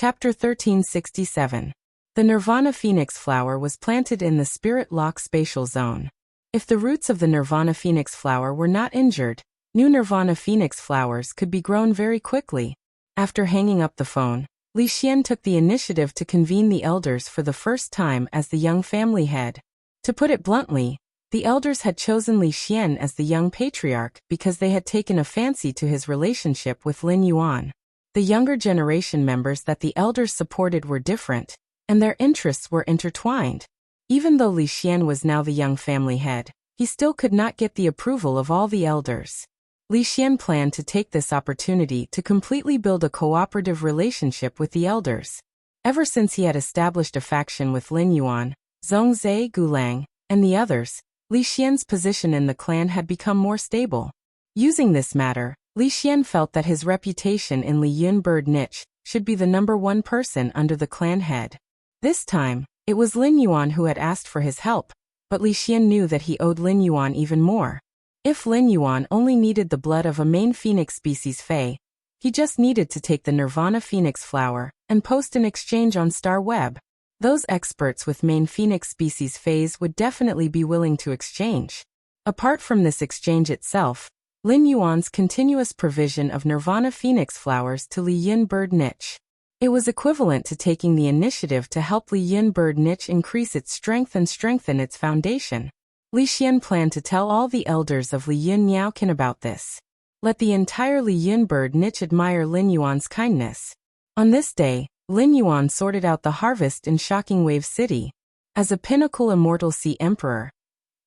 Chapter 1367. The Nirvana Phoenix flower was planted in the Spirit Lock spatial zone. If the roots of the Nirvana Phoenix flower were not injured, new Nirvana Phoenix flowers could be grown very quickly. After hanging up the phone, Li Xian took the initiative to convene the elders for the first time as the young family head. To put it bluntly, the elders had chosen Li Xian as the young patriarch because they had taken a fancy to his relationship with Lin Yuan. The younger generation members that the elders supported were different, and their interests were intertwined. Even though Li Xian was now the young family head, he still could not get the approval of all the elders. Li Xian planned to take this opportunity to completely build a cooperative relationship with the elders. Ever since he had established a faction with Lin Yuan, Zhongzhe, Gulang, and the others, Li Xian's position in the clan had become more stable. Using this matter, Li Xian felt that his reputation in Li Yun Bird niche should be the #1 person under the clan head. This time, it was Lin Yuan who had asked for his help, but Li Xian knew that he owed Lin Yuan even more. If Lin Yuan only needed the blood of a main phoenix species Fae, he just needed to take the Nirvana Phoenix flower and post an exchange on Star Web. Those experts with main phoenix species Faes would definitely be willing to exchange. Apart from this exchange itself, Lin Yuan's continuous provision of Nirvana Phoenix flowers to Li Yun Bird niche. It was equivalent to taking the initiative to help Li Yun Bird niche increase its strength and strengthen its foundation. Li Xian planned to tell all the elders of Li Yun Niaocan about this. Let the entire Li Yun Bird niche admire Lin Yuan's kindness. On this day, Lin Yuan sorted out the harvest in Shocking Wave City. As a pinnacle immortal sea emperor,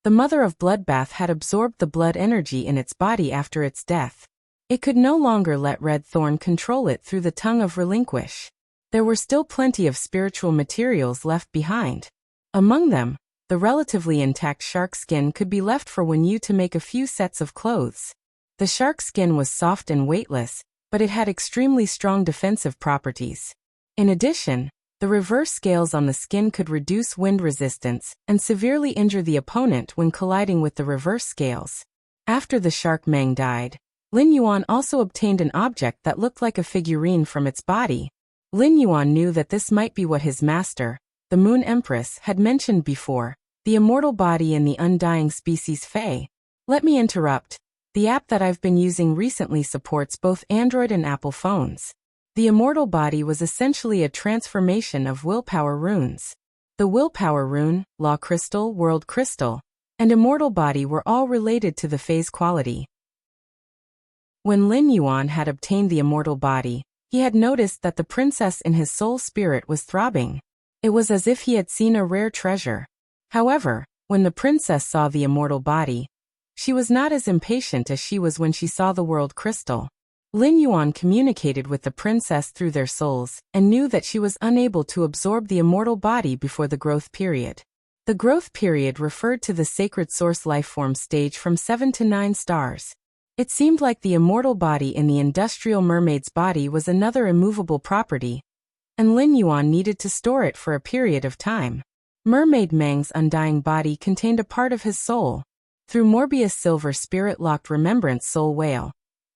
the Mother of Bloodbath had absorbed the blood energy in its body after its death. It could no longer let Red Thorn control it through the tongue of Relinquish. There were still plenty of spiritual materials left behind. Among them, the relatively intact shark skin could be left for Wen Yu to make a few sets of clothes. The shark skin was soft and weightless, but it had extremely strong defensive properties. In addition, the reverse scales on the skin could reduce wind resistance and severely injure the opponent when colliding with the reverse scales. After the shark Meng died, Lin Yuan also obtained an object that looked like a figurine from its body. Lin Yuan knew that this might be what his master, the Moon Empress, had mentioned before, the immortal body in the undying species Fae. Let me interrupt. The app that I've been using recently supports both Android and Apple phones. The immortal body was essentially a transformation of willpower runes. The willpower rune, law crystal, world crystal, and immortal body were all related to the phase quality. When Lin Yuan had obtained the immortal body, he had noticed that the princess in his soul spirit was throbbing. It was as if he had seen a rare treasure. However, when the princess saw the immortal body, she was not as impatient as she was when she saw the world crystal. Lin Yuan communicated with the princess through their souls and knew that she was unable to absorb the immortal body before the growth period. The growth period referred to the sacred source lifeform stage from 7 to 9 stars. It seemed like the immortal body in the industrial mermaid's body was another immovable property, and Lin Yuan needed to store it for a period of time. Mermaid Meng's undying body contained a part of his soul. Through Morbius Silver Spirit-locked Remembrance Soul Whale,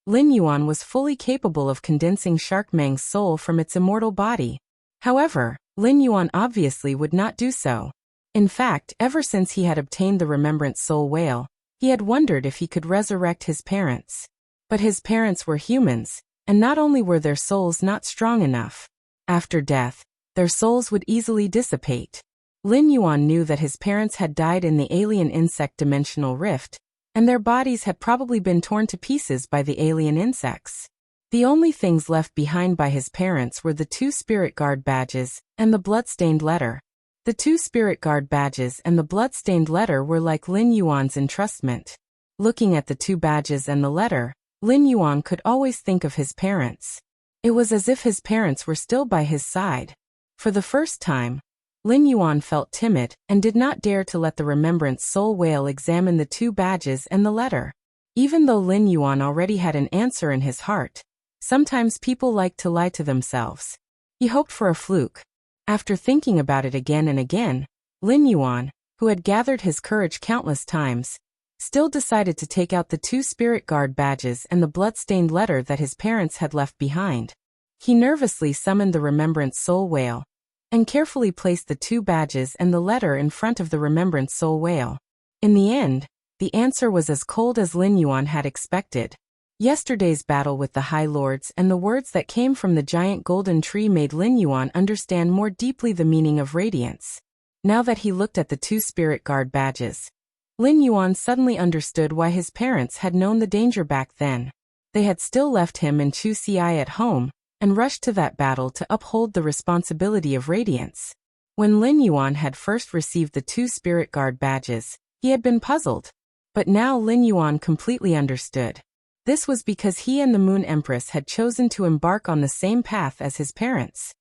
Lin Yuan was fully capable of condensing Shark Meng's soul from its immortal body. However, Lin Yuan obviously would not do so. In fact, ever since he had obtained the Remembrance Soul Whale, he had wondered if he could resurrect his parents. But his parents were humans, and not only were their souls not strong enough, after death, their souls would easily dissipate. Lin Yuan knew that his parents had died in the alien insect dimensional rift, and their bodies had probably been torn to pieces by the alien insects. The only things left behind by his parents were the 2 Spirit Guard badges and the bloodstained letter. The 2 Spirit Guard badges and the bloodstained letter were like Lin Yuan's entrustment. Looking at the 2 badges and the letter, Lin Yuan could always think of his parents. It was as if his parents were still by his side. For the first time, Lin Yuan felt timid and did not dare to let the Remembrance Soul Whale examine the 2 badges and the letter. Even though Lin Yuan already had an answer in his heart, sometimes people like to lie to themselves. He hoped for a fluke. After thinking about it again and again, Lin Yuan, who had gathered his courage countless times, still decided to take out the 2 Spirit Guard badges and the bloodstained letter that his parents had left behind. He nervously summoned the Remembrance Soul Whale and carefully placed the 2 badges and the letter in front of the Remembrance Soul Whale. In the end, the answer was as cold as Lin Yuan had expected. Yesterday's battle with the High Lords and the words that came from the giant golden tree made Lin Yuan understand more deeply the meaning of radiance. Now that he looked at the 2 Spirit Guard badges, Lin Yuan suddenly understood why his parents had known the danger back then. They had still left him and Chu Xiai at home, and rushed to that battle to uphold the responsibility of radiance. When Lin Yuan had first received the 2 Spirit Guard badges, he had been puzzled. But now Lin Yuan completely understood. This was because he and the Moon Empress had chosen to embark on the same path as his parents.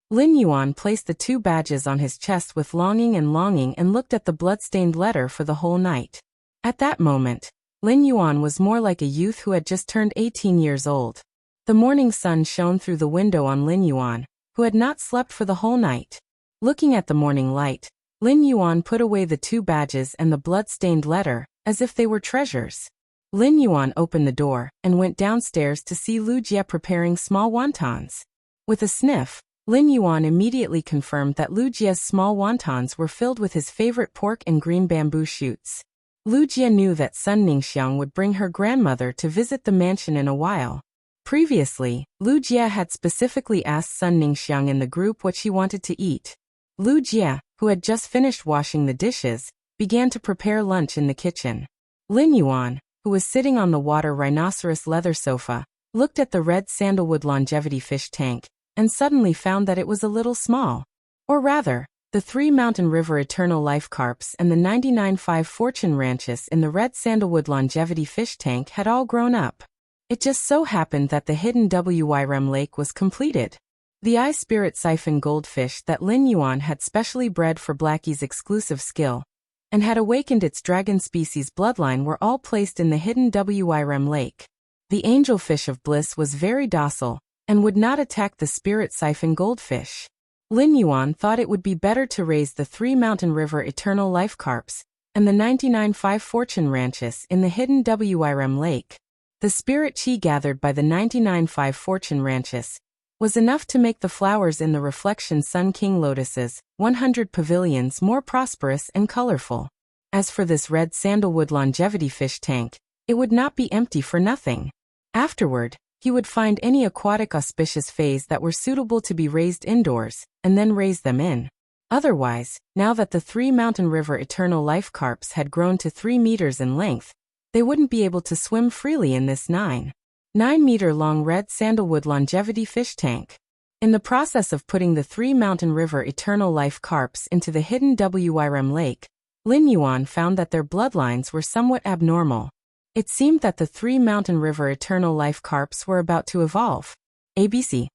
Lin Yuan placed the 2 badges on his chest with longing and looked at the blood-stained letter for the whole night. At that moment, Lin Yuan was more like a youth who had just turned 18 years old. The morning sun shone through the window on Lin Yuan, who had not slept for the whole night. Looking at the morning light, Lin Yuan put away the 2 badges and the blood-stained letter, as if they were treasures. Lin Yuan opened the door and went downstairs to see Lu Jie preparing small wontons. With a sniff, Lin Yuan immediately confirmed that Lu Jie's small wontons were filled with his favorite pork and green bamboo shoots. Lu Jie knew that Sun Ningxiang would bring her grandmother to visit the mansion in a while. Previously, Lu Jie had specifically asked Sun Ningxiang in the group what she wanted to eat. Lu Jie, who had just finished washing the dishes, began to prepare lunch in the kitchen. Lin Yuan, who was sitting on the water rhinoceros leather sofa, looked at the red sandalwood longevity fish tank, and suddenly found that it was a little small. Or rather, the 3 Mountain River Eternal Life Carps and the 99.5 Fortune Ranches in the red sandalwood longevity fish tank had all grown up. It just so happened that the hidden Wyrem lake was completed. The eye spirit siphon goldfish that Lin Yuan had specially bred for Blackie's exclusive skill, and had awakened its dragon species bloodline were all placed in the hidden Wyrem lake. The angelfish of bliss was very docile, and would not attack the spirit siphon goldfish. Lin Yuan thought it would be better to raise the 3 Mountain River Eternal Life Carps and the 99.5 Fortune Ranches in the hidden Wyrem lake. The spirit chi gathered by the 99.5 Fortune Ranches was enough to make the flowers in the Reflection Sun King Lotus's 100 pavilions more prosperous and colorful. As for this red sandalwood longevity fish tank, it would not be empty for nothing. Afterward, he would find any aquatic auspicious phase that were suitable to be raised indoors, and then raise them in. Otherwise, now that the 3 Mountain River Eternal Life Carps had grown to 3 meters in length, they wouldn't be able to swim freely in this 9-meter-long red sandalwood longevity fish tank. In the process of putting the 3 Mountain River Eternal Life Carps into the hidden Wyrem lake, Lin Yuan found that their bloodlines were somewhat abnormal. It seemed that the 3 Mountain River Eternal Life Carps were about to evolve. ABC.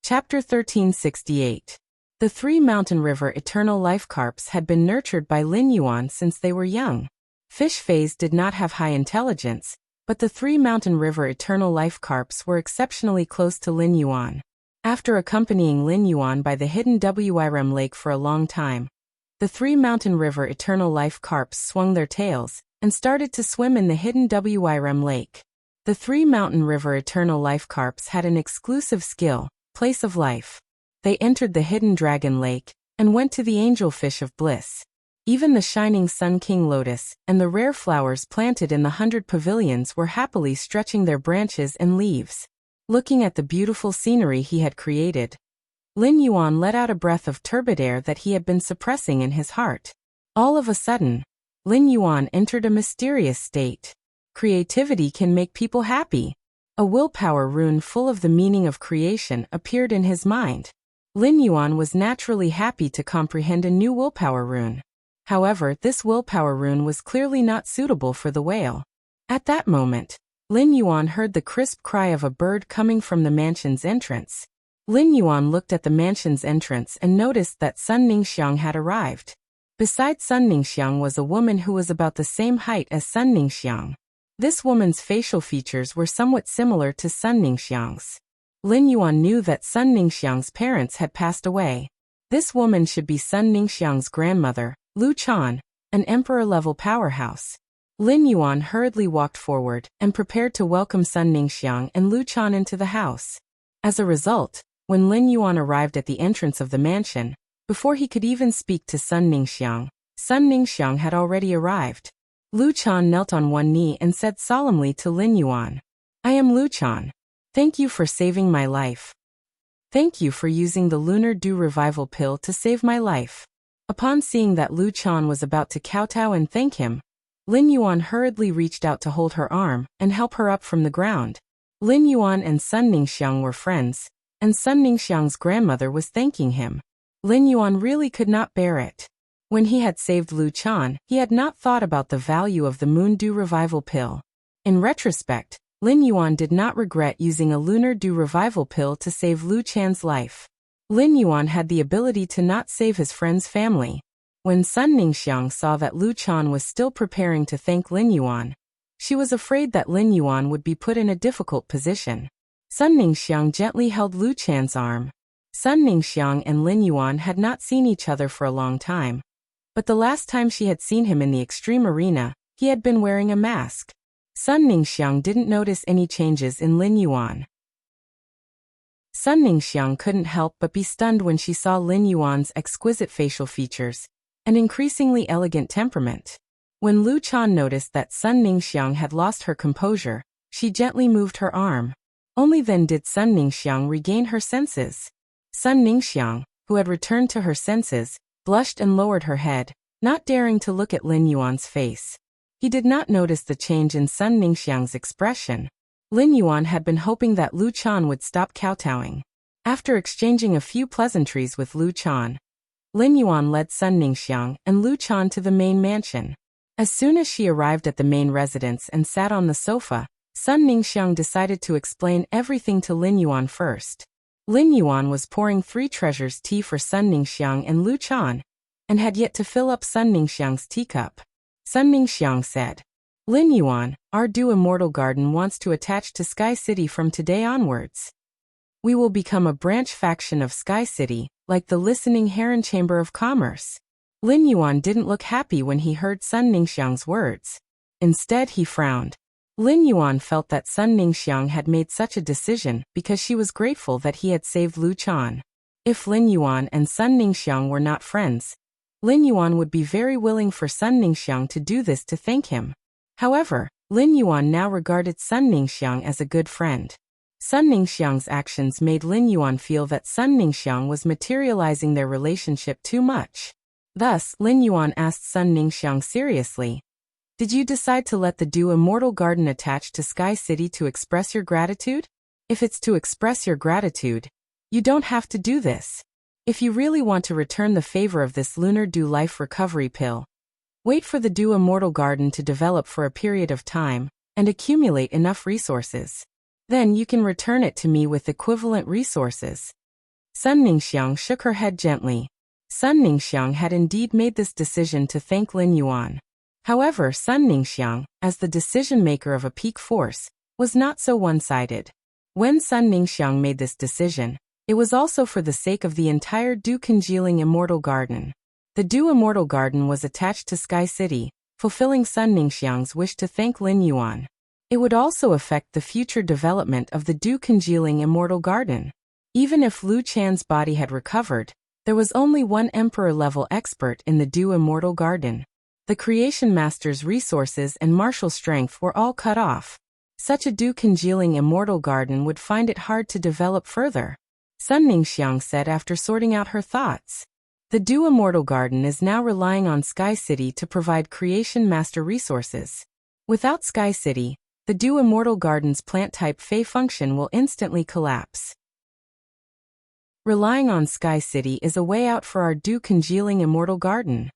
Chapter 1368. The 3 Mountain River Eternal Life Carps had been nurtured by Lin Yuan since they were young. Fish phase did not have high intelligence, but the 3 Mountain River Eternal Life Carps were exceptionally close to Lin Yuan. After accompanying Lin Yuan by the hidden Wyrem lake for a long time, the 3 Mountain River Eternal Life Carps swung their tails and started to swim in the hidden Wyrem lake. The 3 Mountain River Eternal Life Carps had an exclusive skill, Place of Life. They entered the hidden Dragon Lake and went to the Angelfish of Bliss. Even the shining Sun King Lotus and the rare flowers planted in the 100 pavilions were happily stretching their branches and leaves. Looking at the beautiful scenery he had created, Lin Yuan let out a breath of turbid air that he had been suppressing in his heart. All of a sudden, Lin Yuan entered a mysterious state. Creativity can make people happy. A willpower rune full of the meaning of creation appeared in his mind. Lin Yuan was naturally happy to comprehend a new willpower rune. However, this willpower rune was clearly not suitable for the whale. At that moment, Lin Yuan heard the crisp cry of a bird coming from the mansion's entrance. Lin Yuan looked at the mansion's entrance and noticed that Sun Ningxiang had arrived. Beside Sun Ningxiang was a woman who was about the same height as Sun Ningxiang. This woman's facial features were somewhat similar to Sun Ningxiang's. Lin Yuan knew that Sun Ningxiang's parents had passed away. This woman should be Sun Ningxiang's grandmother, Lu Chan, an emperor-level powerhouse. Lin Yuan hurriedly walked forward and prepared to welcome Sun Ningxiang and Lu Chan into the house. As a result, when Lin Yuan arrived at the entrance of the mansion, before he could even speak to Sun Ningxiang had already arrived. Lu Chan knelt on one knee and said solemnly to Lin Yuan, "I am Lu Chan. Thank you for saving my life. Thank you for using the Lunar Dew Revival pill to save my life." Upon seeing that Lu Chan was about to kowtow and thank him, Lin Yuan hurriedly reached out to hold her arm and help her up from the ground. Lin Yuan and Sun Ningxiang were friends, and Sun Ningxiang's grandmother was thanking him. Lin Yuan really could not bear it. When he had saved Lu Chan, he had not thought about the value of the Moon Dew Revival pill. In retrospect, Lin Yuan did not regret using a Lunar Dew Revival pill to save Lu Chan's life. Lin Yuan had the ability to not save his friend's family. When Sun Ningxiang saw that Lu Chan was still preparing to thank Lin Yuan, she was afraid that Lin Yuan would be put in a difficult position. Sun Ningxiang gently held Lu Chan's arm. Sun Ningxiang and Lin Yuan had not seen each other for a long time, but the last time she had seen him in the extreme arena, he had been wearing a mask. Sun Ningxiang didn't notice any changes in Lin Yuan. Sun Ningxiang couldn't help but be stunned when she saw Lin Yuan's exquisite facial features and increasingly elegant temperament. When Lu Chan noticed that Sun Ningxiang had lost her composure, she gently moved her arm. Only then did Sun Ningxiang regain her senses. Sun Ningxiang, who had returned to her senses, blushed and lowered her head, not daring to look at Lin Yuan's face. He did not notice the change in Sun Ningxiang's expression. Lin Yuan had been hoping that Lu Chan would stop kowtowing. After exchanging a few pleasantries with Lu Chan, Lin Yuan led Sun Ningxiang and Lu Chan to the main mansion. As soon as she arrived at the main residence and sat on the sofa, Sun Ningxiang decided to explain everything to Lin Yuan first. Lin Yuan was pouring 3 treasures tea for Sun Ningxiang and Lu Chan, and had yet to fill up Sun Ningxiang's teacup. Sun Ningxiang said, "Lin Yuan, our Dew Immortal Garden wants to attach to Sky City from today onwards. We will become a branch faction of Sky City, like the Listening Heron Chamber of Commerce." Lin Yuan didn't look happy when he heard Sun Ningxiang's words. Instead, he frowned. Lin Yuan felt that Sun Ningxiang had made such a decision because she was grateful that he had saved Lu Chan. If Lin Yuan and Sun Ningxiang were not friends, Lin Yuan would be very willing for Sun Ningxiang to do this to thank him. However, Lin Yuan now regarded Sun Ningxiang as a good friend. Sun Ningxiang's actions made Lin Yuan feel that Sun Ningxiang was materializing their relationship too much. Thus, Lin Yuan asked Sun Ningxiang seriously, "Did you decide to let the Dew Immortal Garden attach to Sky City to express your gratitude? If it's to express your gratitude, you don't have to do this. If you really want to return the favor of this Lunar Dew Life Recovery Pill, wait for the Dew Immortal Garden to develop for a period of time and accumulate enough resources. Then you can return it to me with equivalent resources." Sun Ningxiang shook her head gently. Sun Ningxiang had indeed made this decision to thank Lin Yuan. However, Sun Ningxiang, as the decision-maker of a peak force, was not so one-sided. When Sun Ningxiang made this decision, it was also for the sake of the entire Dew Congealing Immortal Garden. The Dew Immortal Garden was attached to Sky City, fulfilling Sun Ningxiang's wish to thank Lin Yuan. It would also affect the future development of the Dew Congealing Immortal Garden. Even if Lu Chan's body had recovered, there was only one Emperor-level expert in the Dew Immortal Garden. The Creation Master's resources and martial strength were all cut off. Such a Dew Congealing Immortal Garden would find it hard to develop further. Sun Ningxiang said after sorting out her thoughts. The Dew Immortal Garden is now relying on Sky City to provide Creation Master resources. Without Sky City, the Dew Immortal Garden's plant-type Fey function will instantly collapse. Relying on Sky City is a way out for our Dew Congealing Immortal Garden.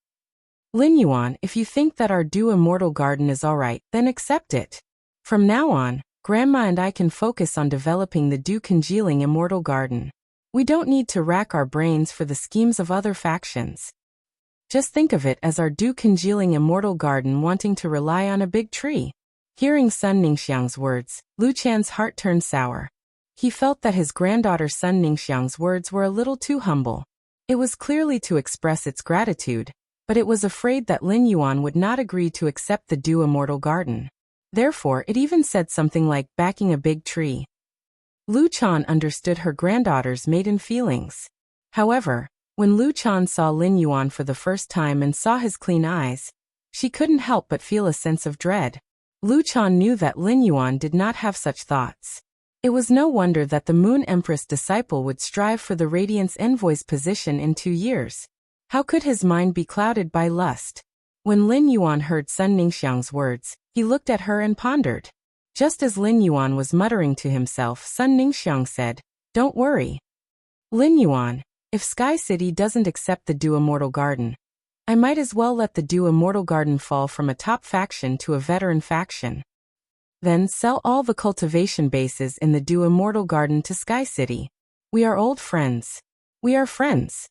Lin Yuan, if you think that our Dew Immortal Garden is alright, then accept it. From now on, Grandma and I can focus on developing the Dew Congealing Immortal Garden. We don't need to rack our brains for the schemes of other factions. Just think of it as our Dew Congealing Immortal Garden wanting to rely on a big tree. Hearing Sun Ningxiang's words, Lu Chan's heart turned sour. He felt that his granddaughter Sun Ningxiang's words were a little too humble. It was clearly to express its gratitude, but it was afraid that Lin Yuan would not agree to accept the Dew Immortal Garden. Therefore, it even said something like backing a big tree. Lu Chan understood her granddaughter's maiden feelings. However, when Lu Chan saw Lin Yuan for the first time and saw his clean eyes, she couldn't help but feel a sense of dread. Lu Chan knew that Lin Yuan did not have such thoughts. It was no wonder that the Moon Empress disciple would strive for the Radiance Envoy's position in 2 years. How could his mind be clouded by lust? When Lin Yuan heard Sun Ningxiang's words, he looked at her and pondered. Just as Lin Yuan was muttering to himself, Sun Ningxiang said, "Don't worry. Lin Yuan, if Sky City doesn't accept the Dew Immortal Garden, I might as well let the Dew Immortal Garden fall from a top faction to a veteran faction. Then sell all the cultivation bases in the Dew Immortal Garden to Sky City. We are old friends. We are friends.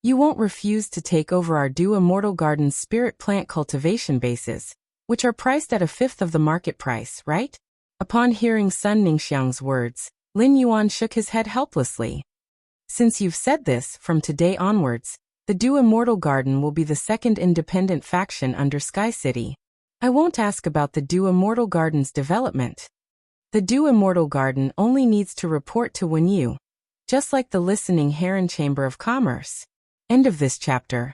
You won't refuse to take over our Dew Immortal Garden's spirit plant cultivation bases, which are priced at 1/5 of the market price, right?" Upon hearing Sun Ningxiang's words, Lin Yuan shook his head helplessly. "Since you've said this, from today onwards, the Dew Immortal Garden will be the second independent faction under Sky City. I won't ask about the Dew Immortal Garden's development. The Dew Immortal Garden only needs to report to Wenyu, just like the listening Heron Chamber of Commerce." End of this chapter.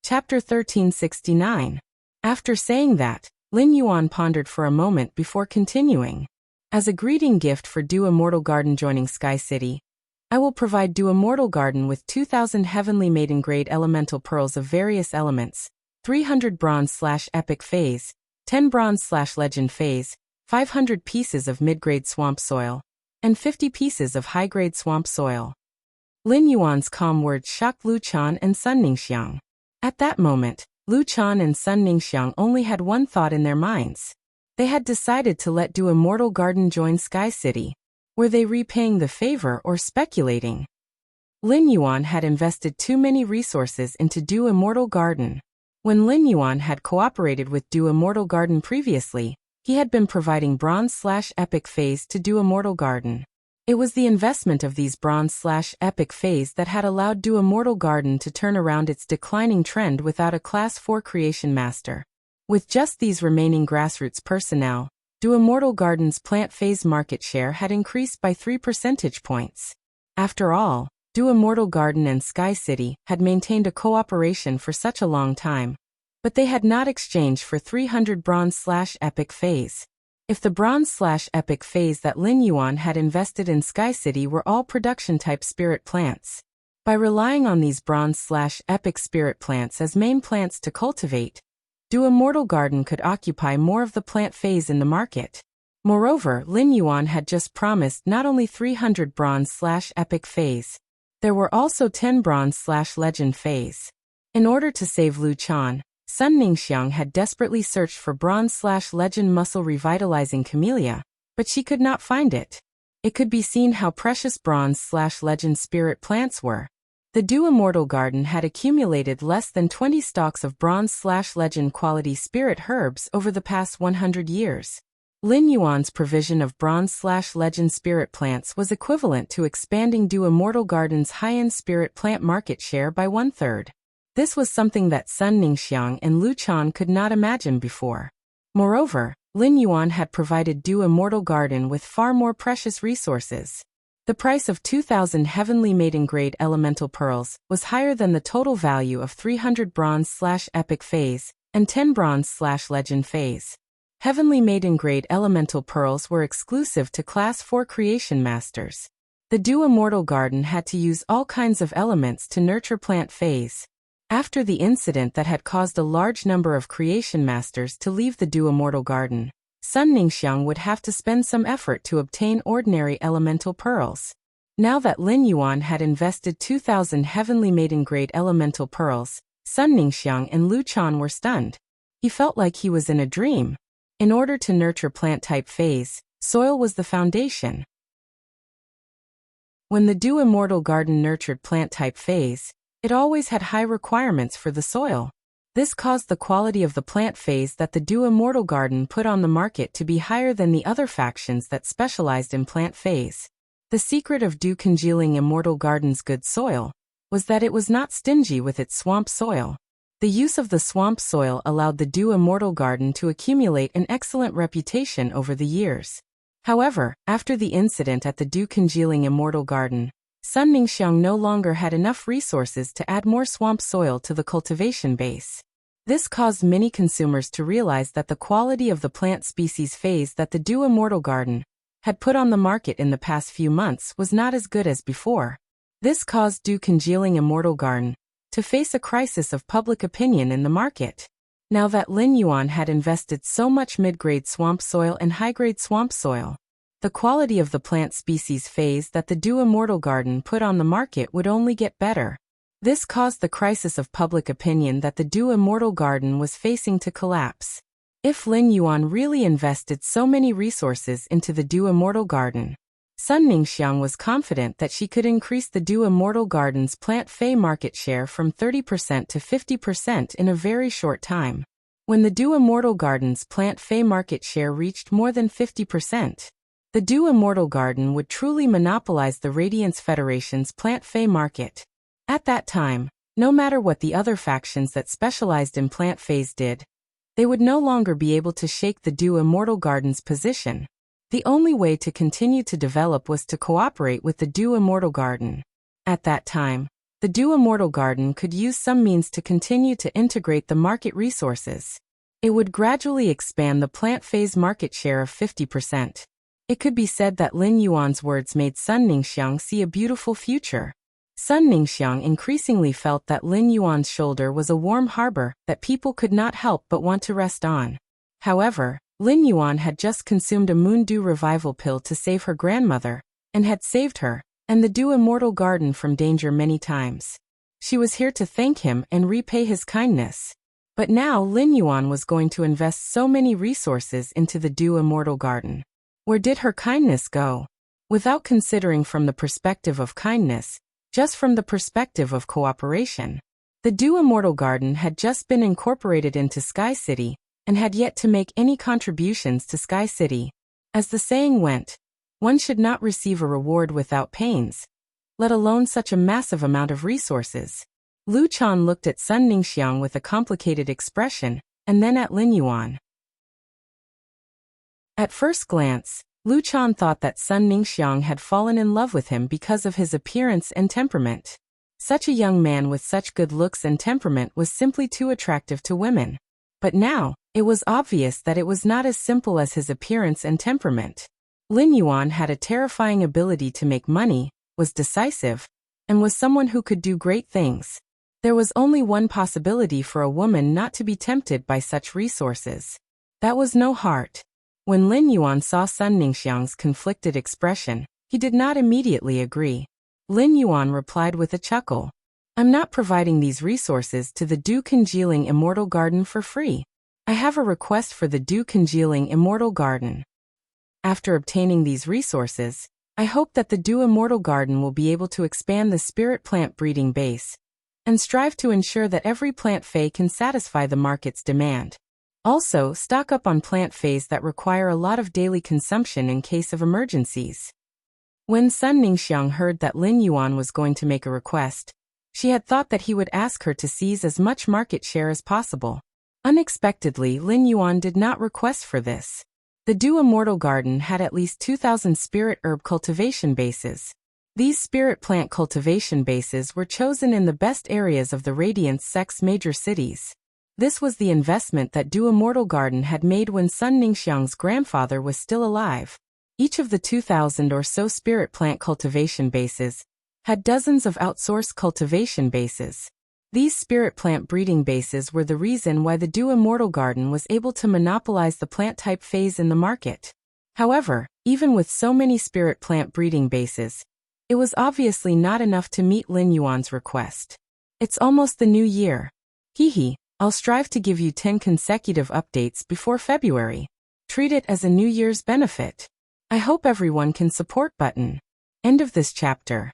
Chapter 1369. After saying that, Lin Yuan pondered for a moment before continuing. "As a greeting gift for Dew Immortal Garden joining Sky City, I will provide Dew Immortal Garden with 2,000 Heavenly Maiden Grade Elemental Pearls of various elements, 300 Bronze/Epic Phase, 10 Bronze/Legend Phase, 500 pieces of mid-grade swamp soil, and 50 pieces of high-grade swamp soil." Lin Yuan's calm words shocked Lu Chan and Sun Ningxiang. At that moment, Lu Chan and Sun Ningxiang only had one thought in their minds. They had decided to let Dew Immortal Garden join Sky City. Were they repaying the favor or speculating? Lin Yuan had invested too many resources into Dew Immortal Garden. When Lin Yuan had cooperated with Dew Immortal Garden previously, he had been providing Bronze/Epic Phase to Dew Immortal Garden. It was the investment of these Bronze/Epic Phase that had allowed Dew Immortal Garden to turn around its declining trend without a Class 4 Creation Master. With just these remaining grassroots personnel, Dew Immortal Garden's plant phase market share had increased by 3 percentage points. After all, Dew Immortal Garden and Sky City had maintained a cooperation for such a long time, but they had not exchanged for 300 Bronze/Epic Phase. If the Bronze/Epic Phase that Lin Yuan had invested in Sky City were all production-type spirit plants, by relying on these Bronze/Epic spirit plants as main plants to cultivate, Dew Immortal Garden could occupy more of the plant phase in the market. Moreover, Lin Yuan had just promised not only 300 Bronze/Epic Phase, there were also 10 Bronze/Legend Phase. In order to save Lu Chan, Sun Ningxiang had desperately searched for Bronze/Legend Muscle Revitalizing Camellia, but she could not find it. It could be seen how precious Bronze/Legend spirit plants were. The Dew Immortal Garden had accumulated less than 20 stalks of Bronze/Legend quality spirit herbs over the past 100 years. Lin Yuan's provision of Bronze/Legend spirit plants was equivalent to expanding Dew Immortal Garden's high-end spirit plant market share by 1/3. This was something that Sun Ningxiang and Lu Chan could not imagine before. Moreover, Lin Yuan had provided Dew Immortal Garden with far more precious resources. The price of 2,000 Heavenly Maiden Grade Elemental Pearls was higher than the total value of 300 Bronze/Epic Phase and 10 Bronze/Legend Phase. Heavenly Maiden Grade Elemental Pearls were exclusive to Class 4 Creation Masters. The Dew Immortal Garden had to use all kinds of elements to nurture plant phase. After the incident that had caused a large number of Creation Masters to leave the Dew Immortal Garden, Sun Ningxiang would have to spend some effort to obtain ordinary elemental pearls. Now that Lin Yuan had invested 2,000 Heavenly Maiden Grade Elemental Pearls, Sun Ningxiang and Lu Chan were stunned. He felt like he was in a dream. In order to nurture plant-type phase, soil was the foundation. When the Dew Immortal Garden nurtured plant-type phase, it always had high requirements for the soil. This caused the quality of the plant phase that the Dew Immortal Garden put on the market to be higher than the other factions that specialized in plant phase. The secret of Dew congealing Immortal Garden's good soil was that it was not stingy with its swamp soil. The use of the swamp soil allowed the Dew Immortal Garden to accumulate an excellent reputation over the years. However, after the incident at the Dew Congealing Immortal Garden, Sun Ningxiang no longer had enough resources to add more swamp soil to the cultivation base. This caused many consumers to realize that the quality of the plant species phase that the Dew Immortal Garden had put on the market in the past few months was not as good as before. This caused Dew Congealing Immortal Garden to face a crisis of public opinion in the market. Now that Lin Yuan had invested so much mid-grade swamp soil and high-grade swamp soil, the quality of the plant species phase that the Dew Immortal Garden put on the market would only get better. This caused the crisis of public opinion that the Dew Immortal Garden was facing to collapse. If Lin Yuan really invested so many resources into the Dew Immortal Garden, Sun Ningxiang was confident that she could increase the Dew Immortal Garden's plant fei market share from 30% to 50% in a very short time. When the Dew Immortal Garden's plant fei market share reached more than 50%, the Dew Immortal Garden would truly monopolize the Radiance Federation's plant fei market. At that time, no matter what the other factions that specialized in plant feis did, they would no longer be able to shake the Dew Immortal Garden's position. The only way to continue to develop was to cooperate with the Dew Immortal Garden. At that time, the Dew Immortal Garden could use some means to continue to integrate the market resources. It would gradually expand the plant phase market share of 50%. It could be said that Lin Yuan's words made Sun Ningxiang see a beautiful future. Sun Ningxiang increasingly felt that Lin Yuan's shoulder was a warm harbor that people could not help but want to rest on. However, Lin Yuan had just consumed a Moon Dew revival pill to save her grandmother, and had saved her and the Dew Immortal Garden from danger many times. She was here to thank him and repay his kindness. But now Lin Yuan was going to invest so many resources into the Dew Immortal Garden. Where did her kindness go? Without considering from the perspective of kindness, just from the perspective of cooperation. The Dew Immortal Garden had just been incorporated into Sky City, and had yet to make any contributions to Sky City. As the saying went, one should not receive a reward without pains, let alone such a massive amount of resources. Lu Chan looked at Sun Ningxiang with a complicated expression, and then at Lin Yuan. At first glance, Lu Chan thought that Sun Ningxiang had fallen in love with him because of his appearance and temperament. Such a young man with such good looks and temperament was simply too attractive to women. But now, it was obvious that it was not as simple as his appearance and temperament. Lin Yuan had a terrifying ability to make money, was decisive, and was someone who could do great things. There was only one possibility for a woman not to be tempted by such resources. That was no heart. When Lin Yuan saw Sun Ningxiang's conflicted expression, he did not immediately agree. Lin Yuan replied with a chuckle. I'm not providing these resources to the Dew Congealing Immortal Garden for free. I have a request for the Dew Congealing Immortal Garden. After obtaining these resources, I hope that the Dew Immortal Garden will be able to expand the spirit plant breeding base, and strive to ensure that every plant fei can satisfy the market's demand. Also, stock up on plant feis that require a lot of daily consumption in case of emergencies. When Sun Ningxiang heard that Lin Yuan was going to make a request, she had thought that he would ask her to seize as much market share as possible. Unexpectedly, Lin Yuan did not request for this. The Dew Immortal Garden had at least 2,000 spirit herb cultivation bases. These spirit plant cultivation bases were chosen in the best areas of the Radiance Sect's major cities. This was the investment that Dew Immortal Garden had made when Sun Ningxiang's grandfather was still alive. Each of the 2,000 or so spirit plant cultivation bases had dozens of outsourced cultivation bases. These spirit plant breeding bases were the reason why the Dew Immortal Garden was able to monopolize the plant type phase in the market. However, even with so many spirit plant breeding bases, it was obviously not enough to meet Lin Yuan's request. It's almost the new year. I'll strive to give you 10 consecutive updates before February. Treat it as a New Year's benefit. I hope everyone can support button. End of this chapter.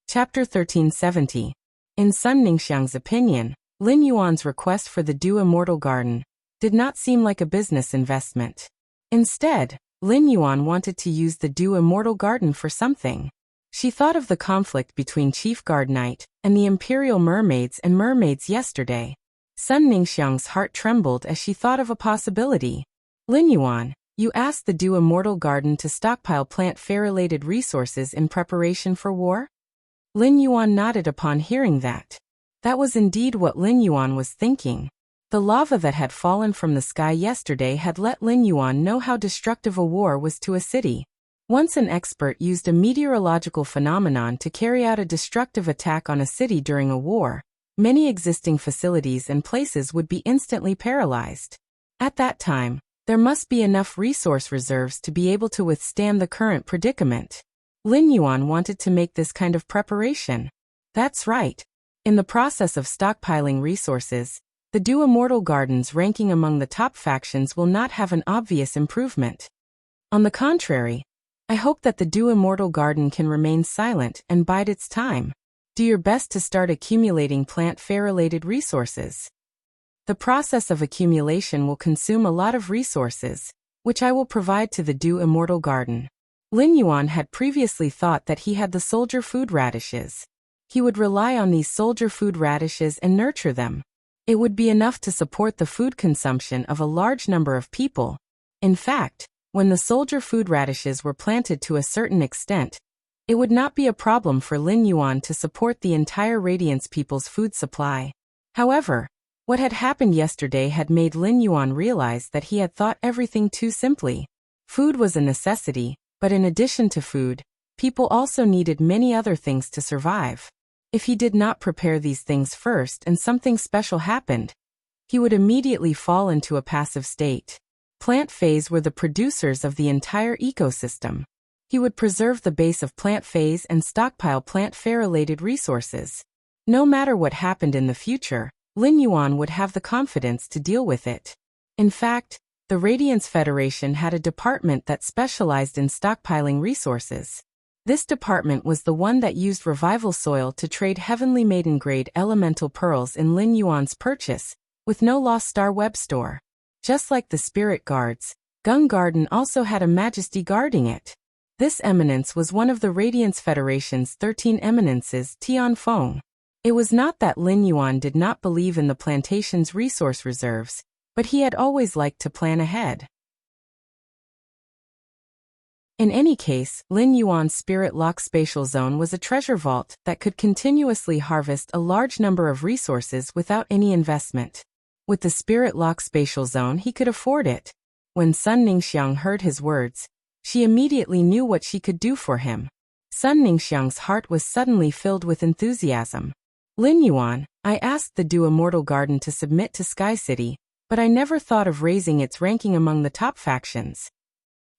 Chapter 1370. In Sun Ningxiang's opinion, Lin Yuan's request for the Dew Immortal Garden did not seem like a business investment. Instead, Lin Yuan wanted to use the Dew Immortal Garden for something. She thought of the conflict between Chief Guard Knight and the Imperial Mermaids and Mermaids yesterday. Sun Ningxiang's heart trembled as she thought of a possibility. Lin Yuan, you asked the Dew Immortal Garden to stockpile plant fair-related resources in preparation for war? Lin Yuan nodded upon hearing that. That was indeed what Lin Yuan was thinking. The lava that had fallen from the sky yesterday had let Lin Yuan know how destructive a war was to a city. Once an expert used a meteorological phenomenon to carry out a destructive attack on a city during a war, many existing facilities and places would be instantly paralyzed. At that time, there must be enough resource reserves to be able to withstand the current predicament. Lin Yuan wanted to make this kind of preparation. That's right. In the process of stockpiling resources, the Dew Immortal Garden's ranking among the top factions will not have an obvious improvement. On the contrary, I hope that the Dew Immortal Garden can remain silent and bide its time. Do your best to start accumulating plant fair-related resources. The process of accumulation will consume a lot of resources, which I will provide to the Dew Immortal Garden. Lin Yuan had previously thought that he had the soldier food radishes. He would rely on these soldier food radishes and nurture them. It would be enough to support the food consumption of a large number of people. In fact, when the soldier food radishes were planted to a certain extent, it would not be a problem for Lin Yuan to support the entire Radiance people's food supply. However, what had happened yesterday had made Lin Yuan realize that he had thought everything too simply. Food was a necessity, but in addition to food, people also needed many other things to survive. If he did not prepare these things first and something special happened, he would immediately fall into a passive state. Plant phase were the producers of the entire ecosystem. He would preserve the base of plant phase and stockpile plant fair-related resources. No matter what happened in the future, Lin Yuan would have the confidence to deal with it. In fact, the Radiance Federation had a department that specialized in stockpiling resources. This department was the one that used revival soil to trade heavenly maiden-grade elemental pearls in Lin Yuan's purchase, with no Lost Star web store. Just like the Spirit Guards, Gung Garden also had a Majesty guarding it. This eminence was one of the Radiance Federation's 13 eminences, Tianfeng. It was not that Lin Yuan did not believe in the plantation's resource reserves, but he had always liked to plan ahead. In any case, Lin Yuan's Spirit Lock Spatial Zone was a treasure vault that could continuously harvest a large number of resources without any investment. With the Spirit Lock Spatial Zone, he could afford it. When Sun Ningxiang heard his words, she immediately knew what she could do for him. Sun Ningxiang's heart was suddenly filled with enthusiasm. Lin Yuan, I asked the Dew Immortal Garden to submit to Sky City, but I never thought of raising its ranking among the top factions.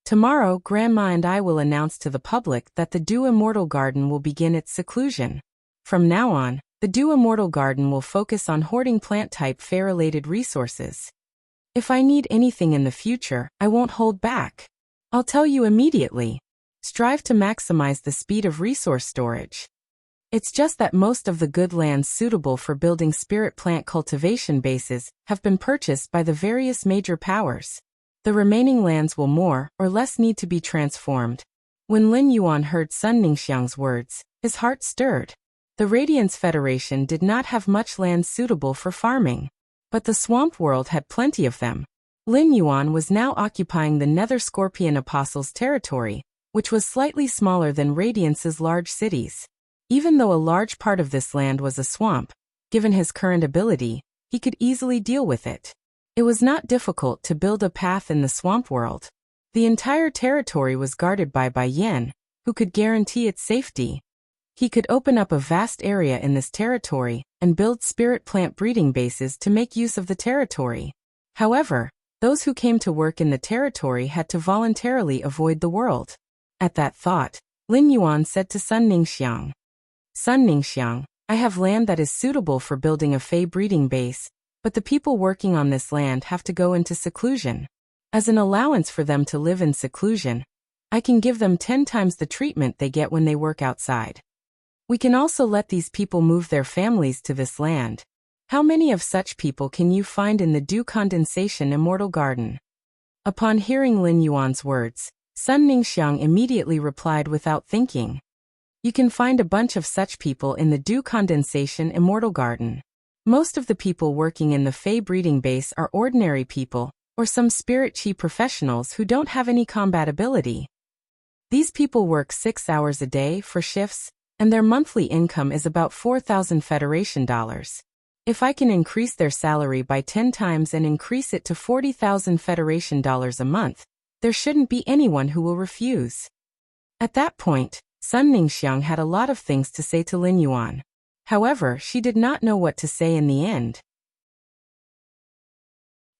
Tomorrow, Grandma and I will announce to the public that the Dew Immortal Garden will begin its seclusion. From now on, the Dew Immortal Garden will focus on hoarding plant-type fair-related resources. If I need anything in the future, I won't hold back. I'll tell you immediately. Strive to maximize the speed of resource storage. It's just that most of the good lands suitable for building spirit plant cultivation bases have been purchased by the various major powers. The remaining lands will more or less need to be transformed. When Lin Yuan heard Sun Ningxiang's words, his heart stirred. The Radiance Federation did not have much land suitable for farming, but the swamp world had plenty of them. Lin Yuan was now occupying the Nether Scorpion Apostles' territory, which was slightly smaller than Radiance's large cities. Even though a large part of this land was a swamp, given his current ability, he could easily deal with it. It was not difficult to build a path in the swamp world. The entire territory was guarded by Bai Yan, who could guarantee its safety. He could open up a vast area in this territory and build spirit plant breeding bases to make use of the territory. However, those who came to work in the territory had to voluntarily avoid the world. At that thought, Lin Yuan said to Sun Ningxiang, Sun Ningxiang, I have land that is suitable for building a Fey breeding base, but the people working on this land have to go into seclusion. As an allowance for them to live in seclusion, I can give them 10 times the treatment they get when they work outside. We can also let these people move their families to this land. How many of such people can you find in the Dew Condensation Immortal Garden? Upon hearing Lin Yuan's words, Sun Ningxiang immediately replied without thinking. You can find a bunch of such people in the dew condensation immortal garden. Most of the people working in the Fey breeding base are ordinary people, or some spirit chi professionals who don't have any combat ability. These people work 6 hours a day for shifts, and their monthly income is about 4,000 Federation dollars. If I can increase their salary by 10 times and increase it to 40,000 Federation dollars a month, there shouldn't be anyone who will refuse. At that point, Sun Ningxiang had a lot of things to say to Lin Yuan. However, she did not know what to say in the end.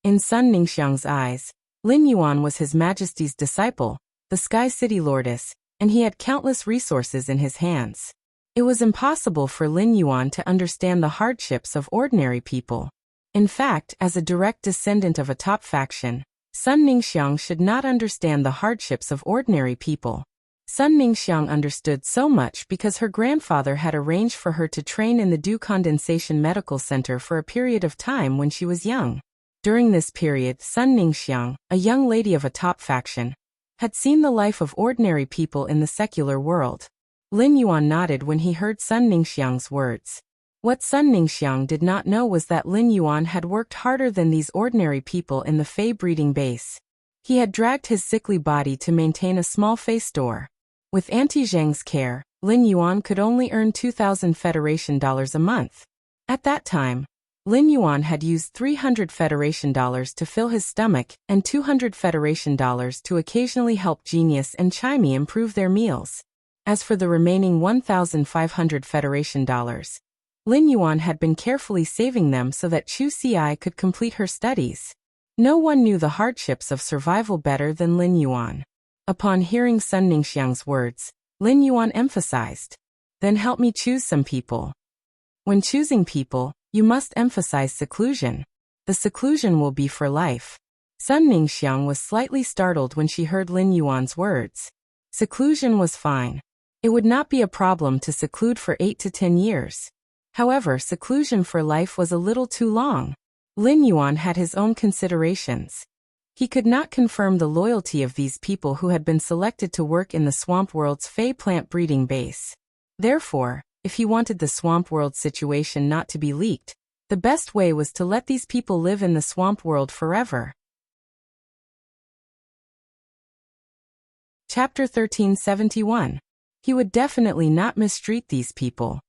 In Sun Ningxiang's eyes, Lin Yuan was His Majesty's disciple, the Sky City Lordess, and he had countless resources in his hands. It was impossible for Lin Yuan to understand the hardships of ordinary people. In fact, as a direct descendant of a top faction, Sun Ningxiang should not understand the hardships of ordinary people. Sun Ningxiang understood so much because her grandfather had arranged for her to train in the Dew Condensation Medical Center for a period of time when she was young. During this period, Sun Ningxiang, a young lady of a top faction, had seen the life of ordinary people in the secular world. Lin Yuan nodded when he heard Sun Ningxiang's words. What Sun Ningxiang did not know was that Lin Yuan had worked harder than these ordinary people in the Fey breeding base. He had dragged his sickly body to maintain a small Fey store. With Auntie Zhang's care, Lin Yuan could only earn 2,000 Federation dollars a month. At that time, Lin Yuan had used 300 Federation dollars to fill his stomach and 200 Federation dollars to occasionally help Genius and Chimey improve their meals. As for the remaining 1,500 Federation dollars, Lin Yuan had been carefully saving them so that Chu Ci could complete her studies. No one knew the hardships of survival better than Lin Yuan. Upon hearing Sun Ningxiang's words, Lin Yuan emphasized, "Then help me choose some people." When choosing people, you must emphasize seclusion. The seclusion will be for life. Sun Ningxiang was slightly startled when she heard Lin Yuan's words. Seclusion was fine. It would not be a problem to seclude for 8 to 10 years. However, seclusion for life was a little too long. Lin Yuan had his own considerations. He could not confirm the loyalty of these people who had been selected to work in the Swamp World's Fey plant breeding base. Therefore, if he wanted the Swamp World situation not to be leaked, the best way was to let these people live in the Swamp World forever. Chapter 1371. He would definitely not mistreat these people.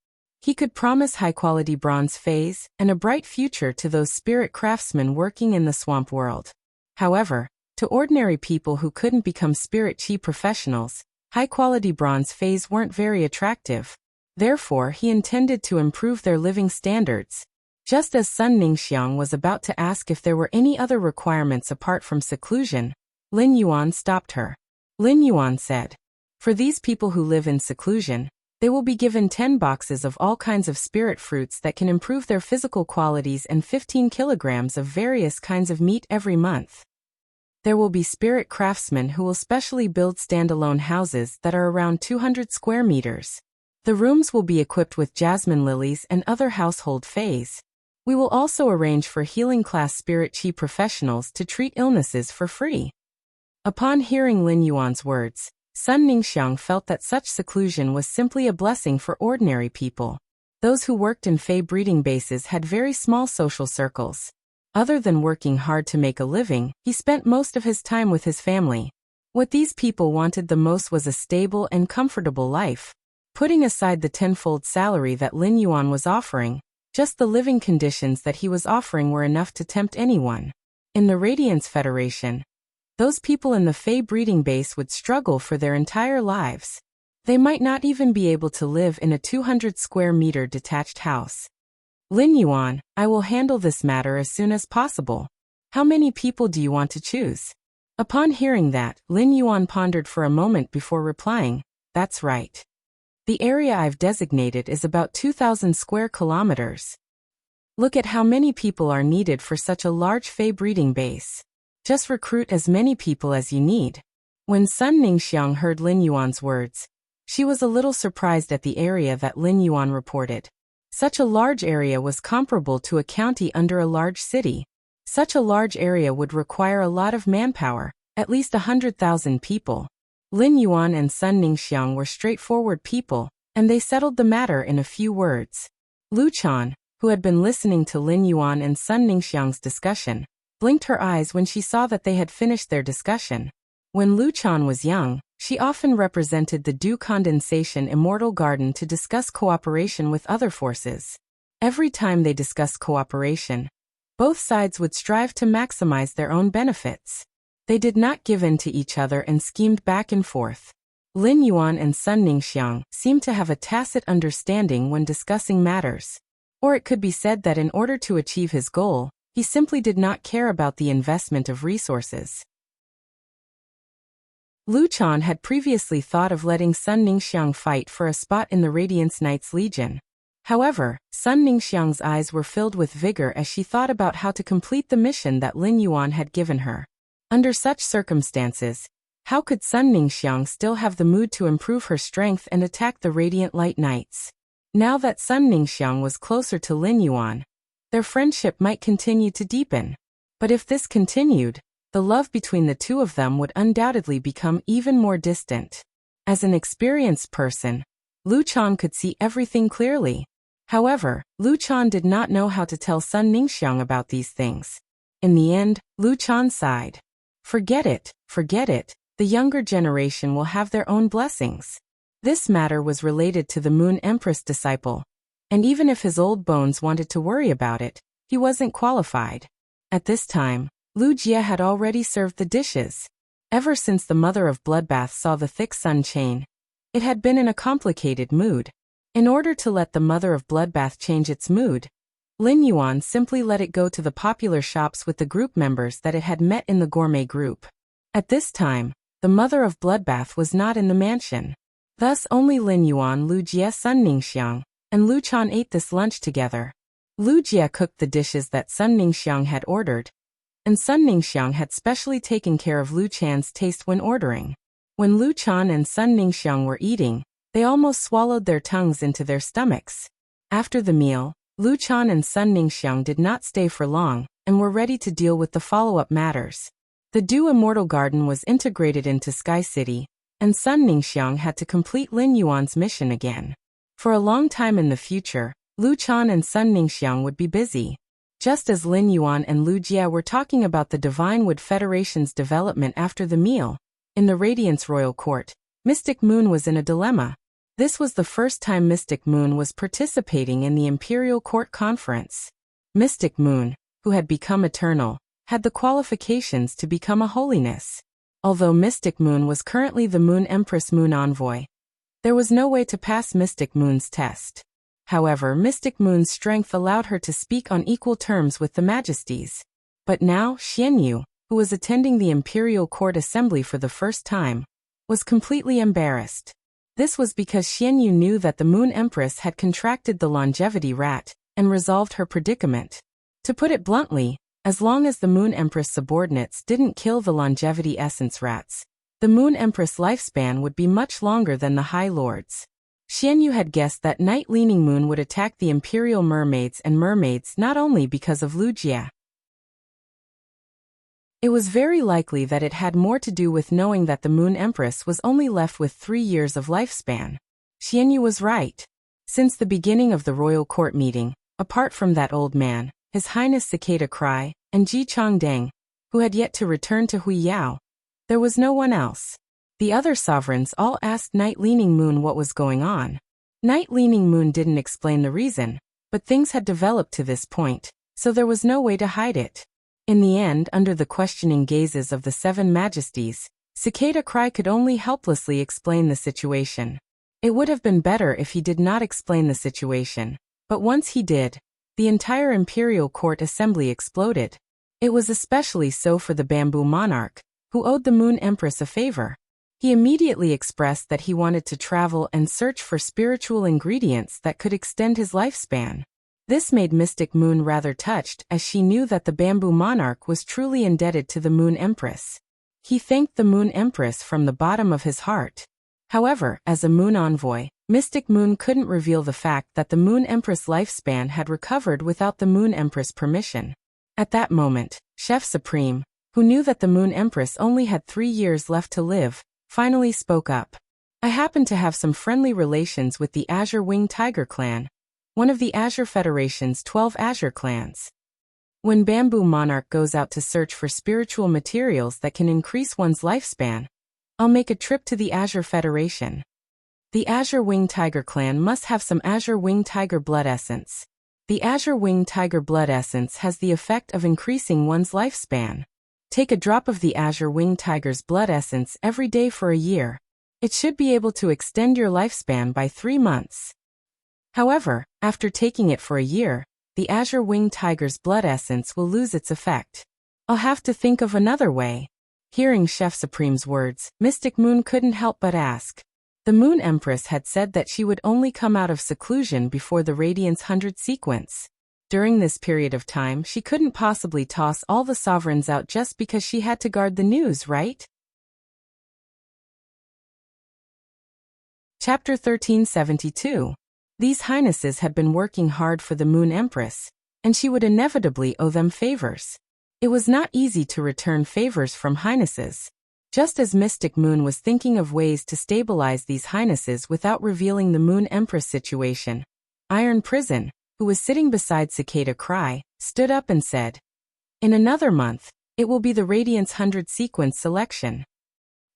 He could promise high-quality bronze Feys and a bright future to those spirit craftsmen working in the Swamp World. However, to ordinary people who couldn't become spirit chi professionals, high-quality bronze Feys weren't very attractive. Therefore, he intended to improve their living standards. Just as Sun Ningxiang was about to ask if there were any other requirements apart from seclusion, Lin Yuan stopped her. Lin Yuan said, "For these people who live in seclusion, they will be given 10 boxes of all kinds of spirit fruits that can improve their physical qualities and 15 kilograms of various kinds of meat every month. There will be spirit craftsmen who will specially build standalone houses that are around 200 square meters. The rooms will be equipped with jasmine lilies and other household fays. We will also arrange for healing class spirit chi professionals to treat illnesses for free." Upon hearing Lin Yuan's words, Sun Ningxiang felt that such seclusion was simply a blessing for ordinary people. Those who worked in Fey breeding bases had very small social circles. Other than working hard to make a living, he spent most of his time with his family. What these people wanted the most was a stable and comfortable life. Putting aside the tenfold salary that Lin Yuan was offering, just the living conditions that he was offering were enough to tempt anyone. In the Radiance Federation, those people in the Fey breeding base would struggle for their entire lives. They might not even be able to live in a 200 square meter detached house. "Lin Yuan, I will handle this matter as soon as possible. How many people do you want to choose?" Upon hearing that, Lin Yuan pondered for a moment before replying, "That's right. The area I've designated is about 2,000 square kilometers. Look at how many people are needed for such a large Fey breeding base. Just recruit as many people as you need." When Sun Ningxiang heard Lin Yuan's words, she was a little surprised at the area that Lin Yuan reported. Such a large area was comparable to a county under a large city. Such a large area would require a lot of manpower, at least 100,000 people. Lin Yuan and Sun Ningxiang were straightforward people, and they settled the matter in a few words. Lu Chan, who had been listening to Lin Yuan and Sun Ningxiang's discussion, blinked her eyes when she saw that they had finished their discussion. When Lu Chan was young, she often represented the dew condensation immortal garden to discuss cooperation with other forces. Every time they discussed cooperation, both sides would strive to maximize their own benefits. They did not give in to each other and schemed back and forth. Lin Yuan and Sun Ningxiang seemed to have a tacit understanding when discussing matters. Or it could be said that in order to achieve his goal, he simply did not care about the investment of resources. Lu Chan had previously thought of letting Sun Ningxiang fight for a spot in the Radiance Knights Legion. However, Sun Ningxiang's eyes were filled with vigor as she thought about how to complete the mission that Lin Yuan had given her. Under such circumstances, how could Sun Ningxiang still have the mood to improve her strength and attack the Radiant Light Knights? Now that Sun Ningxiang was closer to Lin Yuan, their friendship might continue to deepen. But if this continued, the love between the two of them would undoubtedly become even more distant. As an experienced person, Lu Chan could see everything clearly. However, Lu Chan did not know how to tell Sun Ningxiang about these things. In the end, Lu Chan sighed. Forget it, the younger generation will have their own blessings. This matter was related to the Moon Empress disciple, and even if his old bones wanted to worry about it, he wasn't qualified. At this time, Lu Jie had already served the dishes. Ever since the mother of Bloodbath saw the thick sun chain, it had been in a complicated mood. In order to let the mother of Bloodbath change its mood, Lin Yuan simply let it go to the popular shops with the group members that it had met in the gourmet group. At this time, the mother of Bloodbath was not in the mansion. Thus only Lin Yuan, Lu Jie, Sun Ningxiang, and Lu Chan ate this lunch together. Lu Jie cooked the dishes that Sun Ningxiang had ordered, and Sun Ningxiang had specially taken care of Lu Chan's taste when ordering. When Lu Chan and Sun Ningxiang were eating, they almost swallowed their tongues into their stomachs. After the meal, Lu Chan and Sun Ningxiang did not stay for long, and were ready to deal with the follow-up matters. The Dew Immortal Garden was integrated into Sky City, and Sun Ningxiang had to complete Lin Yuan's mission again. For a long time in the future, Lu Chan and Sun Ningxiang would be busy. Just as Lin Yuan and Lu Jie were talking about the Divine Wood Federation's development after the meal, in the Radiance Royal Court, Mystic Moon was in a dilemma. This was the first time Mystic Moon was participating in the Imperial Court Conference. Mystic Moon, who had become eternal, had the qualifications to become a holiness. Although Mystic Moon was currently the Moon Empress Moon Envoy, there was no way to pass Mystic Moon's test. However, Mystic Moon's strength allowed her to speak on equal terms with the Majesties. But now, Xianyu, who was attending the Imperial Court Assembly for the first time, was completely embarrassed. This was because Xianyu knew that the Moon Empress had contracted the longevity rat, and resolved her predicament. To put it bluntly, as long as the Moon Empress subordinates didn't kill the longevity essence rats, the Moon Empress lifespan would be much longer than the High Lord's. Xianyu had guessed that Night Leaning Moon would attack the Imperial Mermaids and Mermaids not only because of Lu Jie. It was very likely that it had more to do with knowing that the Moon Empress was only left with 3 years of lifespan. Xianyu was right. Since the beginning of the royal court meeting, apart from that old man, His Highness Cicada Cry, and Ji Chongdeng, who had yet to return to Huiyao, there was no one else. The other sovereigns all asked Night Leaning Moon what was going on. Night Leaning Moon didn't explain the reason, but things had developed to this point, so there was no way to hide it. In the end, under the questioning gazes of the 7 Majesties, Cicada Cry could only helplessly explain the situation. It would have been better if he did not explain the situation, but once he did, the entire Imperial Court Assembly exploded. It was especially so for the Bamboo Monarch, who owed the Moon Empress a favor. He immediately expressed that he wanted to travel and search for spiritual ingredients that could extend his lifespan. This made Mystic Moon rather touched, as she knew that the Bamboo Monarch was truly indebted to the Moon Empress. He thanked the Moon Empress from the bottom of his heart. However, as a Moon Envoy, Mystic Moon couldn't reveal the fact that the Moon Empress lifespan had recovered without the Moon Empress permission. At that moment, Chef Supreme, who knew that the Moon Empress only had 3 years left to live, finally spoke up. I happen to have some friendly relations with the Azure Wing Tiger clan, one of the Azure Federation's 12 Azure clans. When Bamboo Monarch goes out to search for spiritual materials that can increase one's lifespan, I'll make a trip to the Azure Federation. The Azure Wing Tiger clan must have some Azure Wing Tiger blood essence. The Azure Wing Tiger blood essence has the effect of increasing one's lifespan. Take a drop of the Azure Wing Tiger's blood essence every day for a year. It should be able to extend your lifespan by 3 months. However, after taking it for a year, the Azure Wing Tiger's blood essence will lose its effect. I'll have to think of another way. Hearing Chef Supreme's words, Mystic Moon couldn't help but ask. The Moon Empress had said that she would only come out of seclusion before the Radiance 100 sequence. During this period of time, she couldn't possibly toss all the sovereigns out just because she had to guard the news, right? Chapter 1372. These highnesses had been working hard for the Moon Empress, and she would inevitably owe them favors. It was not easy to return favors from highnesses. Just as Mystic Moon was thinking of ways to stabilize these highnesses without revealing the Moon Empress situation, Iron Prison, who was sitting beside Cicada Cry, stood up and said, "In another month, it will be the Radiance 100 sequence selection.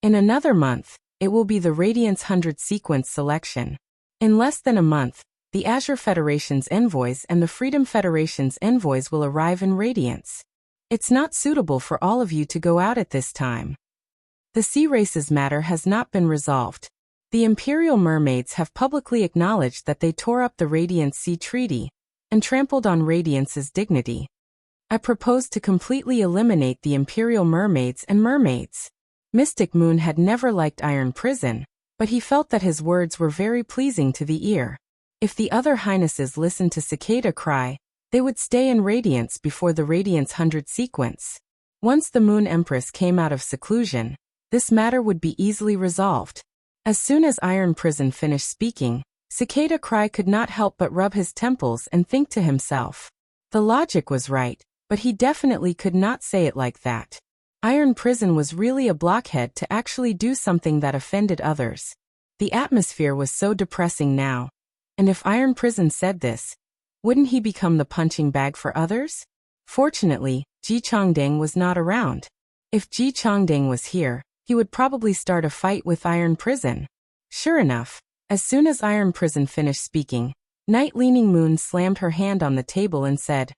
In another month, it will be the Radiance 100 sequence selection. In less than a month, the Azure Federation's envoys and the Freedom Federation's envoys will arrive in Radiance. It's not suitable for all of you to go out at this time. The Sea Race's matter has not been resolved. The Imperial Mermaids have publicly acknowledged that they tore up the Radiance Sea Treaty and trampled on Radiance's dignity. I propose to completely eliminate the Imperial Mermaids and Mermaids." Mystic Moon had never liked Iron Prison, but he felt that his words were very pleasing to the ear. If the other highnesses listened to Cicada Cry, they would stay in Radiance before the Radiance 100 sequence. Once the Moon Empress came out of seclusion, this matter would be easily resolved. As soon as Iron Prison finished speaking, Cicada Cry could not help but rub his temples and think to himself. The logic was right, but he definitely could not say it like that. Iron Prison was really a blockhead to actually do something that offended others. The atmosphere was so depressing now. And if Iron Prison said this, wouldn't he become the punching bag for others? Fortunately, Ji Chongdang was not around. If Ji Chongdang was here, he would probably start a fight with Iron Prison. Sure enough, as soon as Iron Prison finished speaking, Night Leaning Moon slammed her hand on the table and said,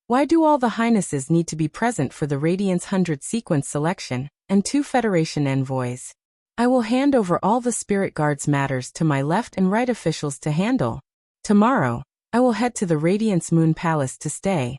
"Why do all the highnesses need to be present for the Radiance 100 sequence selection, and 2 Federation envoys? I will hand over all the Spirit Guards matters to my left and right officials to handle. Tomorrow, I will head to the Radiance Moon Palace to stay.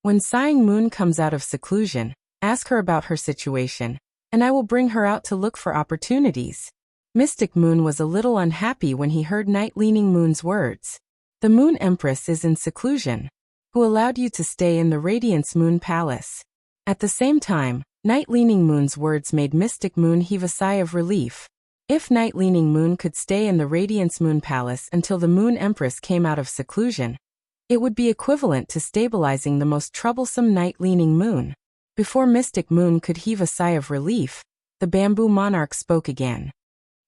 When Sighing Moon comes out of seclusion, ask her about her situation, and I will bring her out to look for opportunities." Mystic Moon was a little unhappy when he heard Night Leaning Moon's words. The Moon Empress is in seclusion. Who allowed you to stay in the Radiance Moon Palace? At the same time, Night Leaning Moon's words made Mystic Moon heave a sigh of relief. If Night Leaning Moon could stay in the Radiance Moon Palace until the Moon Empress came out of seclusion, it would be equivalent to stabilizing the most troublesome Night Leaning Moon. Before Mystic Moon could heave a sigh of relief, the Bamboo Monarch spoke again.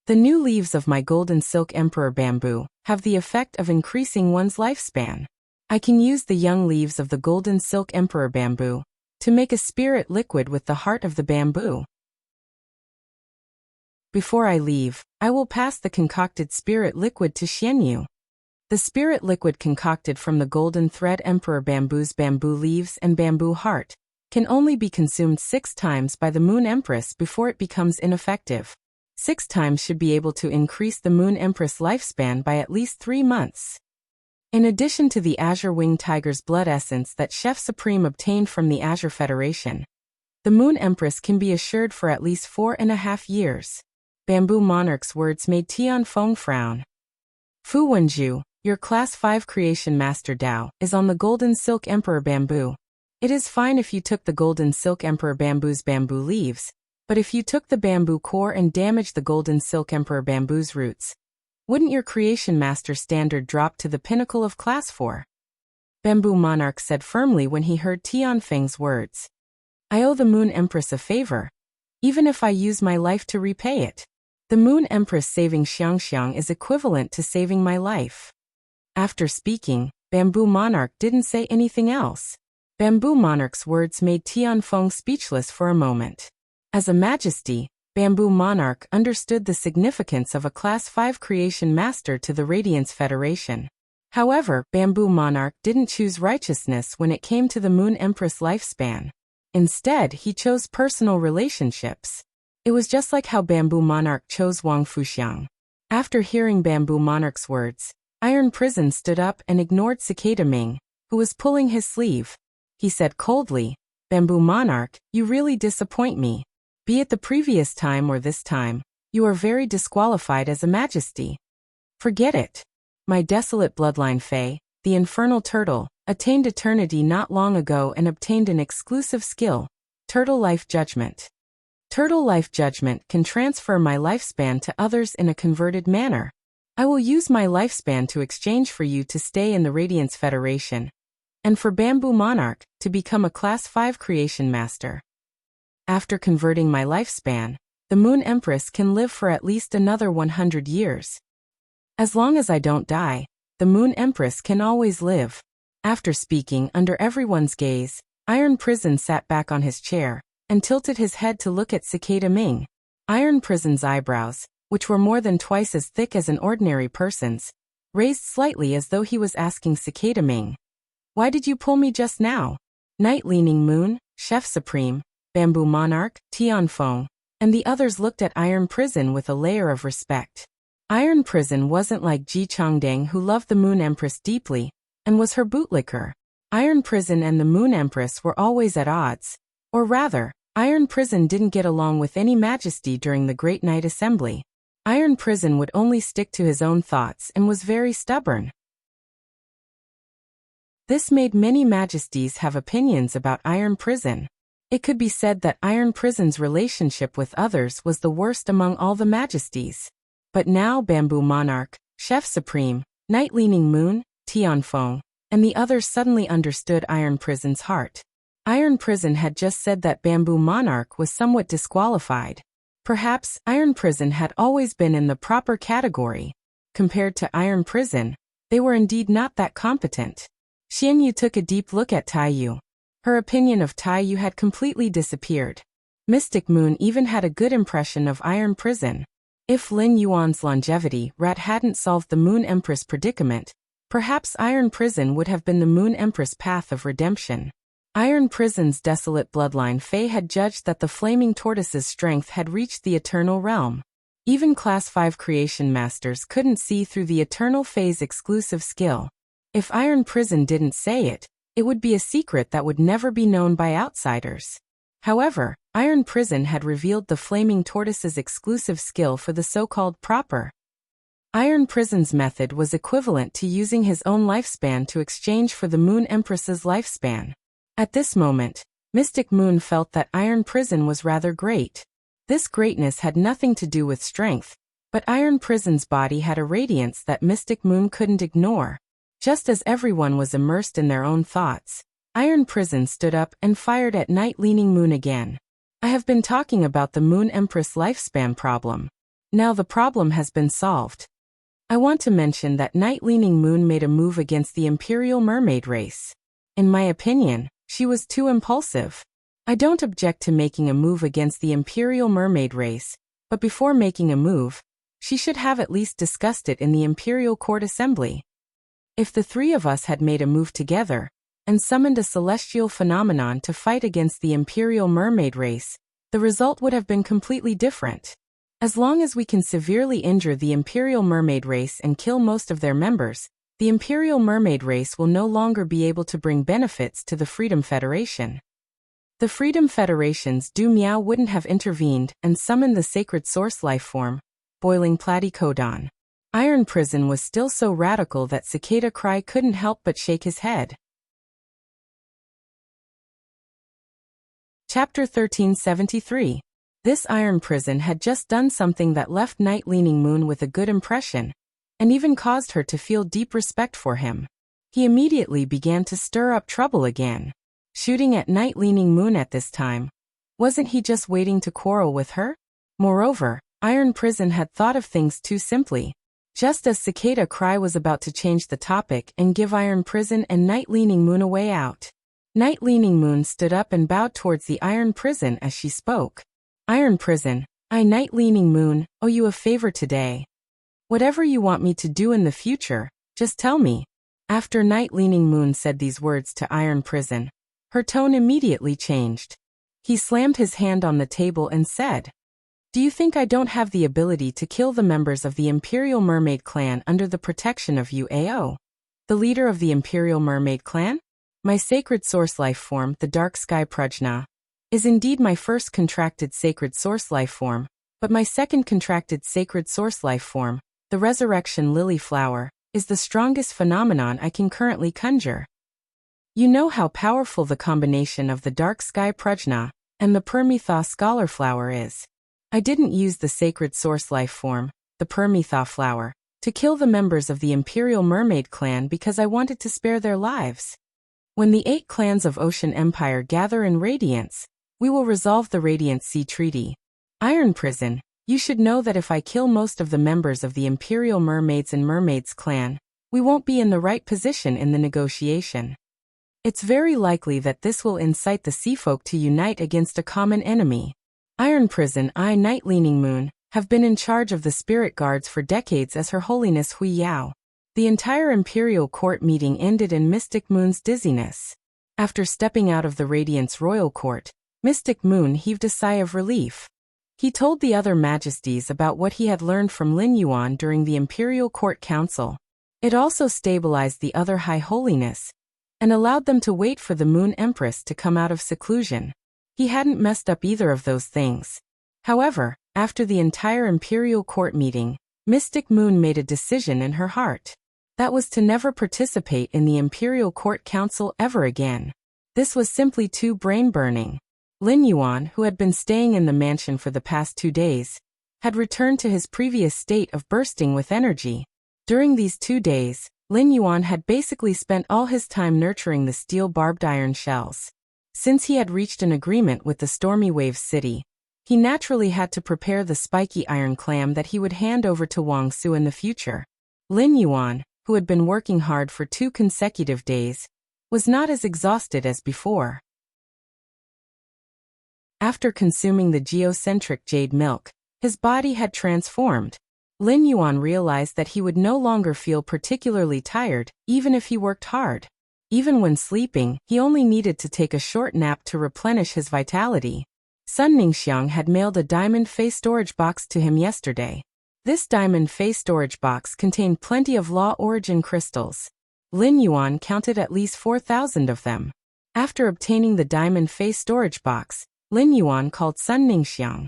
"The new leaves of my Golden Silk Emperor Bamboo have the effect of increasing one's lifespan. I can use the young leaves of the Golden Silk Emperor Bamboo to make a spirit liquid with the heart of the bamboo. Before I leave, I will pass the concocted spirit liquid to Xianyu. The spirit liquid concocted from the Golden Thread Emperor Bamboo's bamboo leaves and bamboo heart can only be consumed 6 times by the Moon Empress before it becomes ineffective. 6 times should be able to increase the Moon Empress lifespan by at least 3 months. In addition to the Azure Wing Tiger's blood essence that Chef Supreme obtained from the Azure Federation, the Moon Empress can be assured for at least 4.5 years. Bamboo Monarch's words made Tian Feng frown. Fu Wenju, your Class 5 Creation Master Dao, is on the Golden Silk Emperor Bamboo. It is fine if you took the Golden Silk Emperor Bamboo's bamboo leaves, but if you took the bamboo core and damaged the Golden Silk Emperor Bamboo's roots, wouldn't your Creation Master standard drop to the pinnacle of Class 4? Bamboo Monarch said firmly when he heard Tian Feng's words. I owe the Moon Empress a favor, even if I use my life to repay it. The Moon Empress saving Xiangxiang is equivalent to saving my life. After speaking, Bamboo Monarch didn't say anything else. Bamboo Monarch's words made Tianfeng speechless for a moment. As a majesty, Bamboo Monarch understood the significance of a Class 5 creation master to the Radiance Federation. However, Bamboo Monarch didn't choose righteousness when it came to the Moon Empress lifespan. Instead, he chose personal relationships. It was just like how Bamboo Monarch chose Wang Fuxiang. After hearing Bamboo Monarch's words, Iron Prison stood up and ignored Cicada Ming, who was pulling his sleeve. He said coldly, "Bamboo Monarch, you really disappoint me. Be it the previous time or this time, you are very disqualified as a majesty. Forget it. My desolate bloodline Fei, the infernal turtle, attained eternity not long ago and obtained an exclusive skill, Turtle Life Judgment. Turtle Life Judgment can transfer my lifespan to others in a converted manner. I will use my lifespan to exchange for you to stay in the Radiance Federation, and for Bamboo Monarch to become a Class 5 creation master. After converting my lifespan, the Moon Empress can live for at least another 100 years. As long as I don't die, the Moon Empress can always live." After speaking under everyone's gaze, Iron Prison sat back on his chair and tilted his head to look at Cicada Ming. Iron Prison's eyebrows, which were more than twice as thick as an ordinary person's, raised slightly as though he was asking Cicada Ming, "Why did you pull me just now?" Night Leaning Moon, Chef Supreme, Bamboo Monarch, Tianfeng, and the others looked at Iron Prison with a layer of respect. Iron Prison wasn't like Ji Changdang, who loved the Moon Empress deeply and was her bootlicker. Iron Prison and the Moon Empress were always at odds, or rather, Iron Prison didn't get along with any majesty during the Great Night Assembly. Iron Prison would only stick to his own thoughts and was very stubborn. This made many majesties have opinions about Iron Prison. It could be said that Iron Prison's relationship with others was the worst among all the majesties. But now Bamboo Monarch, Chef Supreme, Night Leaning Moon, Tianfeng, and the others suddenly understood Iron Prison's heart. Iron Prison had just said that Bamboo Monarch was somewhat disqualified. Perhaps Iron Prison had always been in the proper category. Compared to Iron Prison, they were indeed not that competent. Xianyu took a deep look at Taiyu. Her opinion of Taiyu had completely disappeared. Mystic Moon even had a good impression of Iron Prison. If Lin Yuan's longevity rat hadn't solved the Moon Empress predicament, perhaps Iron Prison would have been the Moon Empress path of redemption. Iron Prison's desolate bloodline Fei had judged that the Flaming Tortoise's strength had reached the Eternal Realm. Even Class 5 creation masters couldn't see through the Eternal Fei's exclusive skill. If Iron Prison didn't say it, it would be a secret that would never be known by outsiders. However, Iron Prison had revealed the Flaming Tortoise's exclusive skill for the so-called proper. Iron Prison's method was equivalent to using his own lifespan to exchange for the Moon Empress's lifespan. At this moment, Mystic Moon felt that Iron Prison was rather great. This greatness had nothing to do with strength, but Iron Prison's body had a radiance that Mystic Moon couldn't ignore. Just as everyone was immersed in their own thoughts, Iron Prison stood up and fired at Night Leaning Moon again. "I have been talking about the Moon Empress lifespan problem. Now the problem has been solved. I want to mention that Night Leaning Moon made a move against the Imperial Mermaid race. In my opinion, she was too impulsive. I don't object to making a move against the Imperial Mermaid race, but before making a move, she should have at least discussed it in the Imperial Court Assembly. If the three of us had made a move together and summoned a celestial phenomenon to fight against the Imperial Mermaid race, the result would have been completely different. As long as we can severely injure the Imperial Mermaid race and kill most of their members, the Imperial Mermaid race will no longer be able to bring benefits to the Freedom Federation. The Freedom Federation's Du Miao wouldn't have intervened and summoned the sacred source lifeform, Boiling Platycodon. Iron Prison was still so radical that Cicada Cry couldn't help but shake his head. Chapter 1373. This Iron Prison had just done something that left Night Leaning Moon with a good impression, and even caused her to feel deep respect for him. He immediately began to stir up trouble again. Shooting at Night Leaning Moon at this time. Wasn't he just waiting to quarrel with her? Moreover, Iron Prison had thought of things too simply. Just as Cicada Cry was about to change the topic and give Iron Prison and Night Leaning Moon a way out. Night Leaning Moon stood up and bowed towards the Iron Prison as she spoke. Iron Prison, I Night Leaning Moon, owe you a favor today. Whatever you want me to do in the future, just tell me. After Night Leaning Moon said these words to Iron Prison, her tone immediately changed. He slammed his hand on the table and said, Do you think I don't have the ability to kill the members of the Imperial Mermaid Clan under the protection of UAO? The leader of the Imperial Mermaid Clan? My sacred source life form, the Dark Sky Prajna, is indeed my first contracted sacred source life form, but my second contracted sacred source life form, the Resurrection Lily Flower, is the strongest phenomenon I can currently conjure. You know how powerful the combination of the Dark Sky Prajna and the Permetha Scholar Flower is. I didn't use the sacred source life form, the Permetha Flower, to kill the members of the Imperial Mermaid Clan because I wanted to spare their lives. When the 8 clans of Ocean Empire gather in Radiance, we will resolve the Radiant Sea Treaty. Iron Prison, you should know that if I kill most of the members of the Imperial Mermaids and Mermaids Clan, we won't be in the right position in the negotiation. It's very likely that this will incite the Seafolk to unite against a common enemy. Iron Prison, I Night Leaning Moon, have been in charge of the spirit guards for decades as Her Holiness Hui Yao. The entire Imperial Court meeting ended in Mystic Moon's dizziness. After stepping out of the Radiance Royal Court, Mystic Moon heaved a sigh of relief. He told the other majesties about what he had learned from Lin Yuan during the Imperial Court Council. It also stabilized the other High Holiness and allowed them to wait for the Moon Empress to come out of seclusion. He hadn't messed up either of those things. However, after the entire Imperial Court meeting, Mystic Moon made a decision in her heart. That was to never participate in the Imperial Court Council ever again. This was simply too brain-burning. Lin Yuan, who had been staying in the mansion for the past 2 days, had returned to his previous state of bursting with energy. During these 2 days, Lin Yuan had basically spent all his time nurturing the steel barbed iron shells. Since he had reached an agreement with the Stormy Waves City, he naturally had to prepare the spiky iron clam that he would hand over to Wang Su in the future. Lin Yuan, who had been working hard for 2 consecutive days, was not as exhausted as before. After consuming the geocentric jade milk, his body had transformed. Lin Yuan realized that he would no longer feel particularly tired, even if he worked hard. Even when sleeping, he only needed to take a short nap to replenish his vitality. Sun Ningxiang had mailed a diamond face storage box to him yesterday. This diamond face storage box contained plenty of law origin crystals. Lin Yuan counted at least 4,000 of them. After obtaining the diamond face storage box, Lin Yuan called Sun Ningxiang.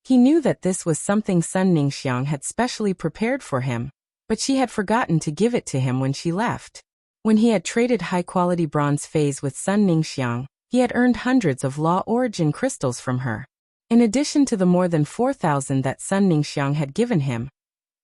He knew that this was something Sun Ningxiang had specially prepared for him, but she had forgotten to give it to him when she left. When he had traded high-quality bronze phase with Sun Ningxiang, he had earned hundreds of law origin crystals from her. In addition to the more than 4,000 that Sun Ningxiang had given him,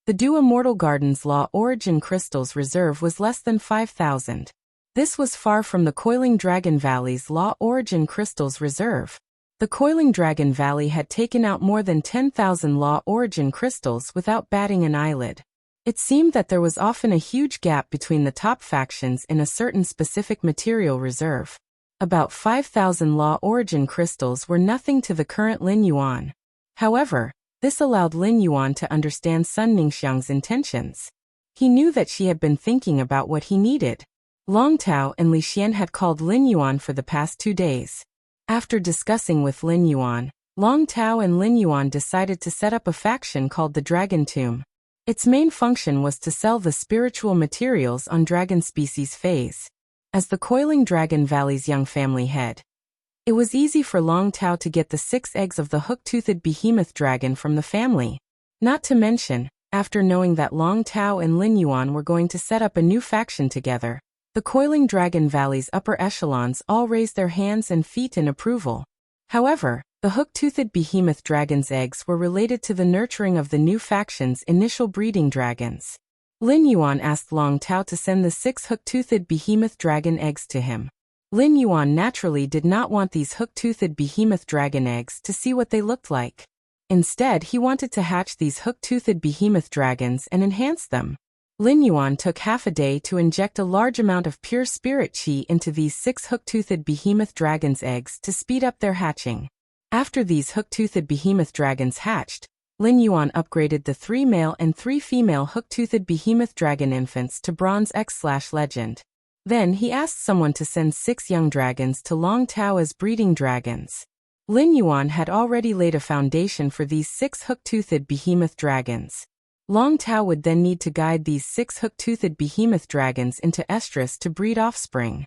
the Du Immortal Garden's law origin crystals reserve was less than 5,000. This was far from the Coiling Dragon Valley's law origin crystals reserve. The Coiling Dragon Valley had taken out more than 10,000 law origin crystals without batting an eyelid. It seemed that there was often a huge gap between the top factions in a certain specific material reserve. About 5,000 law origin crystals were nothing to the current Lin Yuan. However, this allowed Lin Yuan to understand Sun Ningxiang's intentions. He knew that she had been thinking about what he needed. Long Tao and Li Xian had called Lin Yuan for the past 2 days. After discussing with Lin Yuan, Long Tao and Lin Yuan decided to set up a faction called the Dragon Tomb. Its main function was to sell the spiritual materials on dragon species phase. As the Coiling Dragon Valley's young family head, it was easy for Long Tao to get the 6 eggs of the hook-toothed behemoth dragon from the family. Not to mention, after knowing that Long Tao and Lin Yuan were going to set up a new faction together, the Coiling Dragon Valley's upper echelons all raised their hands and feet in approval. However, the hook-toothed behemoth dragon's eggs were related to the nurturing of the new faction's initial breeding dragons. Lin Yuan asked Long Tao to send the 6 hook-toothed behemoth dragon eggs to him. Lin Yuan naturally did not want these hook-toothed behemoth dragon eggs to see what they looked like. Instead, he wanted to hatch these hook-toothed behemoth dragons and enhance them. Lin Yuan took half a day to inject a large amount of pure spirit qi into these 6 hook-toothed behemoth dragons' eggs to speed up their hatching. After these hook-toothed behemoth dragons hatched, Lin Yuan upgraded the 3 male and 3 female hook-toothed behemoth dragon infants to Bronze X/Legend. Then he asked someone to send 6 young dragons to Long Tao as breeding dragons. Lin Yuan had already laid a foundation for these 6 hook-toothed behemoth dragons. Long Tao would then need to guide these 6 hook-toothed behemoth dragons into estrus to breed offspring.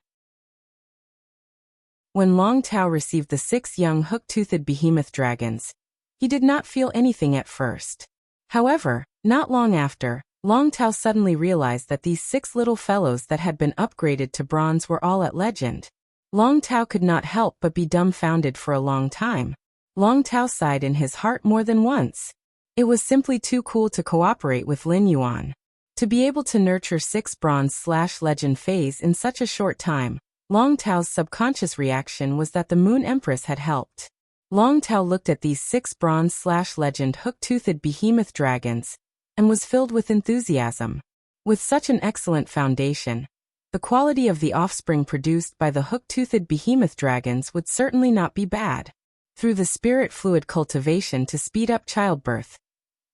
When Long Tao received the 6 young hook-toothed behemoth dragons, he did not feel anything at first. However, not long after, Long Tao suddenly realized that these 6 little fellows that had been upgraded to bronze were all at legend. Long Tao could not help but be dumbfounded for a long time. Long Tao sighed in his heart more than once. It was simply too cool to cooperate with Lin Yuan. To be able to nurture 6 Bronze/Legend phase in such a short time, Long Tao's subconscious reaction was that the Moon Empress had helped. Long Tao looked at these 6 Bronze/Legend hook-toothed behemoth dragons and was filled with enthusiasm. With such an excellent foundation, the quality of the offspring produced by the hook-toothed behemoth dragons would certainly not be bad. Through the spirit fluid cultivation to speed up childbirth,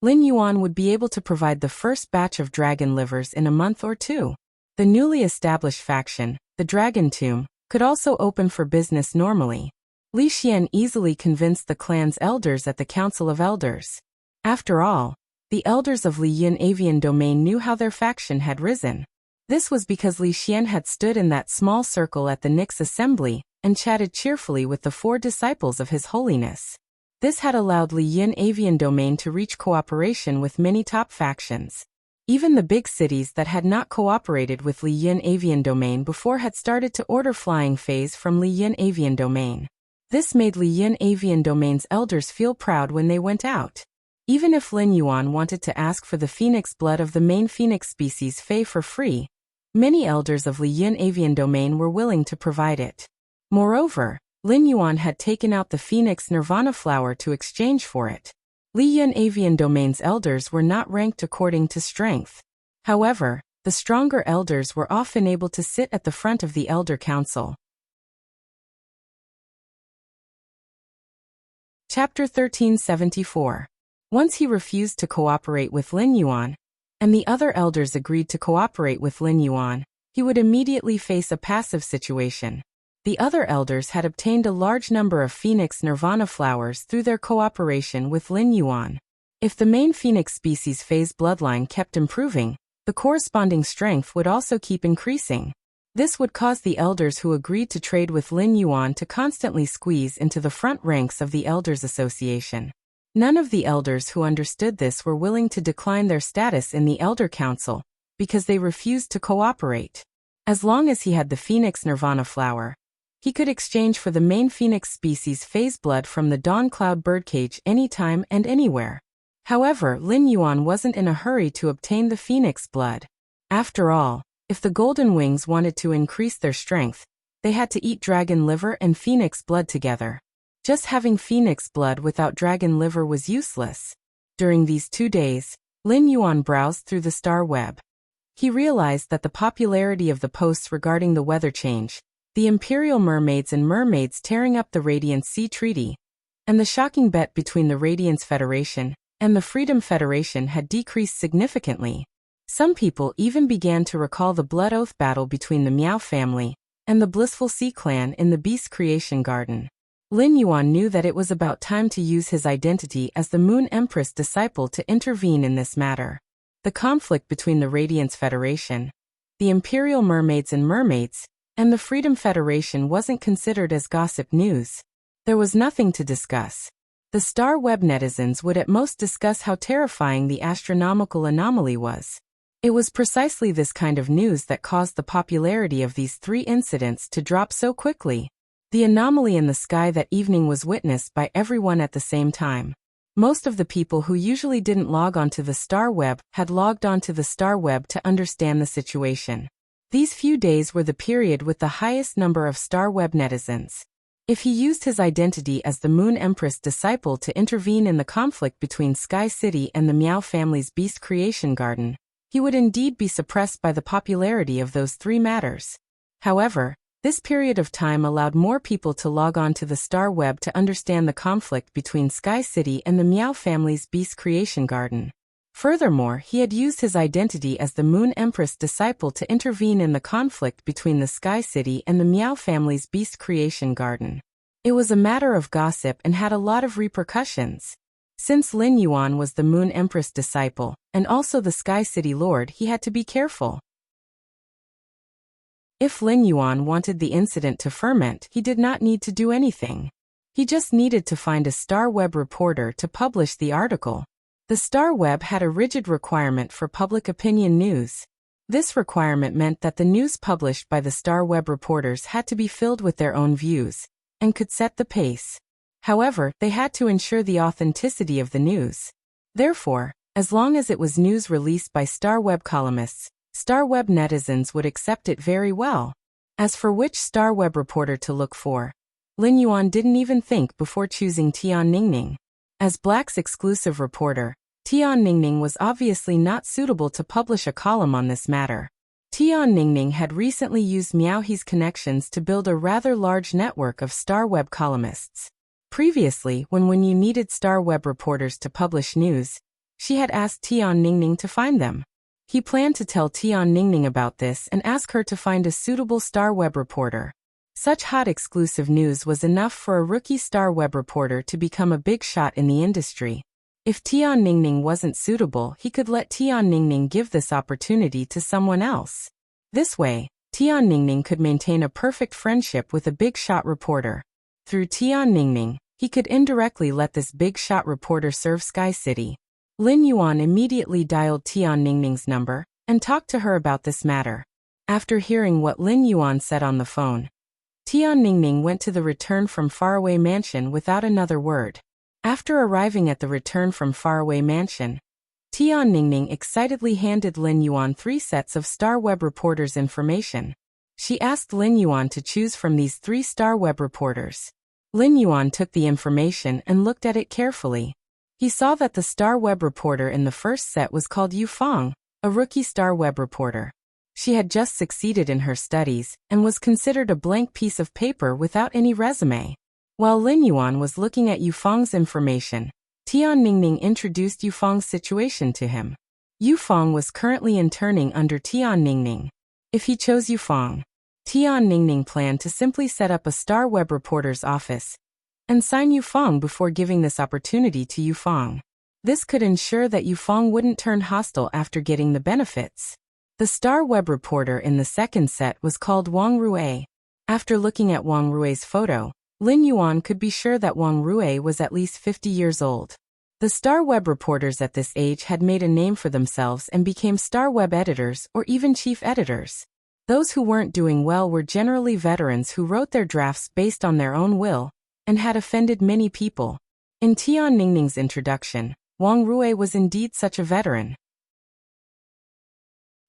Lin Yuan would be able to provide the first batch of dragon livers in a month or 2. The newly established faction, the Dragon Tomb, could also open for business normally. Li Xian easily convinced the clan's elders at the Council of Elders. After all, the elders of Li Yin Avian Domain knew how their faction had risen. This was because Li Xian had stood in that small circle at the Nix assembly and chatted cheerfully with the 4 disciples of His Holiness. This had allowed Li Yin Avian Domain to reach cooperation with many top factions. Even the big cities that had not cooperated with Li Yin Avian Domain before had started to order flying phase from Li Yin Avian Domain. This made Li Yin Avian Domain's elders feel proud when they went out. Even if Lin Yuan wanted to ask for the phoenix blood of the main phoenix species Fei for free, many elders of Li Yin Avian Domain were willing to provide it. Moreover, Lin Yuan had taken out the phoenix nirvana flower to exchange for it. Li Yin Avian Domain's elders were not ranked according to strength. However, the stronger elders were often able to sit at the front of the Elder Council. Chapter 1374. Once he refused to cooperate with Lin Yuan, and the other elders agreed to cooperate with Lin Yuan, he would immediately face a passive situation. The other elders had obtained a large number of phoenix nirvana flowers through their cooperation with Lin Yuan. If the main phoenix species phase bloodline kept improving, the corresponding strength would also keep increasing. This would cause the elders who agreed to trade with Lin Yuan to constantly squeeze into the front ranks of the Elders Association. None of the elders who understood this were willing to decline their status in the Elder Council, because they refused to cooperate. As long as he had the Phoenix Nirvana flower, he could exchange for the main phoenix species phase blood from the Dawn Cloud birdcage anytime and anywhere. However, Lin Yuan wasn't in a hurry to obtain the phoenix blood. After all, if the Golden Wings wanted to increase their strength, they had to eat dragon liver and phoenix blood together. Just having phoenix blood without dragon liver was useless. During these 2 days, Lin Yuan browsed through the star web. He realized that the popularity of the posts regarding the weather change, the Imperial Mermaids and Mermaids tearing up the Radiant Sea Treaty, and the shocking bet between the Radiance Federation and the Freedom Federation had decreased significantly. Some people even began to recall the Blood Oath battle between the Miao family and the Blissful Sea clan in the Beast Creation Garden. Lin Yuan knew that it was about time to use his identity as the Moon Empress disciple to intervene in this matter. The conflict between the Radiance Federation, the Imperial Mermaids and Mermaids, and the Freedom Federation wasn't considered as gossip news. There was nothing to discuss. The Star Web netizens would at most discuss how terrifying the astronomical anomaly was. It was precisely this kind of news that caused the popularity of these 3 incidents to drop so quickly. The anomaly in the sky that evening was witnessed by everyone at the same time. Most of the people who usually didn't log onto the Star Web had logged onto the Star Web to understand the situation. These few days were the period with the highest number of Star Web netizens. If he used his identity as the Moon Empress disciple to intervene in the conflict between Sky City and the Miao family's Beast Creation Garden, he would indeed be suppressed by the popularity of those three matters. However, this period of time allowed more people to log on to the Star Web to understand the conflict between Sky City and the Miao family's Beast Creation Garden. Furthermore, he had used his identity as the Moon Empress disciple to intervene in the conflict between the Sky City and the Miao family's Beast Creation Garden. It was a matter of gossip and had a lot of repercussions. Since Lin Yuan was the Moon Empress disciple, and also the Sky City Lord, he had to be careful. If Lin Yuan wanted the incident to ferment, he did not need to do anything. He just needed to find a Star Web reporter to publish the article. The Star Web had a rigid requirement for public opinion news. This requirement meant that the news published by the Star Web reporters had to be filled with their own views, and could set the pace. However, they had to ensure the authenticity of the news. Therefore, as long as it was news released by Star Web columnists, Star Web netizens would accept it very well. As for which Star Web reporter to look for, Lin Yuan didn't even think before choosing Tian Ningning. As Black's exclusive reporter, Tian Ningning was obviously not suitable to publish a column on this matter. Tian Ningning had recently used Miaohe's connections to build a rather large network of Star Web columnists. Previously, when you needed Star Web reporters to publish news, she had asked Tian Ningning to find them. He planned to tell Tian Ningning about this and ask her to find a suitable Star Web reporter. Such hot exclusive news was enough for a rookie Star Web reporter to become a big shot in the industry. If Tian Ningning wasn't suitable, he could let Tian Ningning give this opportunity to someone else. This way, Tian Ningning could maintain a perfect friendship with a big shot reporter. Through Tian Ningning, he could indirectly let this big shot reporter serve Sky City. Lin Yuan immediately dialed Tian Ningning's number and talked to her about this matter. After hearing what Lin Yuan said on the phone, Tian Ningning went to the Return from Faraway Mansion without another word. After arriving at the Return from Faraway Mansion, Tian Ningning excitedly handed Lin Yuan 3 sets of Star Web reporters' information. She asked Lin Yuan to choose from these 3 Star Web reporters. Lin Yuan took the information and looked at it carefully. He saw that the Star Web reporter in the first set was called Yu Fang, a rookie Star Web reporter. She had just succeeded in her studies and was considered a blank piece of paper without any resume. While Lin Yuan was looking at Yu Fang's information, Tian Ningning introduced Yu Fang's situation to him. Yu Fang was currently interning under Tian Ningning. If he chose Yu Fang, Tian Ningning planned to simply set up a Star Web reporter's office and sign Yu Fang before giving this opportunity to Yu Fang. This could ensure that Yu Fang wouldn't turn hostile after getting the benefits. The Star Web reporter in the second set was called Wang Rue. After looking at Wang Rue's photo, Lin Yuan could be sure that Wang Rue was at least 50 years old. The Star Web reporters at this age had made a name for themselves and became Star Web editors or even chief editors. Those who weren't doing well were generally veterans who wrote their drafts based on their own will and had offended many people. In Tian Ningning's introduction, Wang Rue was indeed such a veteran.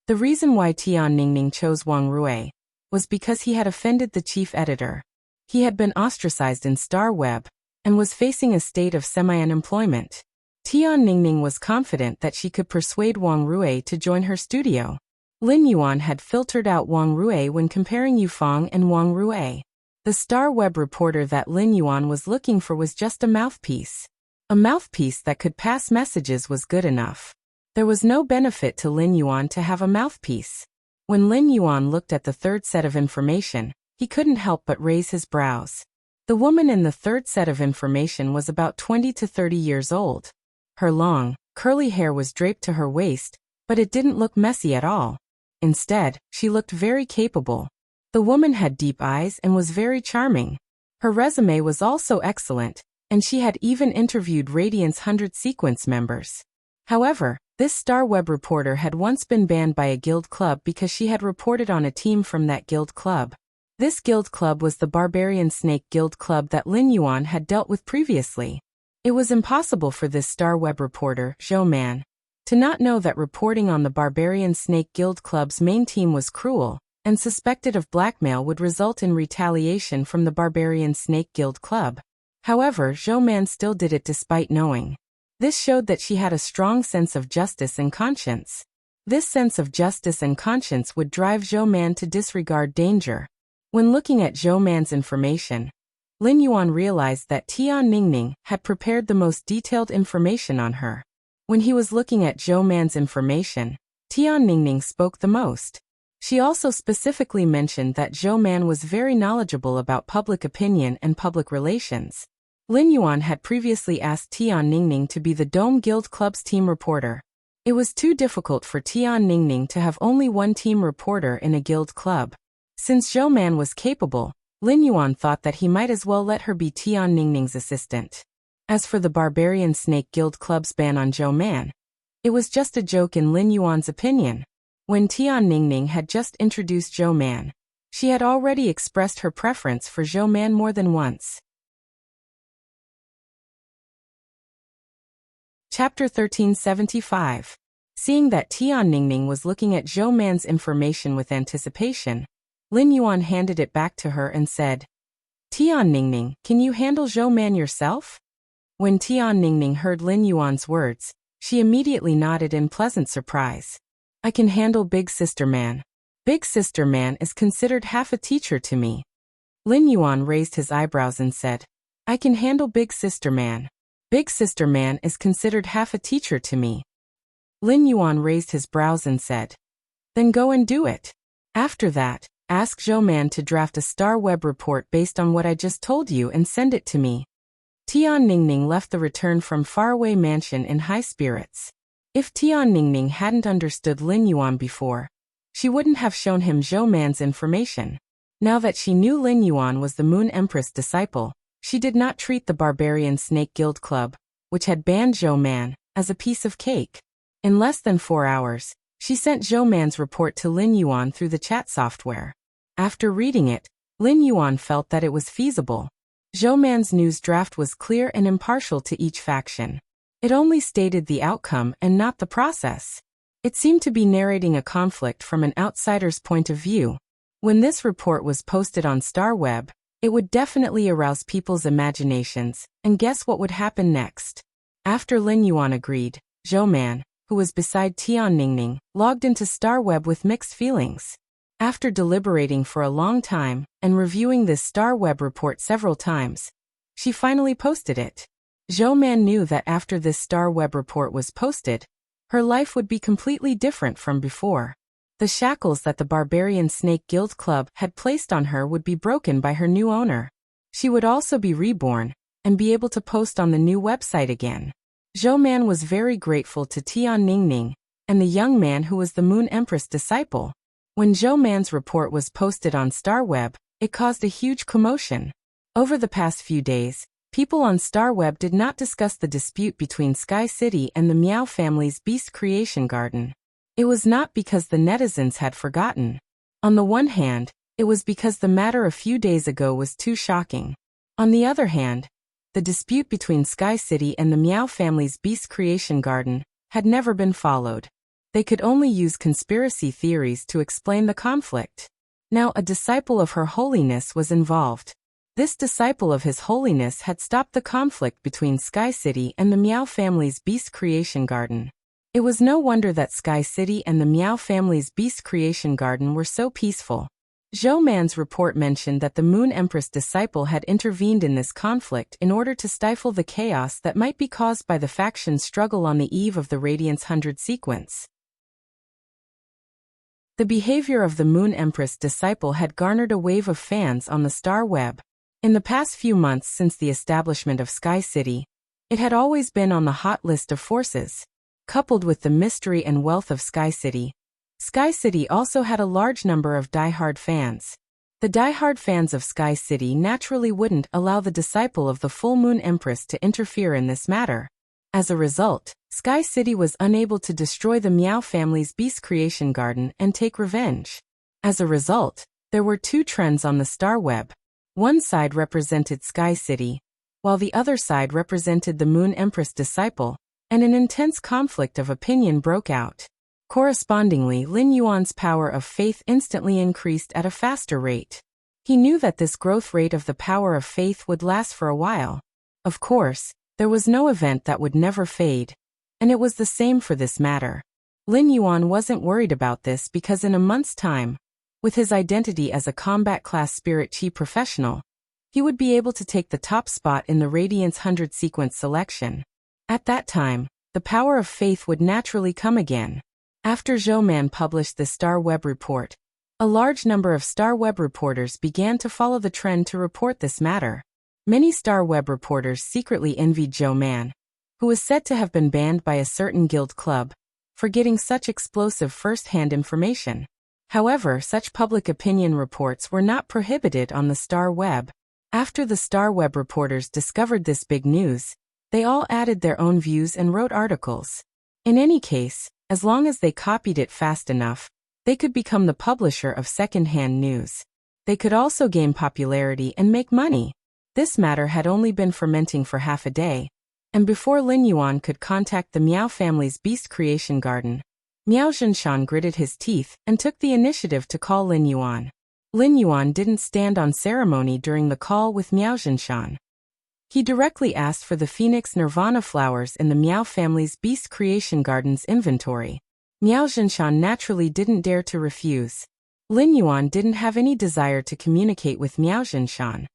The reason why Tian Ningning chose Wang Rue was because he had offended the chief editor. He had been ostracized in Star Web and was facing a state of semi-unemployment. Tian Ningning was confident that she could persuade Wang Rue to join her studio. Lin Yuan had filtered out Wang Rue when comparing Yu Fang and Wang Rue. The Star Web reporter that Lin Yuan was looking for was just a mouthpiece. A mouthpiece that could pass messages was good enough. There was no benefit to Lin Yuan to have a mouthpiece. When Lin Yuan looked at the third set of information, he couldn't help but raise his brows. The woman in the third set of information was about 20 to 30 years old. Her long, curly hair was draped to her waist, but it didn't look messy at all. Instead, she looked very capable. The woman had deep eyes and was very charming. Her resume was also excellent, and she had even interviewed Radiant's 100 Sequence members. However, this Star Web reporter had once been banned by a guild club because she had reported on a team from that guild club. This guild club was the Barbarian Snake Guild Club that Lin Yuan had dealt with previously. It was impossible for this Star Web reporter, Zhou Man, to not know that reporting on the Barbarian Snake Guild Club's main team was cruel, and suspected of blackmail would result in retaliation from the Barbarian Snake Guild Club. However, Zhou Man still did it despite knowing. This showed that she had a strong sense of justice and conscience. This sense of justice and conscience would drive Zhou Man to disregard danger. When looking at Zhou Man's information, Lin Yuan realized that Tian Ningning had prepared the most detailed information on her. When he was looking at Zhou Man's information, Tian Ningning spoke the most. She also specifically mentioned that Zhou Man was very knowledgeable about public opinion and public relations. Lin Yuan had previously asked Tian Ningning to be the Dome Guild Club's team reporter. It was too difficult for Tian Ningning to have only one team reporter in a guild club. Since Zhou Man was capable, Lin Yuan thought that he might as well let her be Tian Ningning's assistant. As for the Barbarian Snake Guild Club's ban on Zhou Man, it was just a joke in Lin Yuan's opinion. When Tian Ningning had just introduced Zhou Man, she had already expressed her preference for Zhou Man more than once. Chapter 1375. Seeing that Tian Ningning was looking at Zhou Man's information with anticipation, Lin Yuan handed it back to her and said, "Tian Ningning, can you handle Zhou Man yourself?" When Tian Ningning heard Lin Yuan's words, she immediately nodded in pleasant surprise. "I can handle Big Sister Man. Big Sister Man is considered half a teacher to me." Lin Yuan raised his eyebrows and said, "I can handle Big Sister Man. Big Sister Man is considered half a teacher to me." Lin Yuan raised his brows and said, "Then go and do it. After that, ask Zhou Man to draft a star web report based on what I just told you and send it to me." Tian Ningning left the return from faraway mansion in high spirits. If Tian Ningning hadn't understood Lin Yuan before, she wouldn't have shown him Zhou Man's information. Now that she knew Lin Yuan was the Moon Empress disciple, she did not treat the Barbarian Snake Guild Club, which had banned Zhou Man, as a piece of cake. In less than 4 hours, she sent Zhou Man's report to Lin Yuan through the chat software. After reading it, Lin Yuan felt that it was feasible. Zhou Man's news draft was clear and impartial to each faction. It only stated the outcome and not the process. It seemed to be narrating a conflict from an outsider's point of view. When this report was posted on StarWeb, it would definitely arouse people's imaginations, and guess what would happen next? After Lin Yuan agreed, Zhou Man, who was beside Tian Ningning, logged into StarWeb with mixed feelings. After deliberating for a long time, and reviewing this StarWeb report several times, she finally posted it. Zhou Man knew that after this StarWeb report was posted, her life would be completely different from before. The shackles that the Barbarian Snake Guild Club had placed on her would be broken by her new owner. She would also be reborn, and be able to post on the new website again. Zhou Man was very grateful to Tian Ningning, and the young man who was the Moon Empress disciple. When Zhou Man's report was posted on StarWeb, it caused a huge commotion. Over the past few days, people on StarWeb did not discuss the dispute between Sky City and the Miao family's Beast Creation Garden. It was not because the netizens had forgotten. On the one hand, it was because the matter a few days ago was too shocking. On the other hand, the dispute between Sky City and the Miao family's Beast Creation Garden had never been followed. They could only use conspiracy theories to explain the conflict. Now a disciple of Her Holiness was involved. This disciple of His Holiness had stopped the conflict between Sky City and the Miao family's Beast Creation Garden. It was no wonder that Sky City and the Miao family's Beast Creation Garden were so peaceful. Zhou Man's report mentioned that the Moon Empress disciple had intervened in this conflict in order to stifle the chaos that might be caused by the faction's struggle on the eve of the Radiance 100 sequence. The behavior of the Moon Empress disciple had garnered a wave of fans on the Star Web. In the past few months since the establishment of Sky City, it had always been on the hot list of forces. Coupled with the mystery and wealth of Sky City also had a large number of die-hard fans. The die-hard fans of Sky City naturally wouldn't allow the disciple of the Full Moon Empress to interfere in this matter. As a result, Sky City was unable to destroy the Miao family's Beast Creation Garden and take revenge. As a result, there were two trends on the Star Web. One side represented Sky City, while the other side represented the Moon Empress disciple, and an intense conflict of opinion broke out. Correspondingly, Lin Yuan's power of faith instantly increased at a faster rate. He knew that this growth rate of the power of faith would last for a while. Of course, there was no event that would never fade. And it was the same for this matter. Lin Yuan wasn't worried about this because in a month's time, with his identity as a combat class spirit chi professional, he would be able to take the top spot in the Radiance 100 sequence selection. At that time, the power of faith would naturally come again. After Zhou Man published the Star Web report, a large number of Star Web reporters began to follow the trend to report this matter. Many Star Web reporters secretly envied Zhou Man, who was said to have been banned by a certain guild club, for getting such explosive first-hand information. However, such public opinion reports were not prohibited on the Star Web. After the Star Web reporters discovered this big news, they all added their own views and wrote articles. In any case, as long as they copied it fast enough, they could become the publisher of second-hand news. They could also gain popularity and make money. This matter had only been fermenting for half a day, and before Lin Yuan could contact the Miao family's beast creation garden, Miao Zhenshan gritted his teeth and took the initiative to call Lin Yuan. Lin Yuan didn't stand on ceremony during the call with Miao Zhenshan. He directly asked for the Phoenix Nirvana flowers in the Miao family's beast creation garden's inventory. Miao Zhenshan naturally didn't dare to refuse. Lin Yuan didn't have any desire to communicate with Miao Zhenshan,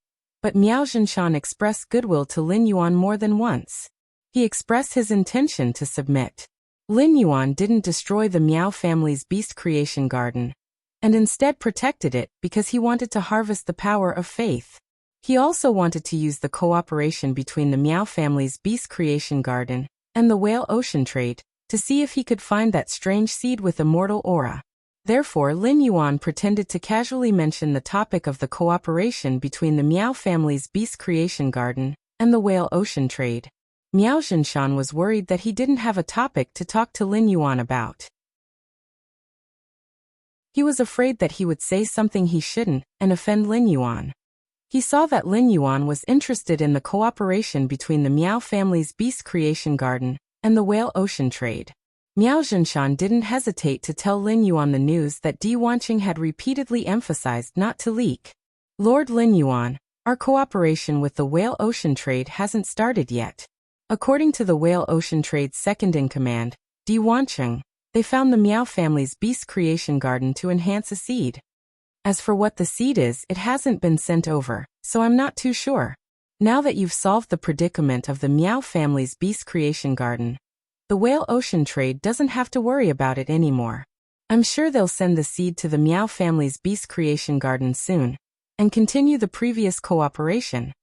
but Miao Zhenshan expressed goodwill to Lin Yuan more than once. He expressed his intention to submit. Lin Yuan didn't destroy the Miao family's beast creation garden, and instead protected it because he wanted to harvest the power of faith. He also wanted to use the cooperation between the Miao family's beast creation garden and the whale ocean trade to see if he could find that strange seed with immortal aura. Therefore, Lin Yuan pretended to casually mention the topic of the cooperation between the Miao family's beast creation garden and the whale ocean trade. Miao Zhenshan was worried that he didn't have a topic to talk to Lin Yuan about. He was afraid that he would say something he shouldn't and offend Lin Yuan. He saw that Lin Yuan was interested in the cooperation between the Miao family's beast creation garden and the whale ocean trade. Miao Zhenshan didn't hesitate to tell Lin Yuan the news that Di Wanqing had repeatedly emphasized not to leak. Lord Lin Yuan, our cooperation with the whale ocean trade hasn't started yet. According to the whale ocean trade's second-in-command, Di Wanqing, they found the Miao family's beast creation garden to enhance a seed. As for what the seed is, it hasn't been sent over, so I'm not too sure. Now that you've solved the predicament of the Miao family's beast creation garden, the whale ocean trade doesn't have to worry about it anymore. I'm sure they'll send the seed to the Miao family's beast creation garden soon, and continue the previous cooperation.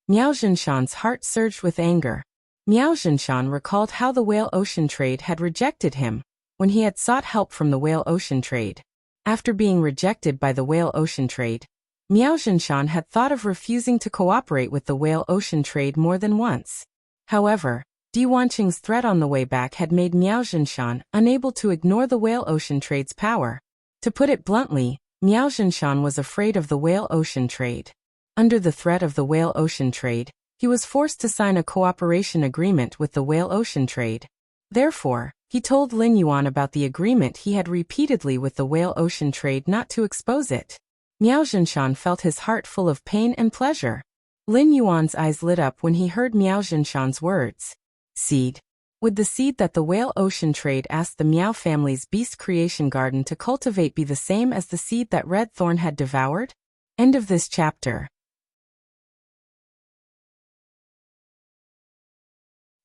Miao Zhenshan's heart surged with anger. Miao Zhenshan recalled how the whale ocean trade had rejected him when he had sought help from the whale ocean trade. After being rejected by the whale ocean trade, Miao Zhenshan had thought of refusing to cooperate with the whale ocean trade more than once. However, Di Wanqing's threat on the way back had made Miao Zhenshan unable to ignore the whale ocean trade's power. To put it bluntly, Miao Zhenshan was afraid of the whale ocean trade. Under the threat of the whale ocean trade, he was forced to sign a cooperation agreement with the whale ocean trade. Therefore, he told Lin Yuan about the agreement he had repeatedly with the whale ocean trade not to expose it. Miao Zhenshan felt his heart full of pain and pleasure. Lin Yuan's eyes lit up when he heard Miao Zhenshan's words. Seed. Would the seed that the whale ocean trade asked the Miao family's beast creation garden to cultivate be the same as the seed that Red Thorn had devoured? End of this chapter.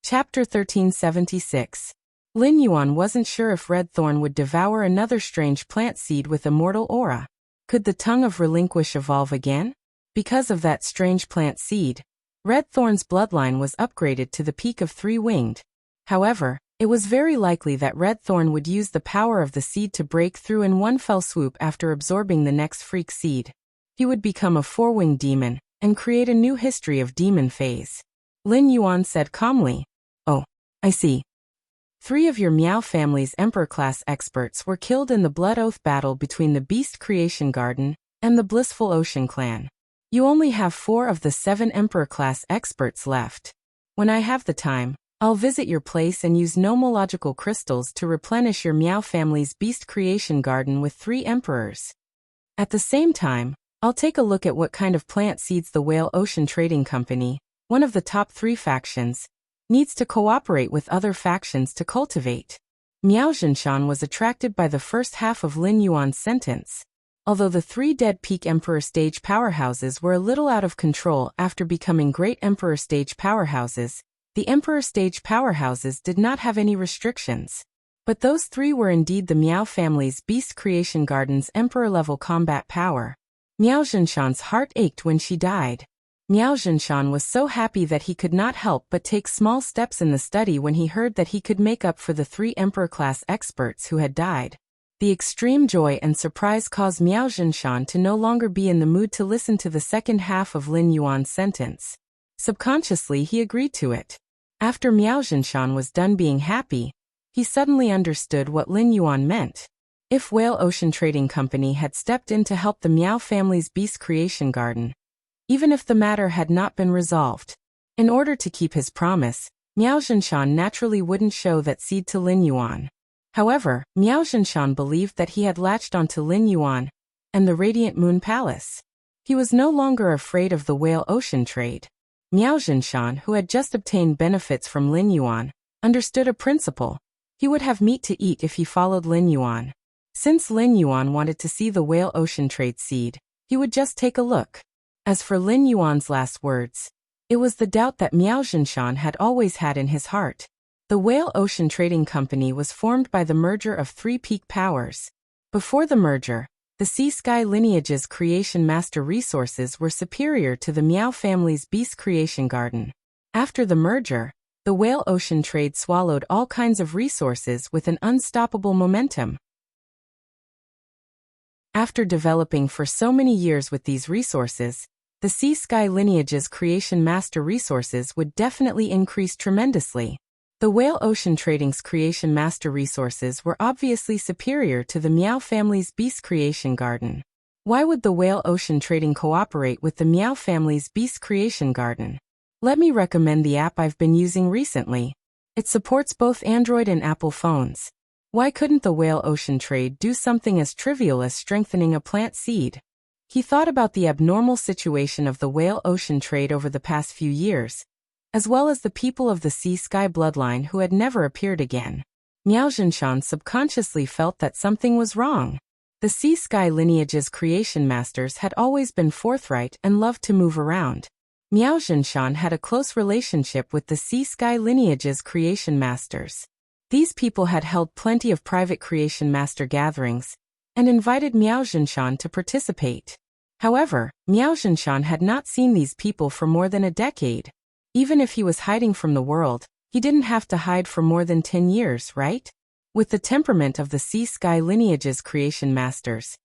Chapter 1376. Lin Yuan wasn't sure if Red Thorn would devour another strange plant seed with immortal aura. Could the tongue of Relinquish evolve again? Because of that strange plant seed, Red Thorn's bloodline was upgraded to the peak of 3-winged. However, it was very likely that Red Thorn would use the power of the seed to break through in one fell swoop after absorbing the next freak seed. He would become a 4-winged demon and create a new history of demon phase. Lin Yuan said calmly, "Oh, I see. 3 of your Miao family's Emperor-class experts were killed in the Blood Oath battle between the Beast Creation Garden and the Blissful Ocean clan. You only have 4 of the 7 Emperor-class experts left. When I have the time, I'll visit your place and use nomological crystals to replenish your Miao family's beast creation garden with 3 emperors. At the same time, I'll take a look at what kind of plant seeds the Whale Ocean Trading Company, one of the top 3 factions, needs to cooperate with other factions to cultivate. Miao Zhinshan was attracted by the first half of Lin Yuan's sentence. Although the 3 dead peak emperor stage powerhouses were a little out of control after becoming great emperor stage powerhouses, the emperor stage powerhouses did not have any restrictions. But those 3 were indeed the Miao family's beast creation garden's emperor-level combat power. Miao Zhinshan's heart ached when she died. Miao Zhinshan was so happy that he could not help but take small steps in the study when he heard that he could make up for the 3 emperor-class experts who had died. The extreme joy and surprise caused Miao Zhinshan to no longer be in the mood to listen to the second half of Lin Yuan's sentence. Subconsciously he agreed to it. After Miao Zhinshan was done being happy, he suddenly understood what Lin Yuan meant. If Whale Ocean Trading Company had stepped in to help the Miao family's beast creation garden, even if the matter had not been resolved, in order to keep his promise, Miao Zhinshan naturally wouldn't show that seed to Lin Yuan. However, Miao Zhinshan believed that he had latched onto Lin Yuan and the Radiant Moon Palace. He was no longer afraid of the Whale Ocean trade. Miao Zhinshan, who had just obtained benefits from Lin Yuan, understood a principle. He would have meat to eat if he followed Lin Yuan. Since Lin Yuan wanted to see the Whale Ocean trade seed, he would just take a look. As for Lin Yuan's last words, it was the doubt that Miao Zhinshan had always had in his heart. The Whale Ocean Trading Company was formed by the merger of 3 peak powers. Before the merger, the Sea-Sky lineage's creation master resources were superior to the Miao family's beast creation garden. After the merger, the Whale Ocean trade swallowed all kinds of resources with an unstoppable momentum. After developing for so many years with these resources, the Sea-Sky lineage's creation master resources would definitely increase tremendously. The Whale Ocean Trading's creation master resources were obviously superior to the Miao family's beast creation garden. Why would the Whale Ocean Trading cooperate with the Miao family's beast creation garden? Let me recommend the app I've been using recently. It supports both Android and Apple phones. Why couldn't the Whale Ocean Trade do something as trivial as strengthening a plant seed? He thought about the abnormal situation of the Whale Ocean Trade over the past few years, as well as the people of the Sea-Sky bloodline who had never appeared again. Miao Zhinshan subconsciously felt that something was wrong. The Sea-Sky lineage's creation masters had always been forthright and loved to move around. Miao Zhinshan had a close relationship with the Sea-Sky lineage's creation masters. These people had held plenty of private creation master gatherings and invited Miao Zhinshan to participate. However, Miao Zhinshan had not seen these people for more than a decade. Even if he was hiding from the world, he didn't have to hide for more than 10 years, right? With the temperament of the Sea-Sky lineage's creation masters,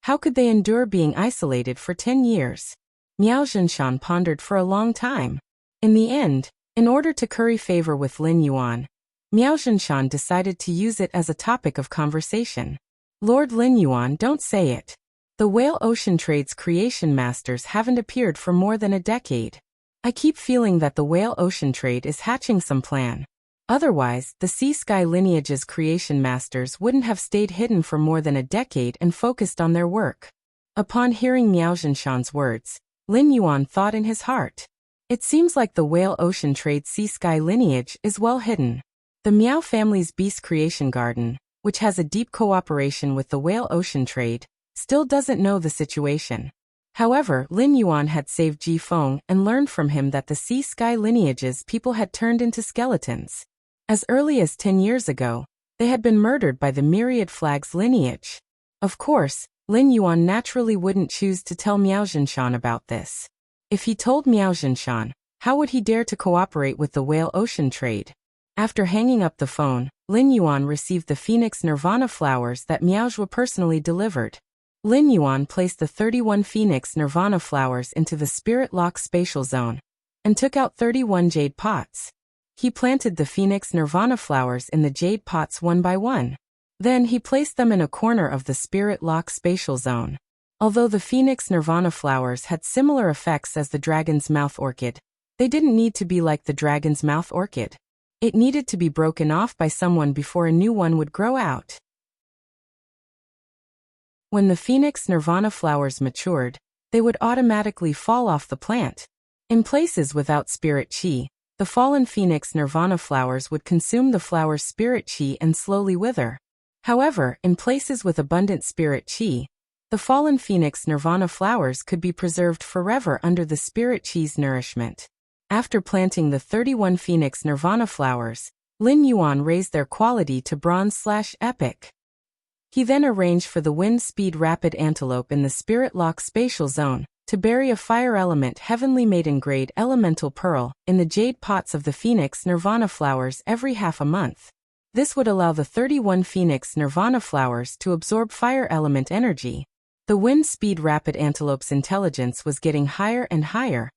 how could they endure being isolated for 10 years? Miao Zhinshan pondered for a long time. In the end, in order to curry favor with Lin Yuan, Miao Zhinshan decided to use it as a topic of conversation. Lord Lin Yuan, don't say it. The Whale Ocean Trade's creation masters haven't appeared for more than a decade. I keep feeling that the Whale Ocean Trade is hatching some plan. Otherwise, the Sea-Sky lineage's creation masters wouldn't have stayed hidden for more than a decade and focused on their work. Upon hearing Miao Zhinshan's words, Lin Yuan thought in his heart. It seems like the Whale Ocean Trade's Sea-Sky lineage is well hidden. The Miao family's beast creation garden, which has a deep cooperation with the Whale Ocean Trade, still doesn't know the situation. However, Lin Yuan had saved Ji Feng and learned from him that the Sea-Sky lineage's people had turned into skeletons. As early as 10 years ago, they had been murdered by the Myriad Flag's lineage. Of course, Lin Yuan naturally wouldn't choose to tell Miao Zhinshan about this. If he told Miao Zhinshan, how would he dare to cooperate with the Whale Ocean Trade? After hanging up the phone, Lin Yuan received the Phoenix Nirvana flowers that Miao Zhua personally delivered. Lin Yuan placed the 31 Phoenix Nirvana flowers into the Spirit Lock spatial zone and took out 31 jade pots. He planted the Phoenix Nirvana flowers in the jade pots one by one. Then he placed them in a corner of the Spirit Lock spatial zone. Although the Phoenix Nirvana flowers had similar effects as the Dragon's Mouth Orchid, they didn't need to be like the Dragon's Mouth Orchid. It needed to be broken off by someone before a new one would grow out. When the phoenix nirvana flowers matured, they would automatically fall off the plant. In places without spirit chi, the fallen phoenix nirvana flowers would consume the flower's spirit chi and slowly wither. However, in places with abundant spirit chi, the fallen phoenix nirvana flowers could be preserved forever under the spirit chi's nourishment. After planting the 31 phoenix nirvana flowers, Lin Yuan raised their quality to bronze/epic. He then arranged for the wind speed rapid antelope in the spirit lock spatial zone to bury a fire element heavenly maiden grade elemental pearl in the jade pots of the phoenix nirvana flowers every half a month. This would allow the 31 phoenix nirvana flowers to absorb fire element energy. The wind speed rapid antelope's intelligence was getting higher and higher,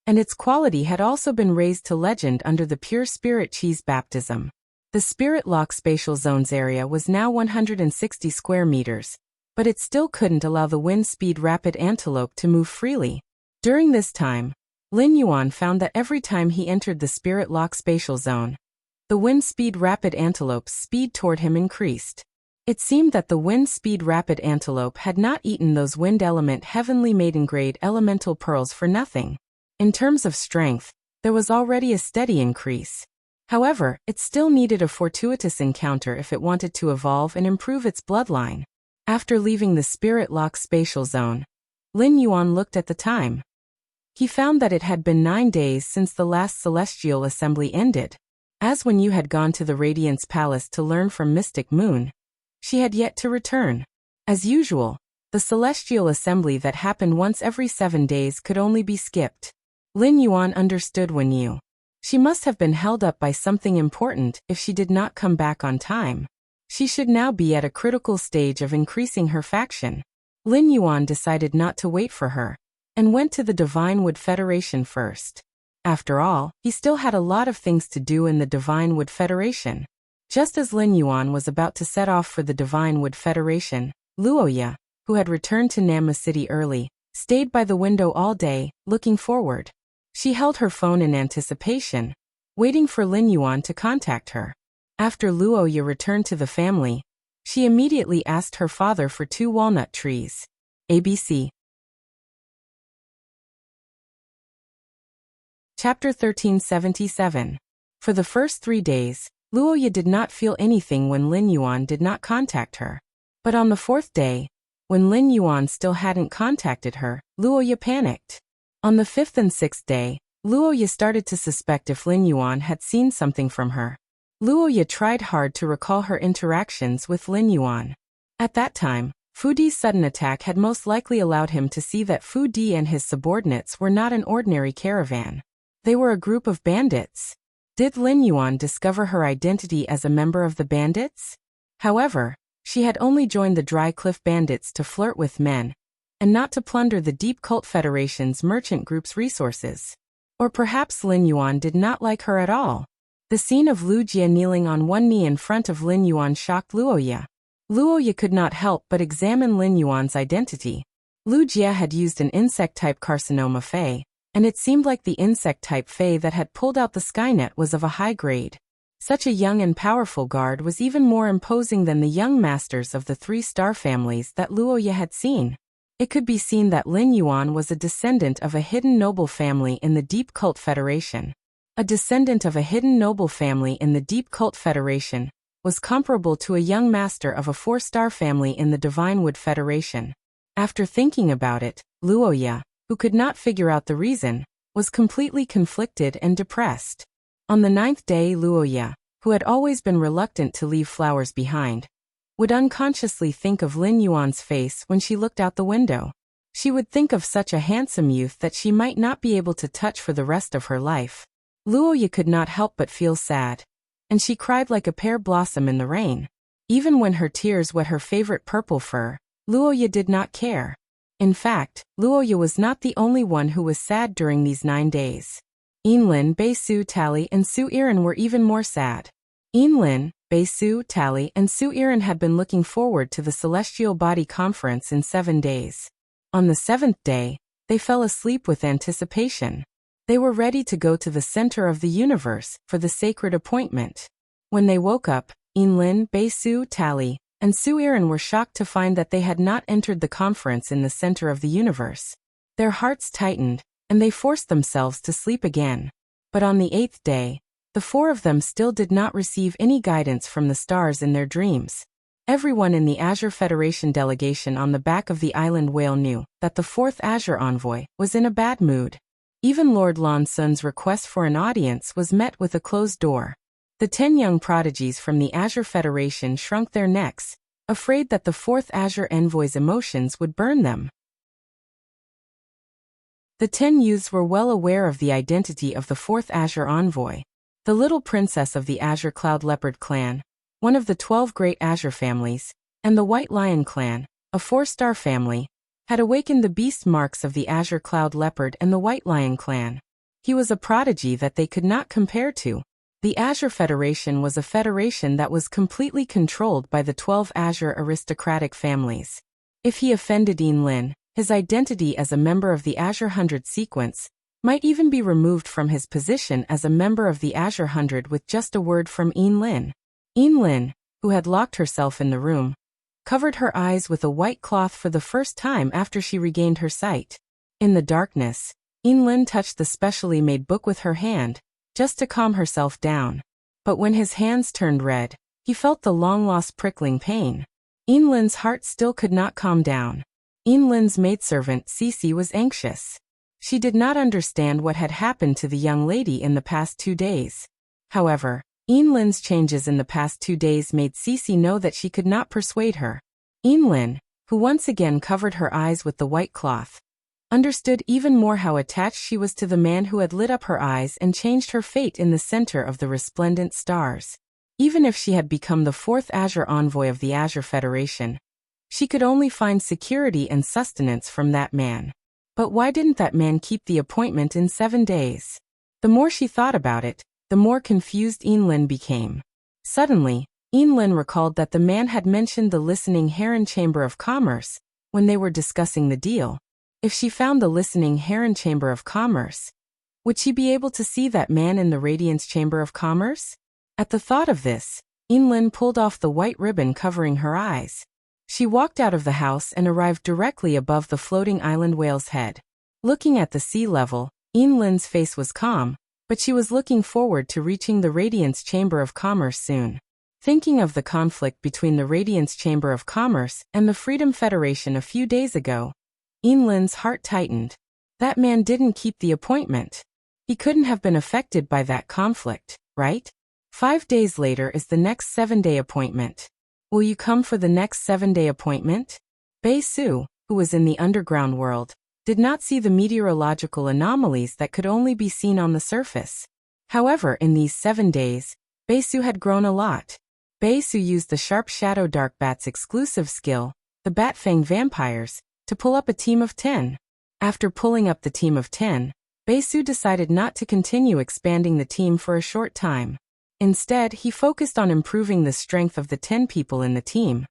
and its quality had also been raised to legend under the pure spirit chi's baptism. The spirit lock spatial zones area was now 160 square meters, but it still couldn't allow the wind speed rapid antelope to move freely. During this time, Lin Yuan found that every time he entered the spirit lock spatial zone, the wind speed rapid antelope's speed toward him increased. It seemed that the wind speed rapid antelope had not eaten those wind element heavenly maiden grade elemental pearls for nothing. In terms of strength, there was already a steady increase. However, it still needed a fortuitous encounter if it wanted to evolve and improve its bloodline. After leaving the spirit lock spatial zone, Lin Yuan looked at the time. He found that it had been 9 days since the last celestial assembly ended. As when you had gone to the Radiance Palace to learn from Mystic Moon, she had yet to return. As usual, the celestial assembly that happened once every 7 days could only be skipped. Lin Yuan understood when she must have been held up by something important if she did not come back on time. She should now be at a critical stage of increasing her faction. Lin Yuan decided not to wait for her, and went to the Divine Wood Federation first. After all, he still had a lot of things to do in the Divine Wood Federation. Just as Lin Yuan was about to set off for the Divine Wood Federation, Luoya, who had returned to Namma City early, stayed by the window all day, looking forward. She held her phone in anticipation, waiting for Lin Yuan to contact her. After Luoya returned to the family, she immediately asked her father for 2 walnut trees. ABC. Chapter 1377. For the first 3 days, Luoya did not feel anything when Lin Yuan did not contact her. But on the 4th day, when Lin Yuan still hadn't contacted her, Luoya panicked. On the 5th and 6th day, Luoya started to suspect if Lin Yuan had seen something from her. Luoya tried hard to recall her interactions with Lin Yuan. At that time, Fu Di's sudden attack had most likely allowed him to see that Fu Di and his subordinates were not an ordinary caravan. They were a group of bandits. Did Lin Yuan discover her identity as a member of the bandits? However, she had only joined the Dry Cliff Bandits to flirt with men, and not to plunder the Deep Cult Federation's merchant group's resources. Or perhaps Lin Yuan did not like her at all. The scene of Lu Jie kneeling on one knee in front of Lin Yuan shocked Luoya. Luoya could not help but examine Lin Yuan's identity. Lu Jie had used an insect-type carcinoma Fey, and it seemed like the insect-type Fey that had pulled out the Skynet was of a high grade. Such a young and powerful guard was even more imposing than the young masters of the 3-star families that Luoya had seen. It could be seen that Lin Yuan was a descendant of a hidden noble family in the Deep Cult Federation. A descendant of a hidden noble family in the Deep Cult Federation was comparable to a young master of a 4-star family in the Divine Wood Federation. After thinking about it, Luoya, who could not figure out the reason, was completely conflicted and depressed. On the 9th day, Luoya, who had always been reluctant to leave flowers behind, would unconsciously think of Lin Yuan's face when she looked out the window. She would think of such a handsome youth that she might not be able to touch for the rest of her life. Luoya could not help but feel sad, and she cried like a pear blossom in the rain. Even when her tears wet her favorite purple fur, Luoya did not care. In fact, Luoya was not the only one who was sad during these 9 days. Yinlin, Bei-Su, Tally, and Su Iran were even more sad. Yinlin, Bei-Su, Tally, and Su Iran had been looking forward to the Celestial Body Conference in 7 days. On the 7th day, they fell asleep with anticipation. They were ready to go to the center of the universe for the sacred appointment. When they woke up, Yinlin, Beisu, Tali, and Suiren were shocked to find that they had not entered the conference in the center of the universe. Their hearts tightened, and they forced themselves to sleep again. But on the 8th day, the 4 of them still did not receive any guidance from the stars in their dreams. Everyone in the Azure Federation delegation on the back of the island whale knew that the 4th Azure envoy was in a bad mood. Even Lord Lan Sun's request for an audience was met with a closed door. The 10 young prodigies from the Azure Federation shrunk their necks, afraid that the 4th Azure envoy's emotions would burn them. The 10 youths were well aware of the identity of the 4th Azure envoy. The little princess of the Azure Cloud Leopard clan, one of the 12 great Azure families, and the White Lion clan, a 4-star family, had awakened the beast marks of the Azure Cloud Leopard and the White Lion clan. He was a prodigy that they could not compare to. The Azure Federation was a federation that was completely controlled by the 12 Azure aristocratic families. If he offended Yinlin, his identity as a member of the Azure 100 sequence might even be removed from his position as a member of the Azure 100 with just a word from Yinlin. Yinlin, who had locked herself in the room, covered her eyes with a white cloth for the first time after she regained her sight. In the darkness, Yinlin touched the specially made book with her hand, just to calm herself down. But when his hands turned red, he felt the long-lost prickling pain. Yinlin's heart still could not calm down. Yinlin's maidservant Cece was anxious. She did not understand what had happened to the young lady in the past 2 days. However, Yinlin's changes in the past 2 days made Cece know that she could not persuade her. Yinlin, who once again covered her eyes with the white cloth, understood even more how attached she was to the man who had lit up her eyes and changed her fate in the center of the resplendent stars. Even if she had become the 4th Azure envoy of the Azure Federation, she could only find security and sustenance from that man. But why didn't that man keep the appointment in 7 days? The more she thought about it, the more confused Yinlin became. Suddenly, Yinlin recalled that the man had mentioned the listening Heron Chamber of Commerce when they were discussing the deal. If she found the listening Heron Chamber of Commerce, would she be able to see that man in the Radiance Chamber of Commerce? At the thought of this, Yinlin pulled off the white ribbon covering her eyes. She walked out of the house and arrived directly above the floating island whale's head. Looking at the sea level, Yinlin's face was calm, but she was looking forward to reaching the Radiance Chamber of Commerce soon. Thinking of the conflict between the Radiance Chamber of Commerce and the Freedom Federation a few days ago, Yinlin's heart tightened. That man didn't keep the appointment. He couldn't have been affected by that conflict, right? 5 days later is the next 7-day appointment. Will you come for the next 7-day appointment? Bei Su, who was in the underground world, did not see the meteorological anomalies that could only be seen on the surface. However, in these 7 days, Bei Su had grown a lot. Bei Su used the Sharp Shadow Dark Bat's exclusive skill, the Bat Fang Vampires, to pull up a team of 10. After pulling up the team of 10, Bei Su decided not to continue expanding the team for a short time. Instead, he focused on improving the strength of the 10 people in the team.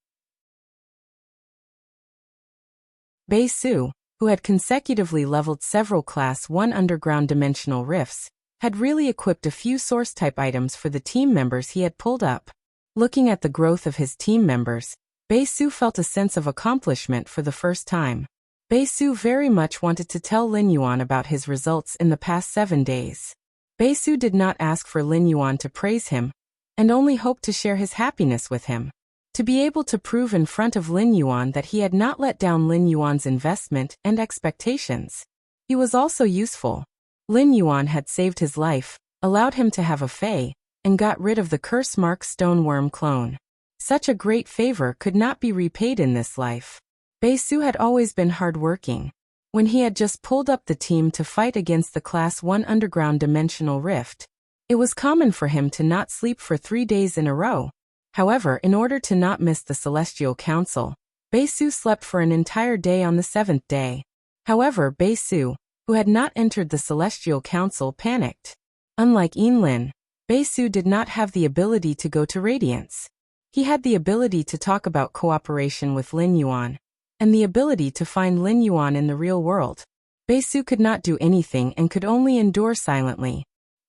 Bei Su, who had consecutively leveled several Class 1 underground dimensional rifts, had really equipped a few source-type items for the team members he had pulled up. Looking at the growth of his team members, Bei Su felt a sense of accomplishment for the first time. Bei Su very much wanted to tell Lin Yuan about his results in the past 7 days. Bei Su did not ask for Lin Yuan to praise him, and only hoped to share his happiness with him. To be able to prove in front of Lin Yuan that he had not let down Lin Yuan's investment and expectations. He was also useful. Lin Yuan had saved his life, allowed him to have a Fei, and got rid of the curse mark Stoneworm clone. Such a great favor could not be repaid in this life. Bei Su had always been hard-working. When he had just pulled up the team to fight against the Class 1 underground dimensional rift, it was common for him to not sleep for 3 days in a row. However, in order to not miss the Celestial Council, Bei Su slept for an entire day on the 7th day. However, Bei Su, who had not entered the Celestial Council, panicked. Unlike Yinlin, Bei Su did not have the ability to go to Radiance. He had the ability to talk about cooperation with Lin Yuan, and the ability to find Lin Yuan in the real world. Baesu could not do anything and could only endure silently.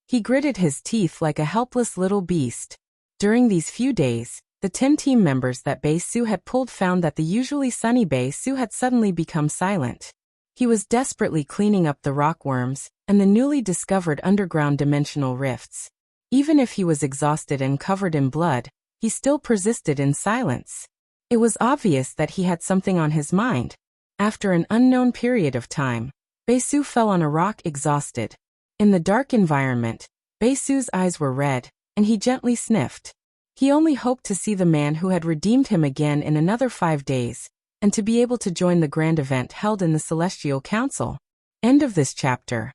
He gritted his teeth like a helpless little beast. During these few days, the 10 team members that Baesu had pulled found that the usually sunny Baesu had suddenly become silent. He was desperately cleaning up the rockworms and the newly discovered underground dimensional rifts. Even if he was exhausted and covered in blood, he still persisted in silence. It was obvious that he had something on his mind. After an unknown period of time, Baesu fell on a rock exhausted. In the dark environment, Baesu's eyes were red, and he gently sniffed. He only hoped to see the man who had redeemed him again in another 5 days, and to be able to join the grand event held in the Celestial Council. End of this chapter.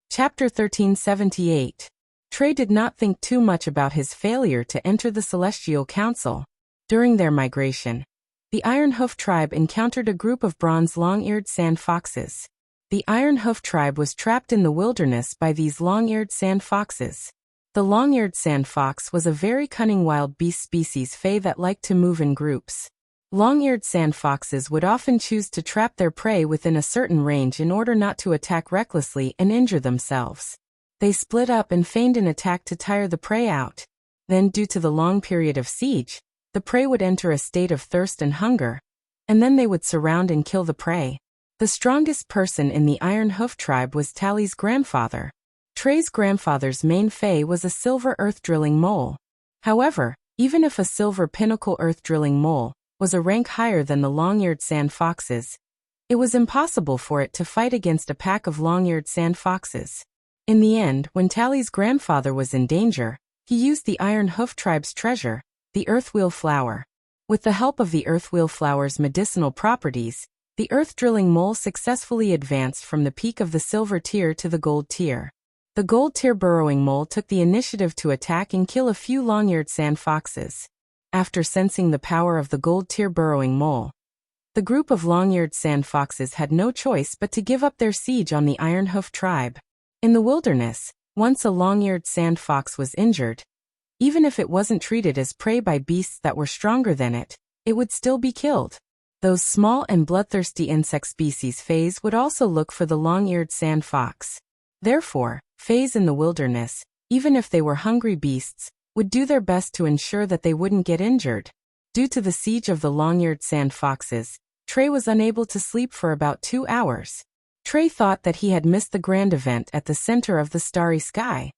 Chapter 1378. Trey did not think too much about his failure to enter the Celestial Council. During their migration, the Iron Hoof tribe encountered a group of bronze long-eared sand foxes. The Iron Hoof tribe was trapped in the wilderness by these long-eared sand foxes. The long-eared sand fox was a very cunning wild beast species Fae that liked to move in groups. Long-eared sand foxes would often choose to trap their prey within a certain range in order not to attack recklessly and injure themselves. They split up and feigned an attack to tire the prey out. Then, due to the long period of siege, the prey would enter a state of thirst and hunger, and then they would surround and kill the prey. The strongest person in the Iron Hoof tribe was Tally's grandfather. Trey's grandfather's main Fae was a silver earth-drilling mole. However, even if a silver pinnacle earth-drilling mole was a rank higher than the long-eared sand foxes, it was impossible for it to fight against a pack of long-eared sand foxes. In the end, when Tally's grandfather was in danger, he used the Iron Hoof tribe's treasure, the earthwheel flower. With the help of the earthwheel flower's medicinal properties, the earth-drilling mole successfully advanced from the peak of the silver tier to the gold tier. The gold tier burrowing mole took the initiative to attack and kill a few long-eared sand foxes. After sensing the power of the gold tier burrowing mole, the group of long-eared sand foxes had no choice but to give up their siege on the Iron Hoof tribe. In the wilderness, once a long-eared sand fox was injured, even if it wasn't treated as prey by beasts that were stronger than it would still be killed. Those small and bloodthirsty insect species Faes would also look for the long-eared sand fox. Therefore, Faes in the wilderness, even if they were hungry beasts, would do their best to ensure that they wouldn't get injured. Due to the siege of the long-eared sand foxes, Trey was unable to sleep for about 2 hours. Trey thought that he had missed the grand event at the center of the starry sky.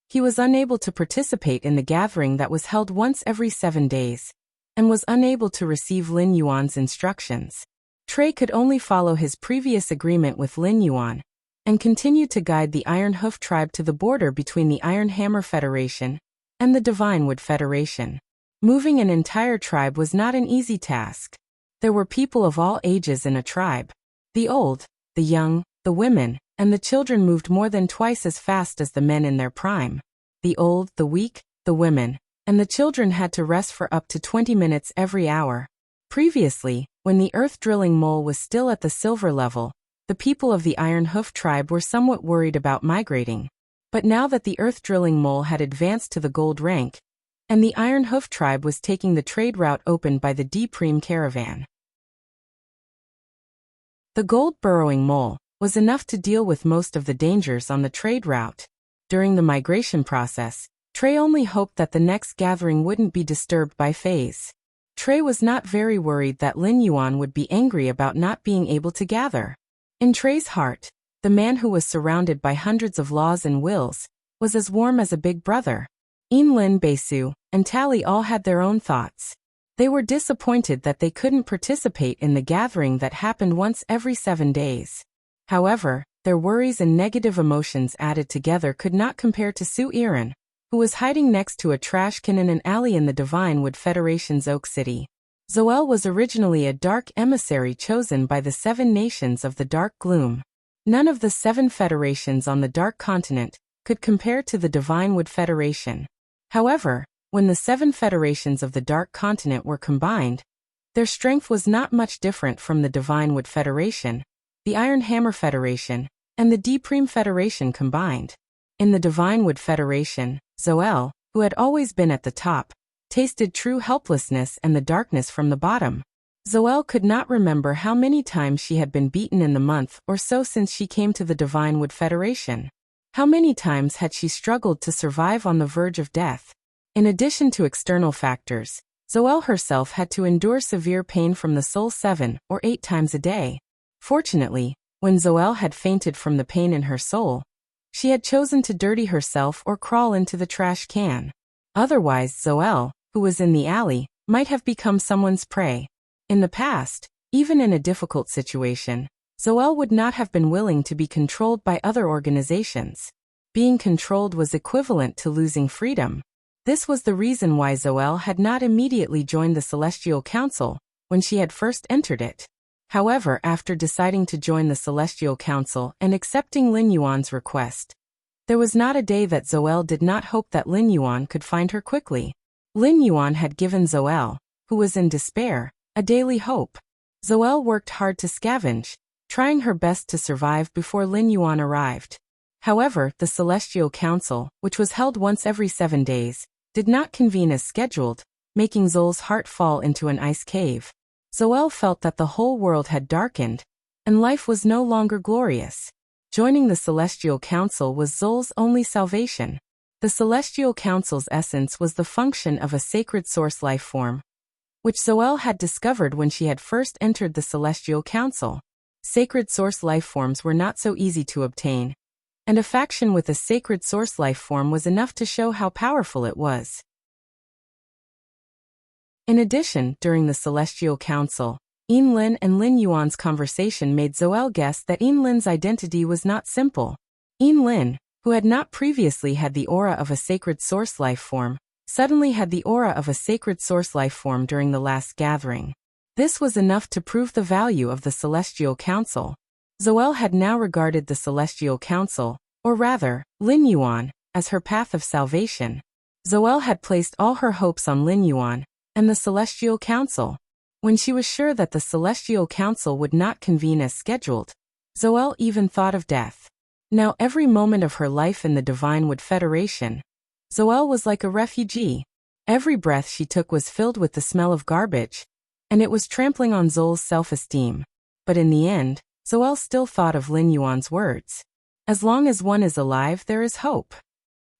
He was unable to participate in the gathering that was held once every 7 days, and was unable to receive Lin Yuan's instructions. Trey could only follow his previous agreement with Lin Yuan, and continue to guide the Iron Hoof tribe to the border between the Iron Hammer Federation and the Divine Wood Federation. Moving an entire tribe was not an easy task. There were people of all ages in a tribe. The old, the young, the women, and the children moved more than twice as fast as the men in their prime. The old, the weak, the women, and the children had to rest for up to 20 minutes every hour. Previously, when the earth-drilling mole was still at the silver level, the people of the Iron Hoof tribe were somewhat worried about migrating. But now that the earth-drilling mole had advanced to the gold rank, and the Iron Hoof tribe was taking the trade route opened by the D-Prime caravan, the gold-burrowing mole was enough to deal with most of the dangers on the trade route. During the migration process, Trey only hoped that the next gathering wouldn't be disturbed by Faes. Trey was not very worried that Lin Yuan would be angry about not being able to gather. In Trey's heart, the man who was surrounded by hundreds of laws and wills was as warm as a big brother. Lin, Baesu, and Tally all had their own thoughts. They were disappointed that they couldn't participate in the gathering that happened once every 7 days. However, their worries and negative emotions added together could not compare to Su Iran, who was hiding next to a trash can in an alley in the Divine Wood Federation's Oak City. Zoel was originally a dark emissary chosen by the 7 nations of the Dark Gloom. None of the 7 federations on the Dark Continent could compare to the Divine Wood Federation. However, when the 7 federations of the Dark Continent were combined, their strength was not much different from the Divine Wood Federation, the Iron Hammer Federation, and the D-Prime Federation combined. In the Divine Wood Federation, Zoel, who had always been at the top, tasted true helplessness and the darkness from the bottom. Zoelle could not remember how many times she had been beaten in the month or so since she came to the Divine Wood Federation. How many times had she struggled to survive on the verge of death? In addition to external factors, Zoelle herself had to endure severe pain from the soul 7 or 8 times a day. Fortunately, when Zoelle had fainted from the pain in her soul, she had chosen to dirty herself or crawl into the trash can. Otherwise, Zoelle, who was in the alley, might have become someone's prey. In the past, even in a difficult situation, Zoelle would not have been willing to be controlled by other organizations. Being controlled was equivalent to losing freedom. This was the reason why Zoelle had not immediately joined the Celestial Council when she had first entered it. However, after deciding to join the Celestial Council and accepting Lin Yuan's request, there was not a day that Zoelle did not hope that Lin Yuan could find her quickly. Lin Yuan had given Zoelle, who was in despair, a daily hope. Zoelle worked hard to scavenge, trying her best to survive before Lin Yuan arrived. However, the Celestial Council, which was held once every 7 days, did not convene as scheduled, making Zoelle's heart fall into an ice cave. Zoelle felt that the whole world had darkened, and life was no longer glorious. Joining the Celestial Council was Zoelle's only salvation. The Celestial Council's essence was the function of a sacred source life form, which Zoelle had discovered when she had first entered the Celestial Council. Sacred source life forms were not so easy to obtain, and a faction with a sacred source life form was enough to show how powerful it was. In addition, during the Celestial Council, Yin Lin and Lin Yuan's conversation made Zoelle guess that Yin Lin's identity was not simple. Yin Lin, who had not previously had the aura of a sacred source life form, suddenly had the aura of a sacred source life form during the last gathering. This was enough to prove the value of the Celestial Council. Zoelle had now regarded the Celestial Council, or rather, Lin Yuan, as her path of salvation. Zoelle had placed all her hopes on Lin Yuan and the Celestial Council. When she was sure that the Celestial Council would not convene as scheduled, Zoelle even thought of death. Now every moment of her life in the Divine Wood Federation, Zoelle was like a refugee. Every breath she took was filled with the smell of garbage, and it was trampling on Zoelle's self-esteem. But in the end, Zoelle still thought of Lin Yuan's words. As long as one is alive, there is hope.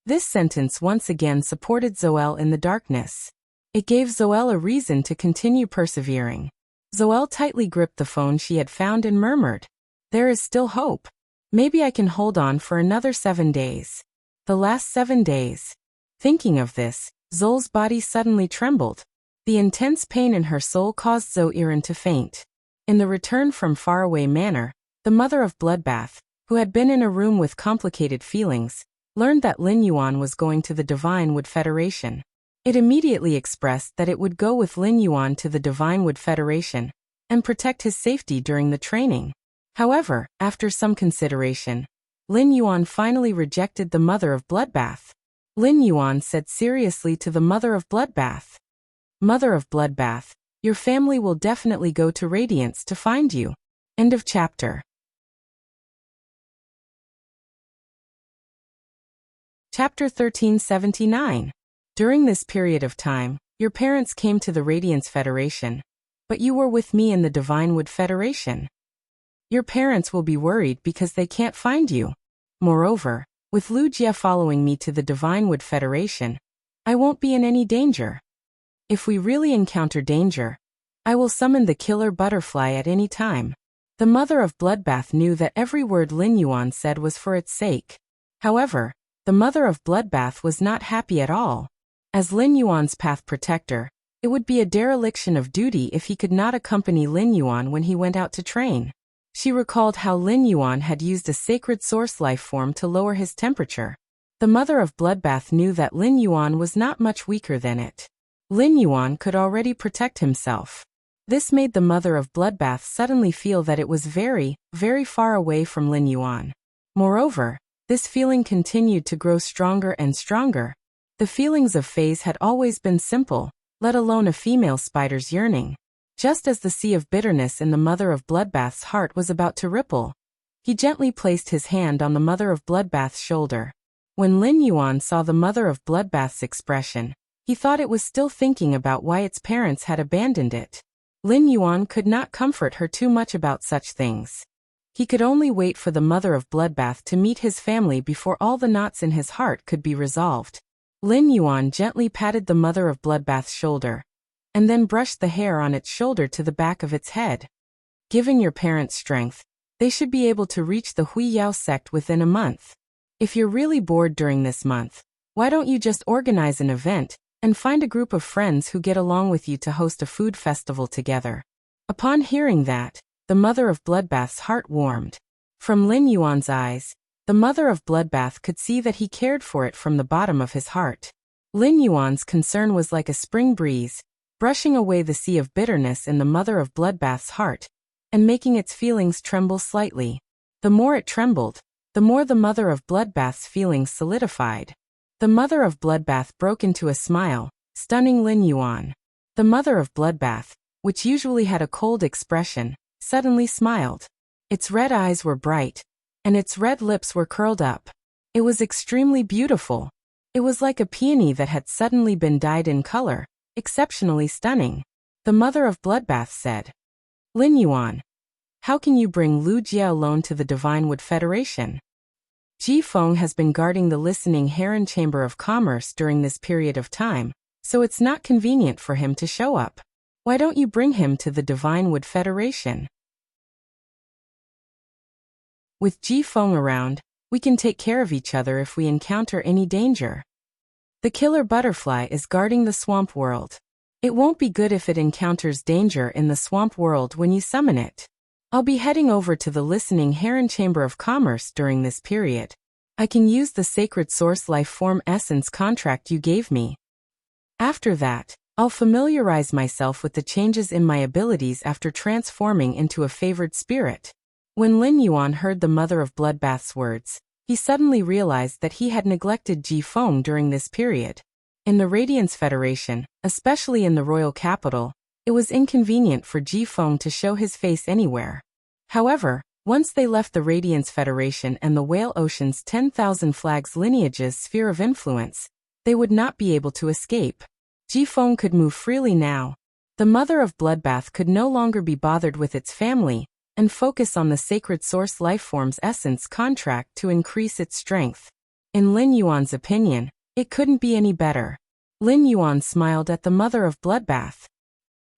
This sentence once again supported Zoelle in the darkness. It gave Zoelle a reason to continue persevering. Zoelle tightly gripped the phone she had found and murmured, "There is still hope. Maybe I can hold on for another 7 days. The last 7 days." Thinking of this, Zoelle's body suddenly trembled. The intense pain in her soul caused Zoe to faint. In the Return from Faraway Manor, the mother of Bloodbath, who had been in a room with complicated feelings, learned that Lin Yuan was going to the Divine Wood Federation. It immediately expressed that it would go with Lin Yuan to the Divine Wood Federation and protect his safety during the training. However, after some consideration, Lin Yuan finally rejected the mother of Bloodbath. Lin Yuan said seriously to the mother of Bloodbath, "Mother of Bloodbath, your family will definitely go to Radiance to find you." End of chapter. Chapter 1379. During this period of time, your parents came to the Radiance Federation, but you were with me in the Divine Wood Federation. Your parents will be worried because they can't find you. Moreover, with Wuxia following me to the Divine Wood Federation, I won't be in any danger. If we really encounter danger, I will summon the killer butterfly at any time. The mother of Bloodbath knew that every word Lin Yuan said was for its sake. However, the mother of Bloodbath was not happy at all. As Lin Yuan's path protector, it would be a dereliction of duty if he could not accompany Lin Yuan when he went out to train. She recalled how Lin Yuan had used a sacred source life form to lower his temperature. The mother of Bloodbath knew that Lin Yuan was not much weaker than it. Lin Yuan could already protect himself. This made the mother of Bloodbath suddenly feel that it was very, very far away from Lin Yuan. Moreover, this feeling continued to grow stronger and stronger. The feelings of Faze had always been simple, let alone a female spider's yearning. Just as the sea of bitterness in the mother of Bloodbath's heart was about to ripple, he gently placed his hand on the mother of Bloodbath's shoulder. When Lin Yuan saw the mother of Bloodbath's expression, he thought it was still thinking about why its parents had abandoned it. Lin Yuan could not comfort her too much about such things. He could only wait for the mother of Bloodbath to meet his family before all the knots in his heart could be resolved. Lin Yuan gently patted the mother of Bloodbath's shoulder, and then brushed the hair on its shoulder to the back of its head. Given your parents' strength, they should be able to reach the Hui Yao sect within a month. If you're really bored during this month, why don't you just organize an event and find a group of friends who get along with you to host a food festival together? Upon hearing that, the mother of Bloodbath's heart warmed. From Lin Yuan's eyes, the mother of Bloodbath could see that he cared for it from the bottom of his heart. Lin Yuan's concern was like a spring breeze, brushing away the sea of bitterness in the mother of Bloodbath's heart, and making its feelings tremble slightly. The more it trembled, the more the mother of Bloodbath's feelings solidified. The mother of Bloodbath broke into a smile, stunning Lin Yuan. The mother of Bloodbath, which usually had a cold expression, suddenly smiled. Its red eyes were bright, and its red lips were curled up. It was extremely beautiful. It was like a peony that had suddenly been dyed in color, exceptionally stunning. The mother of Bloodbath said, Lin Yuan, how can you bring Lu Jia alone to the Divine Wood Federation? Ji Feng has been guarding the listening Heron Chamber of Commerce during this period of time, so it's not convenient for him to show up. Why don't you bring him to the Divine Wood Federation? With Ji Feng around, we can take care of each other if we encounter any danger. The killer butterfly is guarding the swamp world. It won't be good if it encounters danger in the swamp world when you summon it. I'll be heading over to the listening Heron Chamber of Commerce during this period. I can use the sacred source life form essence contract you gave me. After that, I'll familiarize myself with the changes in my abilities after transforming into a favored spirit. When Lin Yuan heard the mother of Bloodbath's words, he suddenly realized that he had neglected Ji Feng during this period. In the Radiance Federation, especially in the royal capital, it was inconvenient for Ji Feng to show his face anywhere. However, once they left the Radiance Federation and the Whale Ocean's 10,000 Flags lineage's sphere of influence, they would not be able to escape. Ji Feng could move freely now. The mother of Bloodbath could no longer be bothered with its family, and focus on the sacred source lifeform's essence contract to increase its strength. In Lin Yuan's opinion, it couldn't be any better. Lin Yuan smiled at the mother of Bloodbath.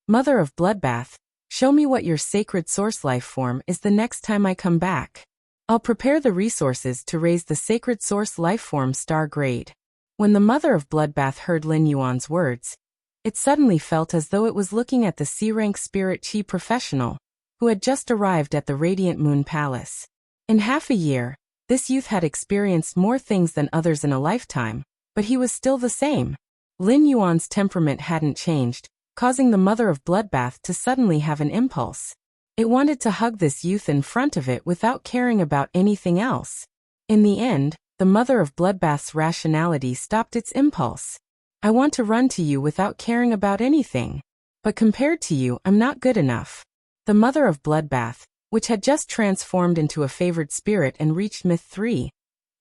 Mother of Bloodbath, show me what your sacred source lifeform is the next time I come back. I'll prepare the resources to raise the sacred source lifeform star grade. When the mother of Bloodbath heard Lin Yuan's words, it suddenly felt as though it was looking at the C-rank spirit chi professional, who had just arrived at the Radiant Moon Palace. In half a year, this youth had experienced more things than others in a lifetime, but he was still the same. Lin Yuan's temperament hadn't changed, causing the mother of Bloodbath to suddenly have an impulse. It wanted to hug this youth in front of it without caring about anything else. In the end, the mother of Bloodbath's rationality stopped its impulse. I want to run to you without caring about anything. But compared to you, I'm not good enough. The mother of Bloodbath, which had just transformed into a favored spirit and reached Myth 3,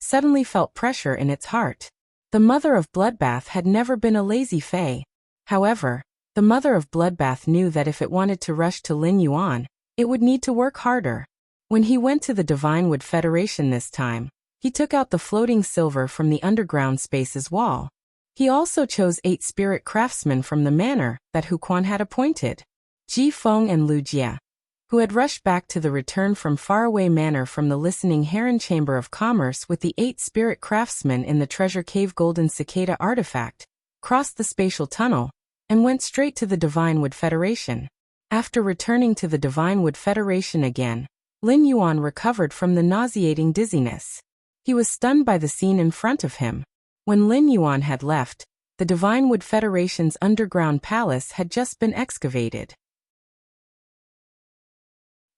suddenly felt pressure in its heart. The mother of Bloodbath had never been a lazy fae. However, the mother of Bloodbath knew that if it wanted to rush to Lin Yuan, it would need to work harder. When he went to the Divine Wood Federation this time, he took out the floating silver from the underground space's wall. He also chose 8 spirit craftsmen from the manor that Huquan had appointed. Ji Feng and Lu Jia, who had rushed back to the return from faraway manor from the listening Heron Chamber of Commerce with the 8 spirit craftsmen in the Treasure Cave Golden Cicada artifact, crossed the spatial tunnel, and went straight to the Divine Wood Federation. After returning to the Divine Wood Federation again, Lin Yuan recovered from the nauseating dizziness. He was stunned by the scene in front of him. When Lin Yuan had left, the Divine Wood Federation's underground palace had just been excavated.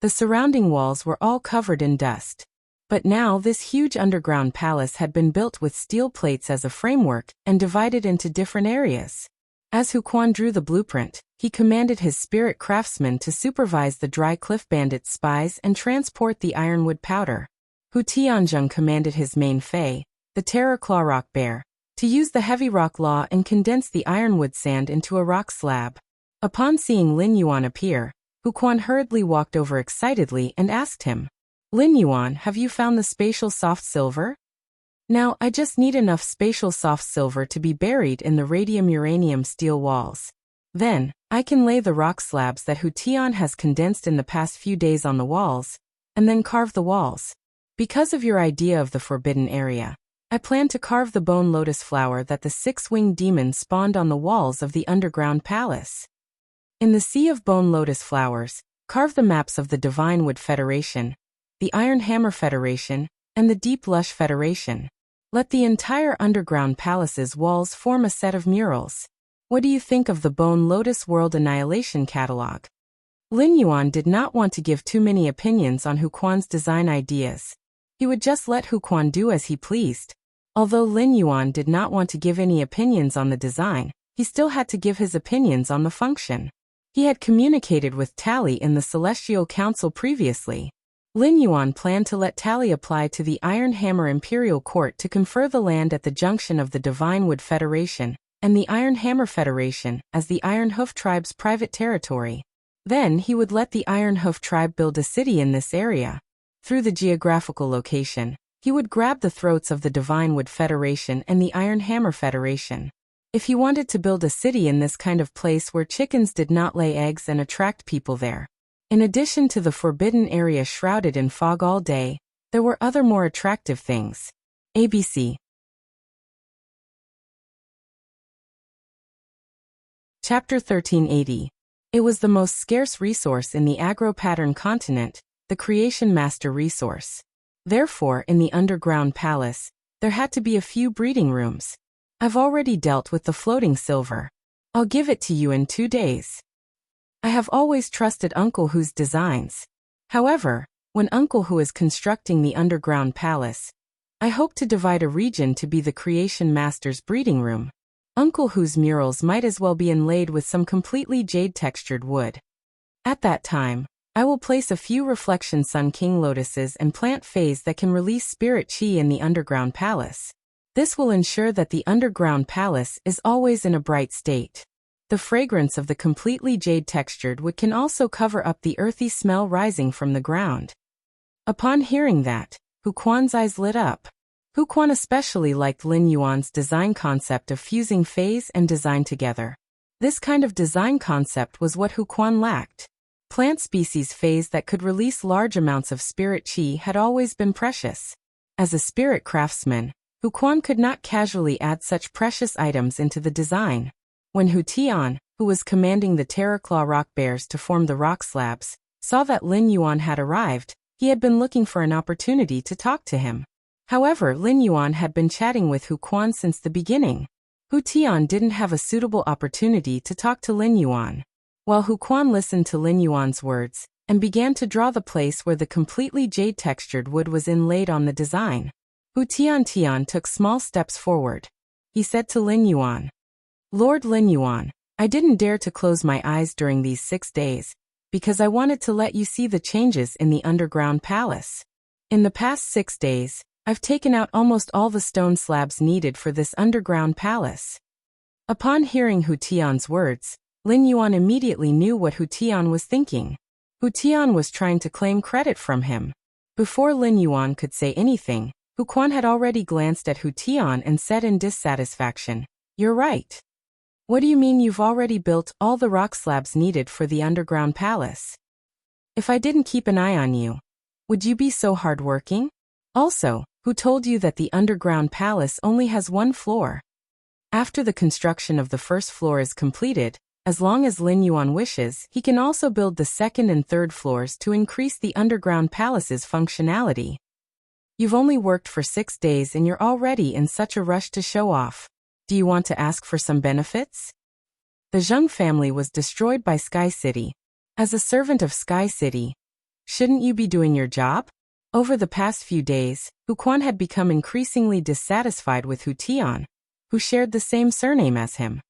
The surrounding walls were all covered in dust. But now this huge underground palace had been built with steel plates as a framework and divided into different areas. As Huquan drew the blueprint, he commanded his spirit craftsmen to supervise the Dry Cliff Bandits' spies and transport the ironwood powder. Hu Tianzheng commanded his main fae, the Terror Claw Rock Bear, to use the heavy rock law and condense the ironwood sand into a rock slab. Upon seeing Lin Yuan appear, Hu Quan hurriedly walked over excitedly and asked him, "Lin Yuan, have you found the spatial soft silver?" "Now, I just need enough spatial soft silver to be buried in the radium-uranium steel walls. Then, I can lay the rock slabs that Hu Tian has condensed in the past few days on the walls, and then carve the walls. Because of your idea of the forbidden area, I plan to carve the bone lotus flower that the six-winged demon spawned on the walls of the underground palace. In the sea of bone lotus flowers, carve the maps of the Divine Wood Federation, the Iron Hammer Federation, and the Deep Lush Federation. Let the entire underground palace's walls form a set of murals. What do you think of the Bone Lotus World Annihilation Catalog?" Lin Yuan did not want to give too many opinions on Hu Quan's design ideas. He would just let Hu Quan do as he pleased. Although Lin Yuan did not want to give any opinions on the design, he still had to give his opinions on the function. He had communicated with Tally in the Celestial Council previously. Lin Yuan planned to let Tally apply to the Iron Hammer Imperial Court to confer the land at the junction of the Divine Wood Federation and the Iron Hammer Federation as the Iron Hoof Tribe's private territory. Then he would let the Iron Hoof Tribe build a city in this area. Through the geographical location, he would grab the throats of the Divine Wood Federation and the Iron Hammer Federation. If he wanted to build a city in this kind of place where chickens did not lay eggs and attract people there. In addition to the forbidden area shrouded in fog all day, there were other more attractive things. ABC. Chapter 1380. It was the most scarce resource in the agro-pattern continent, the Creation Master resource. Therefore, in the underground palace, there had to be a few breeding rooms. I've already dealt with the floating silver. I'll give it to you in 2 days. I have always trusted Uncle Hu's designs. However, when Uncle Hu is constructing the underground palace, I hope to divide a region to be the Creation Master's breeding room. Uncle Hu's murals might as well be inlaid with some completely jade-textured wood. At that time, I will place a few Reflection Sun King lotuses and plant phase that can release spirit chi in the underground palace. This will ensure that the underground palace is always in a bright state. The fragrance of the completely jade-textured wood can also cover up the earthy smell rising from the ground. Upon hearing that, Hu Quan's eyes lit up. Hu Quan especially liked Lin Yuan's design concept of fusing phase and design together. This kind of design concept was what Hu Quan lacked. Plant species phase that could release large amounts of spirit chi had always been precious. As a spirit craftsman, Hu Quan could not casually add such precious items into the design. When Hu Tian, who was commanding the Terraclaw rock bears to form the rock slabs, saw that Lin Yuan had arrived, he had been looking for an opportunity to talk to him. However, Lin Yuan had been chatting with Hu Quan since the beginning. Hu Tian didn't have a suitable opportunity to talk to Lin Yuan. While Hu Quan listened to Lin Yuan's words and began to draw the place where the completely jade-textured wood was inlaid on the design, Hu Tian took small steps forward. He said to Lin Yuan, "Lord Lin Yuan, I didn't dare to close my eyes during these 6 days, because I wanted to let you see the changes in the underground palace. In the past 6 days, I've taken out almost all the stone slabs needed for this underground palace." Upon hearing Hu Tian's words, Lin Yuan immediately knew what Hu Tian was thinking. Hu Tian was trying to claim credit from him. Before Lin Yuan could say anything, Hu Quan had already glanced at Hu Tian and said in dissatisfaction, "You're right. What do you mean you've already built all the rock slabs needed for the underground palace? If I didn't keep an eye on you, would you be so hardworking? Also, who told you that the underground palace only has 1 floor? After the construction of the first floor is completed, as long as Lin Yuan wishes, he can also build the second and third floors to increase the underground palace's functionality. You've only worked for 6 days and you're already in such a rush to show off. Do you want to ask for some benefits?" The Zheng family was destroyed by Sky City. As a servant of Sky City, shouldn't you be doing your job? Over the past few days, Hu Quan had become increasingly dissatisfied with Hu Tian, who shared the same surname as him.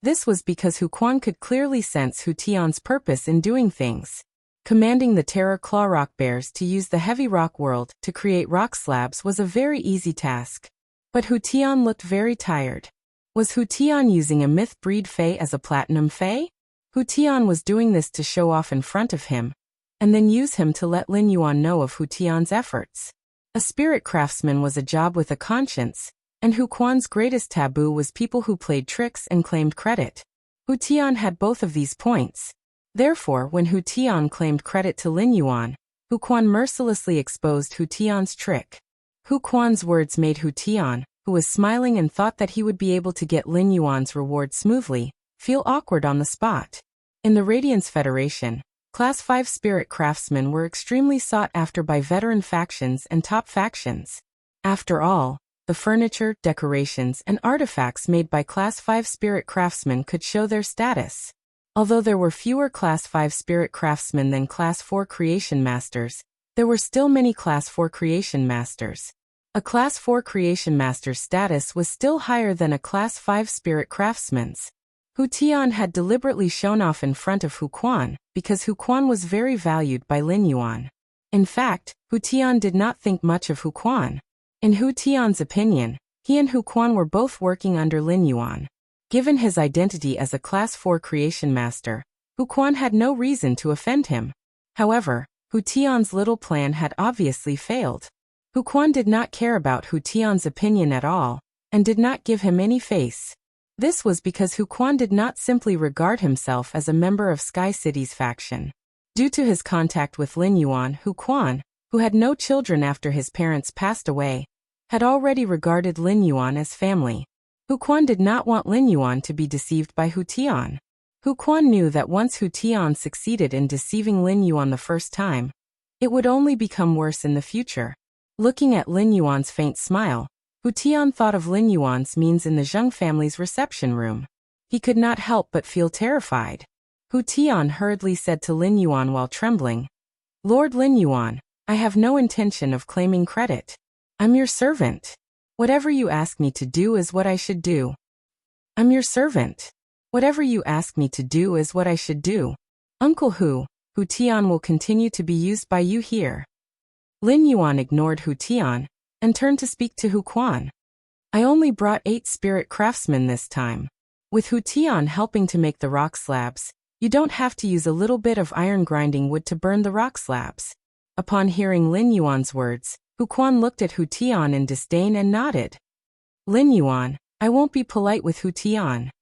This was because Hu Quan could clearly sense Hu Tian's purpose in doing things. Commanding the Terror Claw rock bears to use the heavy rock world to create rock slabs was a very easy task. But Hu Tian looked very tired. Was Hu Tian using a myth-breed Fey as a platinum Fey? Hu Tian was doing this to show off in front of him, and then use him to let Lin Yuan know of Hu Tian's efforts. A spirit craftsman was a job with a conscience, and Hu Quan's greatest taboo was people who played tricks and claimed credit. Hu Tian had both of these points. Therefore, when Hu Tian claimed credit to Lin Yuan, Hu Quan mercilessly exposed Hu Tian's trick. Hu Quan's words made Hu Tian, who was smiling and thought that he would be able to get Lin Yuan's reward smoothly, feel awkward on the spot. In the Radiance Federation, Class 5 spirit craftsmen were extremely sought after by veteran factions and top factions. After all, the furniture, decorations, and artifacts made by Class 5 spirit craftsmen could show their status. Although there were fewer Class 5 spirit craftsmen than Class 4 creation masters, there were still many Class 4 creation masters. A Class 4 creation master's status was still higher than a Class 5 spirit craftsman's. Hu Tian had deliberately shown off in front of Hu Quan, because Hu Quan was very valued by Lin Yuan. In fact, Hu Tian did not think much of Hu Quan. In Hu Tian's opinion, he and Hu Quan were both working under Lin Yuan. Given his identity as a Class 4 creation master, Hu Quan had no reason to offend him. However, Hu Tian's little plan had obviously failed. Hu Quan did not care about Hu Tian's opinion at all, and did not give him any face. This was because Hu Quan did not simply regard himself as a member of Sky City's faction. Due to his contact with Lin Yuan, Hu Quan, who had no children after his parents passed away, had already regarded Lin Yuan as family. Hu Quan did not want Lin Yuan to be deceived by Hu Tian. Hu Quan knew that once Hu Tian succeeded in deceiving Lin Yuan the first time, it would only become worse in the future. Looking at Lin Yuan's faint smile, Hu Tian thought of Lin Yuan's means in the Zheng family's reception room. He could not help but feel terrified. Hu Tian hurriedly said to Lin Yuan while trembling, "Lord Lin Yuan, I have no intention of claiming credit. I'm your servant. Whatever you ask me to do is what I should do. I'm your servant. Whatever you ask me to do is what I should do. Uncle Hu Tian will continue to be used by you here." Lin Yuan ignored Hu Tian and turned to speak to Hu Quan. "I only brought 8 spirit craftsmen this time. With Hu Tian helping to make the rock slabs, you don't have to use a little bit of iron grinding wood to burn the rock slabs." Upon hearing Lin Yuan's words, Hu Quan looked at Hu Tian in disdain and nodded. "Lin Yuan, I won't be polite with Hu Tian.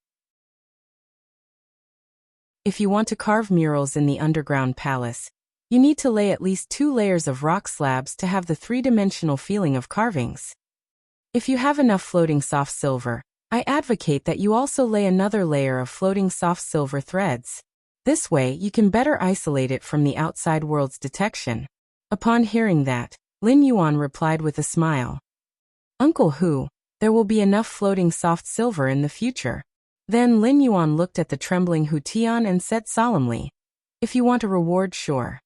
If you want to carve murals in the underground palace, you need to lay at least 2 layers of rock slabs to have the 3-dimensional feeling of carvings. If you have enough floating soft silver, I advocate that you also lay another layer of floating soft silver threads. This way you can better isolate it from the outside world's detection." Upon hearing that, Lin Yuan replied with a smile. "Uncle Hu, there will be enough floating soft silver in the future." Then Lin Yuan looked at the trembling Hu Tian and said solemnly, "If you want a reward, sure.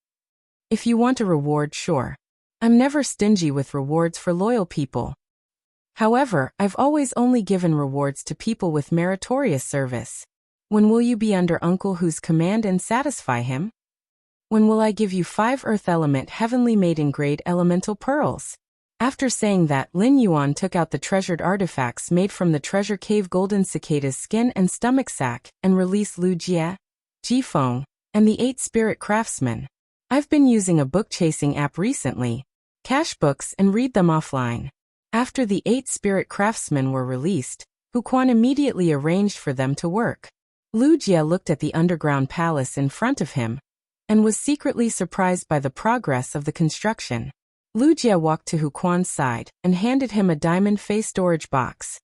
If you want a reward, sure. I'm never stingy with rewards for loyal people. However, I've always only given rewards to people with meritorious service. When will you be under Uncle Hu's command and satisfy him? When will I give you 5 Earth Element Heavenly Maiden Grade Elemental Pearls?" After saying that, Lin Yuan took out the treasured artifacts made from the treasure cave Golden Cicada's skin and stomach sac and released Lu Jie, Jifeng, and the 8 spirit craftsmen. "I've been using a book-chasing app recently. Cache books and read them offline." After the 8 spirit craftsmen were released, Hu Quan immediately arranged for them to work. Lu Jie looked at the underground palace in front of him, and was secretly surprised by the progress of the construction. Lu Jie walked to Hu Quan's side and handed him a diamond face storage box.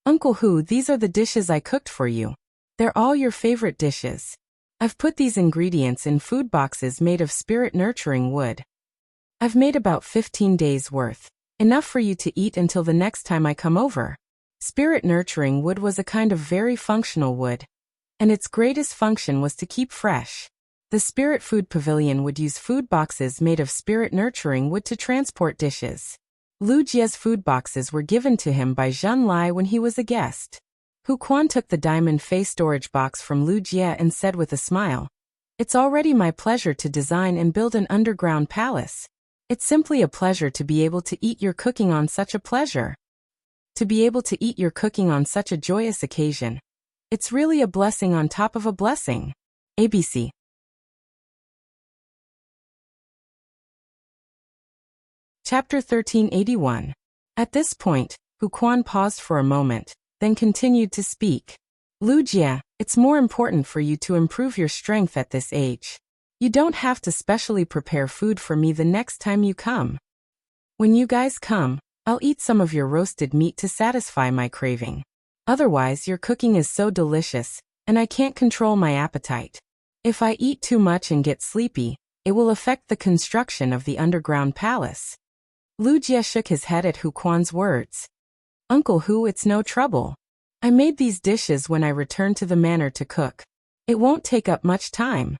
"Uncle Hu, these are the dishes I cooked for you. They're all your favorite dishes. I've put these ingredients in food boxes made of spirit nurturing wood. I've made about 15 days worth, enough for you to eat until the next time I come over." Spirit nurturing wood was a kind of very functional wood, and its greatest function was to keep fresh. The Spirit Food Pavilion would use food boxes made of spirit nurturing wood to transport dishes. Lu Jie's food boxes were given to him by Zhen Lai when he was a guest. Hu Quan took the diamond face storage box from Lu Jie and said with a smile, "It's already my pleasure to design and build an underground palace. It's simply a pleasure to be able to eat your cooking on such a pleasure." to be able to eat your cooking on such a joyous occasion. It's really a blessing on top of a blessing. ABC. Chapter 1381. At this point, Huquan paused for a moment, then continued to speak. Wuxia, it's more important for you to improve your strength at this age. You don't have to specially prepare food for me the next time you come. When you guys come, I'll eat some of your roasted meat to satisfy my craving. Otherwise, your cooking is so delicious, and I can't control my appetite. If I eat too much and get sleepy, it will affect the construction of the underground palace. Wuxia shook his head at Huquan's words. Uncle Hu, it's no trouble. I made these dishes when I returned to the manor to cook. It won't take up much time.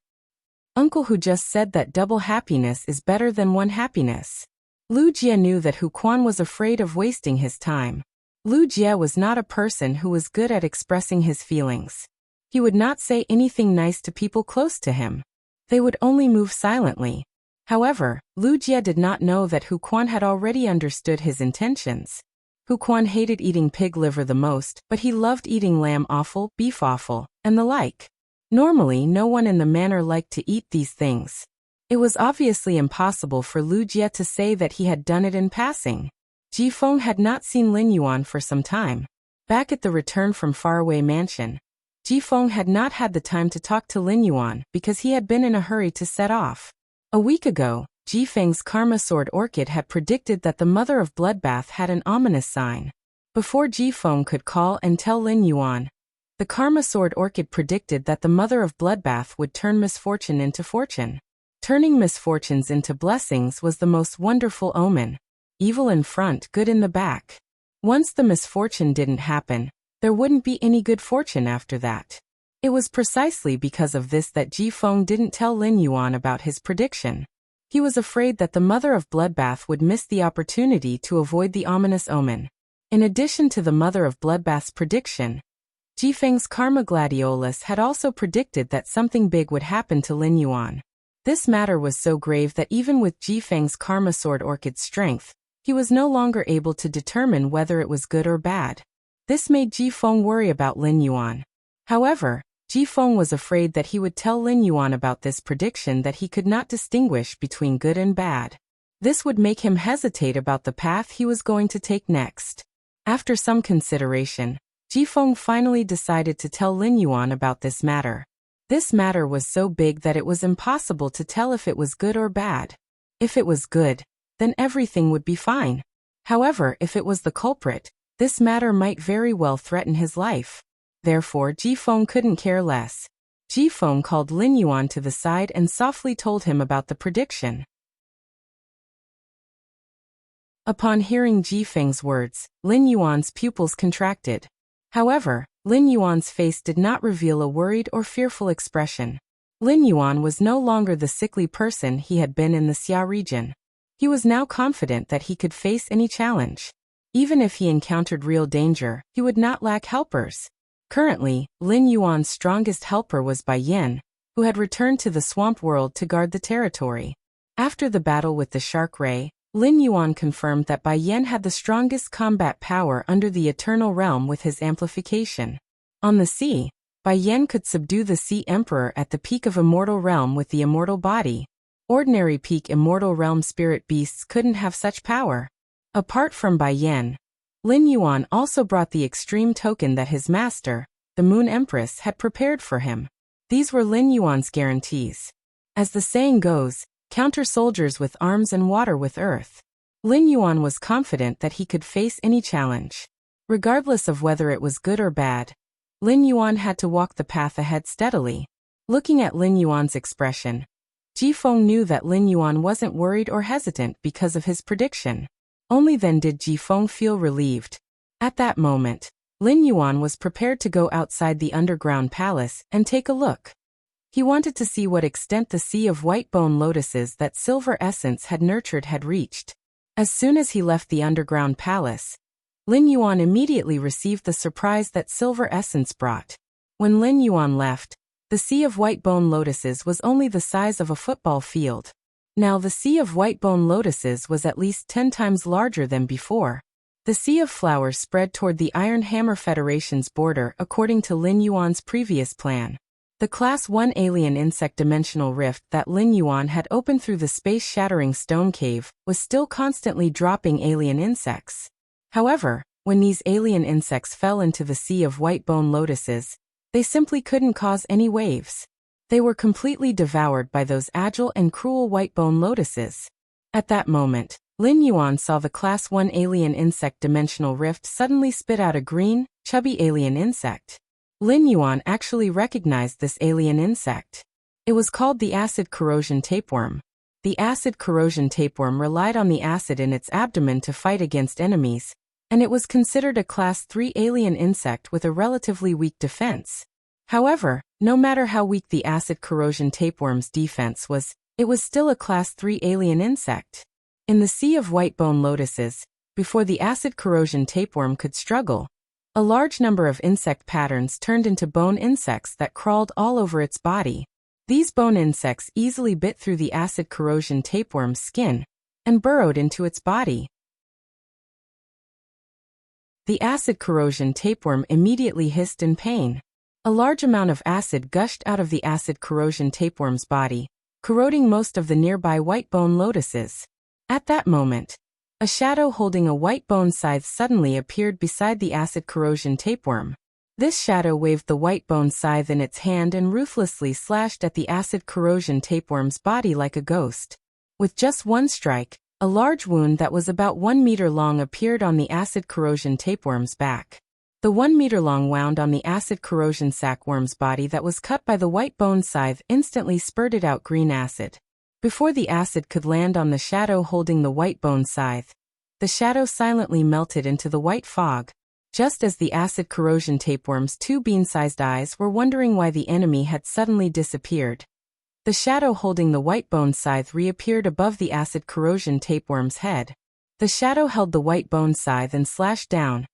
Uncle Hu just said that double happiness is better than one happiness. Wuxia knew that Huquan was afraid of wasting his time. Wuxia was not a person who was good at expressing his feelings. He would not say anything nice to people close to him. They would only move silently. However, Wuxia did not know that Huquan had already understood his intentions. Huquan hated eating pig liver the most, but he loved eating lamb offal, beef offal, and the like. Normally, no one in the manor liked to eat these things. It was obviously impossible for Wuxia to say that he had done it in passing. Jifeng had not seen Lin Yuan for some time. Back at the return from faraway mansion, Jifeng had not had the time to talk to Lin Yuan because he had been in a hurry to set off. A week ago, Jifeng's Karma Sword Orchid had predicted that the Mother of Bloodbath had an ominous sign. Before Jifeng could call and tell Lin Yuan, the Karma Sword Orchid predicted that the Mother of Bloodbath would turn misfortune into fortune. Turning misfortunes into blessings was the most wonderful omen. Evil in front, good in the back. Once the misfortune didn't happen, there wouldn't be any good fortune after that. It was precisely because of this that Jifeng didn't tell Lin Yuan about his prediction. He was afraid that the Mother of Bloodbath would miss the opportunity to avoid the ominous omen. In addition to the Mother of Bloodbath's prediction, Jifeng's Karma Gladiolus had also predicted that something big would happen to Lin Yuan. This matter was so grave that even with Jifeng's Karma Sword Orchid's strength, he was no longer able to determine whether it was good or bad. This made Jifeng worry about Lin Yuan. However, Jifeng was afraid that he would tell Lin Yuan about this prediction that he could not distinguish between good and bad. This would make him hesitate about the path he was going to take next. After some consideration, Jifeng finally decided to tell Lin Yuan about this matter. This matter was so big that it was impossible to tell if it was good or bad. If it was good, then everything would be fine. However, if it was the culprit, this matter might very well threaten his life. Therefore, Jifeng couldn't care less. Jifeng called Lin Yuan to the side and softly told him about the prediction. Upon hearing Jifeng's words, Lin Yuan's pupils contracted. However, Lin Yuan's face did not reveal a worried or fearful expression. Lin Yuan was no longer the sickly person he had been in the Xia region. He was now confident that he could face any challenge. Even if he encountered real danger, he would not lack helpers. Currently, Lin Yuan's strongest helper was Bai Yin, who had returned to the swamp world to guard the territory. After the battle with the Shark Ray, Lin Yuan confirmed that Bai Yin had the strongest combat power under the Eternal Realm with his amplification. On the sea, Bai Yin could subdue the Sea Emperor at the peak of Immortal Realm with the immortal body. Ordinary peak Immortal Realm spirit beasts couldn't have such power. Apart from Bai Yin, Lin Yuan also brought the extreme token that his master, the Moon Empress, had prepared for him. These were Lin Yuan's guarantees. As the saying goes, counter soldiers with arms and water with earth. Lin Yuan was confident that he could face any challenge. Regardless of whether it was good or bad, Lin Yuan had to walk the path ahead steadily. Looking at Lin Yuan's expression, Jifeng knew that Lin Yuan wasn't worried or hesitant because of his prediction. Only then did Jifeng feel relieved. At that moment, Lin Yuan was prepared to go outside the underground palace and take a look. He wanted to see what extent the sea of white bone lotuses that Silver Essence had nurtured had reached. As soon as he left the underground palace, Lin Yuan immediately received the surprise that Silver Essence brought. When Lin Yuan left, the sea of white bone lotuses was only the size of a football field. Now the sea of white bone lotuses was at least 10 times larger than before. The Sea of Flowers spread toward the Iron Hammer Federation's border according to Lin Yuan's previous plan. The Class 1 alien insect dimensional rift that Lin Yuan had opened through the space-shattering stone cave was still constantly dropping alien insects. However, when these alien insects fell into the sea of white bone lotuses, they simply couldn't cause any waves. They were completely devoured by those agile and cruel white bone lotuses. At that moment, Lin Yuan saw the Class 1 alien insect dimensional rift suddenly spit out a green, chubby alien insect. Lin Yuan actually recognized this alien insect. It was called the acid corrosion tapeworm. The acid corrosion tapeworm relied on the acid in its abdomen to fight against enemies, and it was considered a Class 3 alien insect with a relatively weak defense. However, no matter how weak the acid corrosion tapeworm's defense was, it was still a Class 3 alien insect. In the sea of white bone lotuses, before the acid corrosion tapeworm could struggle, a large number of insect patterns turned into bone insects that crawled all over its body. These bone insects easily bit through the acid corrosion tapeworm's skin and burrowed into its body. The acid corrosion tapeworm immediately hissed in pain. A large amount of acid gushed out of the acid corrosion tapeworm's body, corroding most of the nearby white bone lotuses. At that moment, a shadow holding a white bone scythe suddenly appeared beside the acid corrosion tapeworm. This shadow waved the white bone scythe in its hand and ruthlessly slashed at the acid corrosion tapeworm's body like a ghost. With just one strike, a large wound that was about 1 meter long appeared on the acid corrosion tapeworm's back. The 1 meter long wound on the acid corrosion sackworm's body that was cut by the white bone scythe instantly spurted out green acid. Before the acid could land on the shadow holding the white bone scythe, the shadow silently melted into the white fog. Just as the acid corrosion tapeworm's 2 bean-sized eyes were wondering why the enemy had suddenly disappeared, the shadow holding the white bone scythe reappeared above the acid corrosion tapeworm's head. The shadow held the white bone scythe and slashed down,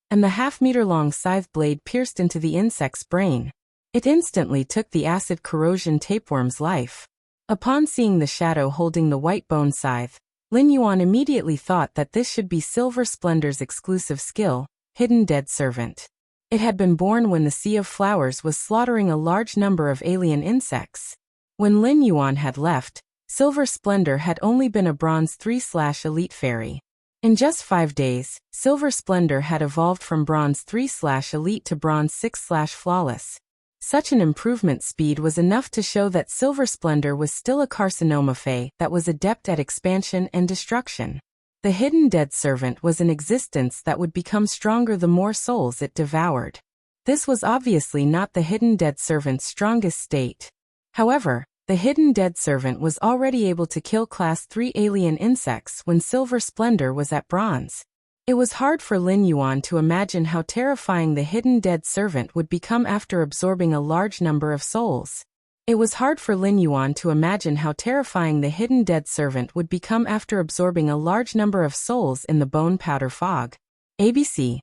and the half-meter-long scythe blade pierced into the insect's brain. It instantly took the acid corrosion tapeworm's life. Upon seeing the shadow holding the white bone scythe, Lin Yuan immediately thought that this should be Silver Splendor's exclusive skill, Hidden Dead Servant. It had been born when the Sea of Flowers was slaughtering a large number of alien insects. When Lin Yuan had left, Silver Splendor had only been a Bronze 3/Elite Fairy. In just 5 days, Silver Splendor had evolved from Bronze 3/Elite to Bronze 6/Flawless. Such an improvement speed was enough to show that Silver Splendor was still a Carcinoma Fae that was adept at expansion and destruction. The Hidden Dead Servant was an existence that would become stronger the more souls it devoured. This was obviously not the Hidden Dead Servant's strongest state. However, the Hidden Dead Servant was already able to kill Class 3 alien insects when Silver Splendor was at Bronze. It was hard for Lin Yuan to imagine how terrifying the Hidden Dead Servant would become after absorbing a large number of souls. It was hard for Lin Yuan to imagine how terrifying the Hidden Dead Servant would become after absorbing a large number of souls in the bone powder fog. ABC.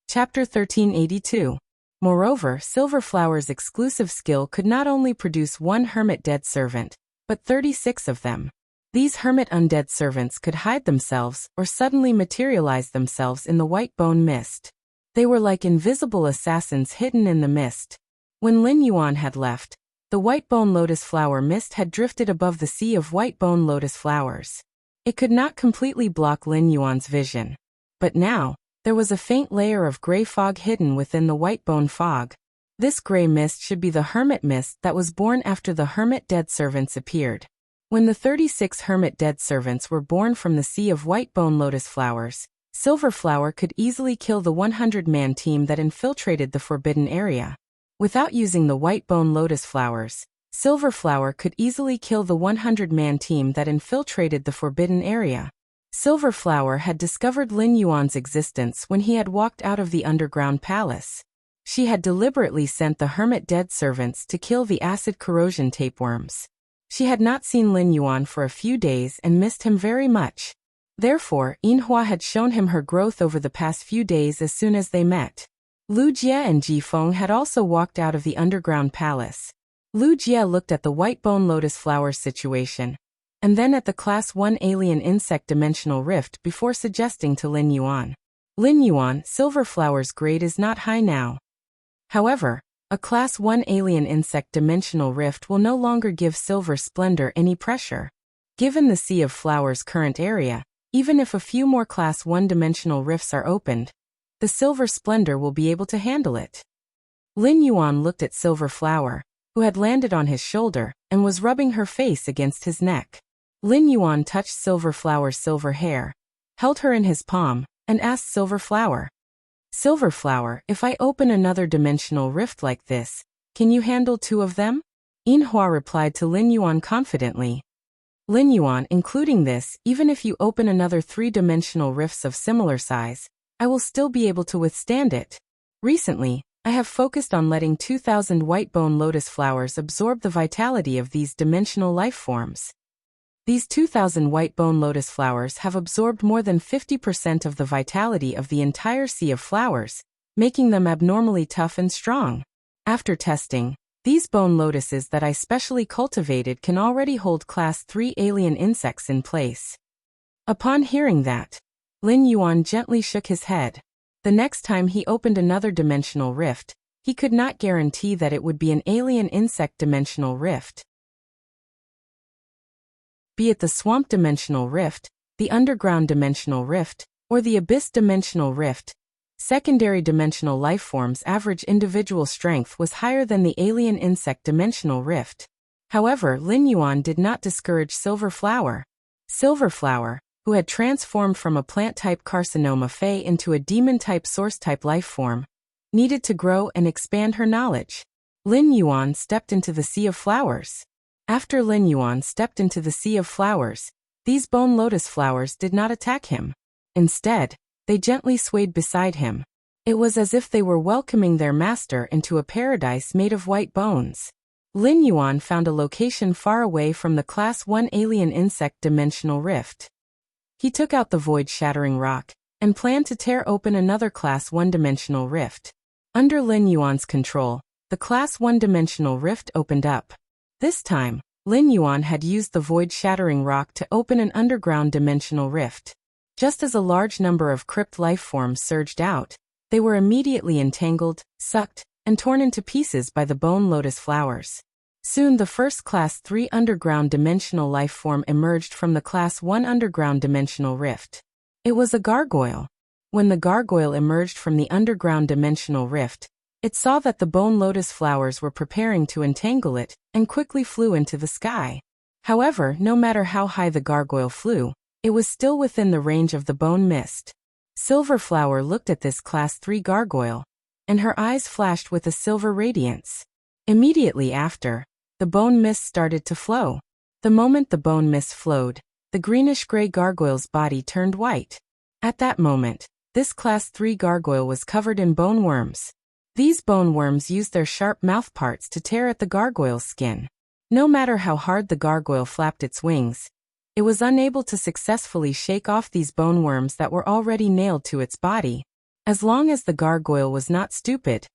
Chapter 1382. Moreover, Silver Flower's exclusive skill could not only produce 1 Hermit Dead Servant, but 36 of them. These hermit undead servants could hide themselves or suddenly materialize themselves in the white bone mist. They were like invisible assassins hidden in the mist. When Lin Yuan had left, the white bone lotus flower mist had drifted above the sea of white bone lotus flowers. It could not completely block Lin Yuan's vision. But now, there was a faint layer of gray fog hidden within the white bone fog. This gray mist should be the hermit mist that was born after the hermit dead servants appeared. When the 36 hermit dead servants were born from the sea of white bone lotus flowers, Silver Flower could easily kill the 100-man team that infiltrated the forbidden area. Without using the white bone lotus flowers, Silver Flower could easily kill the 100-man team that infiltrated the forbidden area. Silver Flower had discovered Lin Yuan's existence when he had walked out of the underground palace. She had deliberately sent the hermit dead servants to kill the acid corrosion tapeworms. She had not seen Lin Yuan for a few days and missed him very much. Therefore, Yinhua had shown him her growth over the past few days as soon as they met. Lu Jie and Ji Feng had also walked out of the underground palace. Lu Jie looked at the white bone lotus flower situation, and then at the Class 1 alien insect dimensional rift before suggesting to Lin Yuan. Lin Yuan, Silver Flower's grade is not high now. However, a Class 1 alien insect dimensional rift will no longer give Silver Splendor any pressure. Given the Sea of Flowers' current area, even if a few more Class 1 dimensional rifts are opened, the Silver Splendor will be able to handle it. Lin Yuan looked at Silver Flower, who had landed on his shoulder, and was rubbing her face against his neck. Lin Yuan touched Silver Flower's silver hair, held her in his palm, and asked Silver Flower, "Silver Flower, if I open another dimensional rift like this, can you handle 2 of them?" Yinhua replied to Lin Yuan confidently. "Lin Yuan, including this, even if you open another 3-dimensional rifts of similar size, I will still be able to withstand it. Recently, I have focused on letting 2,000 white bone lotus flowers absorb the vitality of these dimensional life forms. These 2,000 white bone lotus flowers have absorbed more than 50% of the vitality of the entire sea of flowers, making them abnormally tough and strong. After testing, these bone lotuses that I specially cultivated can already hold Class 3 alien insects in place." Upon hearing that, Lin Yuan gently shook his head. The next time he opened another dimensional rift, he could not guarantee that it would be an alien insect dimensional rift. Be it the swamp dimensional rift, the underground dimensional rift, or the abyss dimensional rift, secondary dimensional lifeforms' average individual strength was higher than the alien insect dimensional rift. However, Lin Yuan did not discourage Silver Flower. Silver Flower, who had transformed from a plant-type carcinoma fey into a demon-type source-type lifeform, needed to grow and expand her knowledge. Lin Yuan stepped into the Sea of Flowers. After Lin Yuan stepped into the Sea of Flowers, these bone lotus flowers did not attack him. Instead, they gently swayed beside him. It was as if they were welcoming their master into a paradise made of white bones. Lin Yuan found a location far away from the Class 1 alien insect dimensional rift. He took out the void-shattering rock, and planned to tear open another Class 1 dimensional rift. Under Lin Yuan's control, the Class 1 dimensional rift opened up. This time, Lin Yuan had used the void-shattering rock to open an underground dimensional rift. Just as a large number of crypt lifeforms surged out, they were immediately entangled, sucked, and torn into pieces by the bone lotus flowers. Soon the first Class 3 underground dimensional lifeform emerged from the Class 1 underground dimensional rift. It was a gargoyle. When the gargoyle emerged from the underground dimensional rift, it saw that the bone lotus flowers were preparing to entangle it, and quickly flew into the sky. However, no matter how high the gargoyle flew, it was still within the range of the bone mist. Silver Flower looked at this Class 3 gargoyle, and her eyes flashed with a silver radiance. Immediately after, the bone mist started to flow. The moment the bone mist flowed, the greenish-gray gargoyle's body turned white. At that moment, this Class 3 gargoyle was covered in bone worms. These bone worms used their sharp mouthparts to tear at the gargoyle's skin. No matter how hard the gargoyle flapped its wings, it was unable to successfully shake off these bone worms that were already nailed to its body. As long as the gargoyle was not stupid,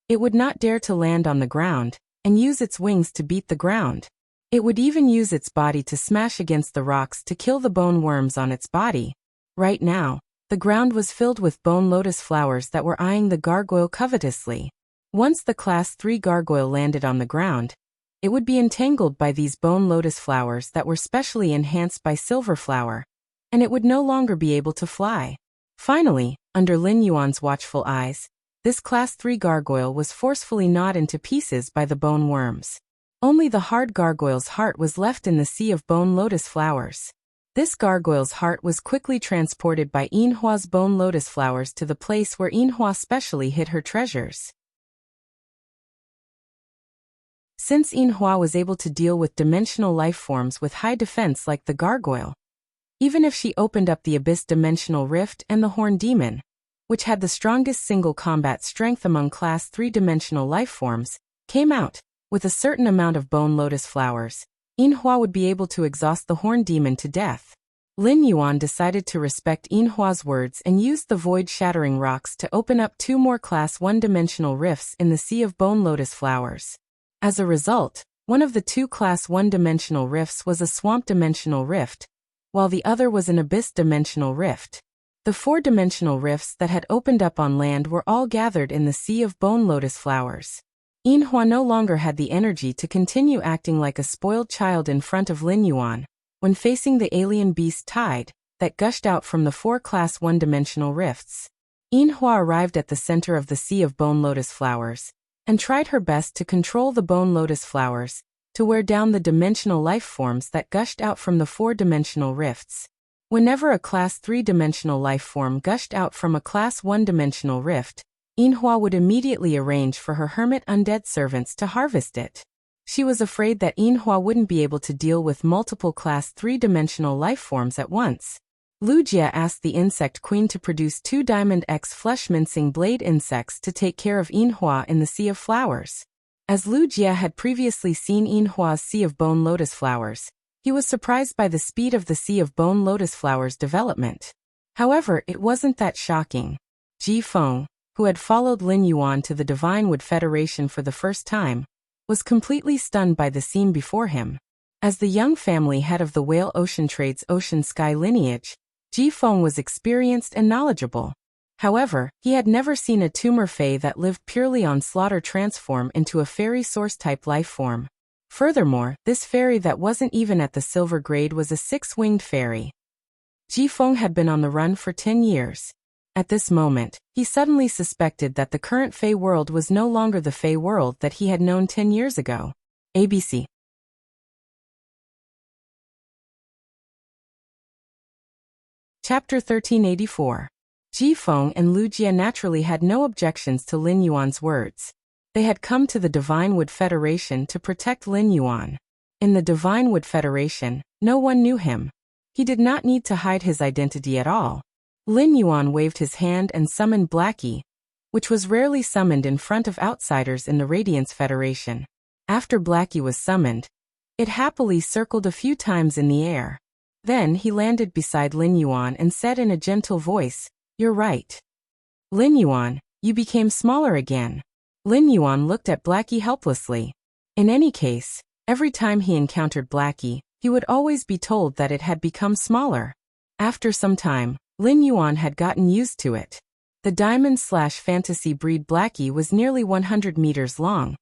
it would not dare to land on the ground and use its wings to beat the ground. It would even use its body to smash against the rocks to kill the bone worms on its body. Right now, the ground was filled with bone lotus flowers that were eyeing the gargoyle covetously. Once the Class 3 gargoyle landed on the ground, it would be entangled by these bone lotus flowers that were specially enhanced by Silver Flower, and it would no longer be able to fly. Finally, under Lin Yuan's watchful eyes, this Class 3 gargoyle was forcefully gnawed into pieces by the bone worms. Only the hard gargoyle's heart was left in the sea of bone lotus flowers. This gargoyle's heart was quickly transported by Yinhua's bone lotus flowers to the place where Yinhua specially hid her treasures. Since Yinhua was able to deal with dimensional lifeforms with high defense like the gargoyle, even if she opened up the abyss dimensional rift and the horn demon, which had the strongest single combat strength among Class 3 dimensional lifeforms, came out, with a certain amount of bone lotus flowers, Yinhua would be able to exhaust the horn demon to death. Lin Yuan decided to respect Yinhua's words and used the void-shattering rocks to open up 2 more Class 1 dimensional rifts in the sea of bone lotus flowers. As a result, One of the two Class 1-dimensional rifts was a swamp-dimensional rift, while the other was an abyss-dimensional rift. The 4-dimensional rifts that had opened up on land were all gathered in the Sea of Bone Lotus Flowers. Yinhua no longer had the energy to continue acting like a spoiled child in front of Lin Yuan, when facing the alien beast tide that gushed out from the 4 Class 1-dimensional rifts. Yinhua arrived at the center of the Sea of Bone Lotus Flowers, and tried her best to control the Bone Lotus Flowers, to wear down the dimensional life forms that gushed out from the 4-dimensional rifts. Whenever a Class 3-dimensional life form gushed out from a Class 1-dimensional rift, Yinhua would immediately arrange for her hermit undead servants to harvest it. She was afraid that Yinhua wouldn't be able to deal with multiple Class 3-dimensional life forms at once. Wuxia asked the insect queen to produce 2 Diamond X flesh-mincing blade insects to take care of Yinhua in the Sea of Flowers. As Wuxia had previously seen Yinhua's Sea of Bone Lotus Flowers, he was surprised by the speed of the Sea of Bone Lotus Flowers development. However, it wasn't that shocking. Ji Feng, who had followed Lin Yuan to the Divine Wood Federation for the first time, was completely stunned by the scene before him. As the young family head of the Whale Ocean Trade's Ocean Sky lineage, Ji Feng was experienced and knowledgeable. However, he had never seen a tumor fae that lived purely on slaughter transform into a fairy source-type life form. Furthermore, this fairy that wasn't even at the silver grade was a 6-winged fairy. Ji Feng had been on the run for 10 years. At this moment, he suddenly suspected that the current Fey world was no longer the Fey world that he had known 10 years ago. ABC. Chapter 1384. Ji Feng and Wuxia naturally had no objections to Lin Yuan's words. They had come to the Divine Wood Federation to protect Lin Yuan. In the Divine Wood Federation, no one knew him. He did not need to hide his identity at all. Lin Yuan waved his hand and summoned Blackie, which was rarely summoned in front of outsiders in the Radiance Federation. After Blackie was summoned, it happily circled a few times in the air. Then he landed beside Lin Yuan and said in a gentle voice, "You're right. Lin Yuan, you became smaller again." Lin Yuan looked at Blackie helplessly. In any case, every time he encountered Blackie, he would always be told that it had become smaller. After some time, Lin Yuan had gotten used to it. The diamond/fantasy breed Blackie was nearly 100 meters long,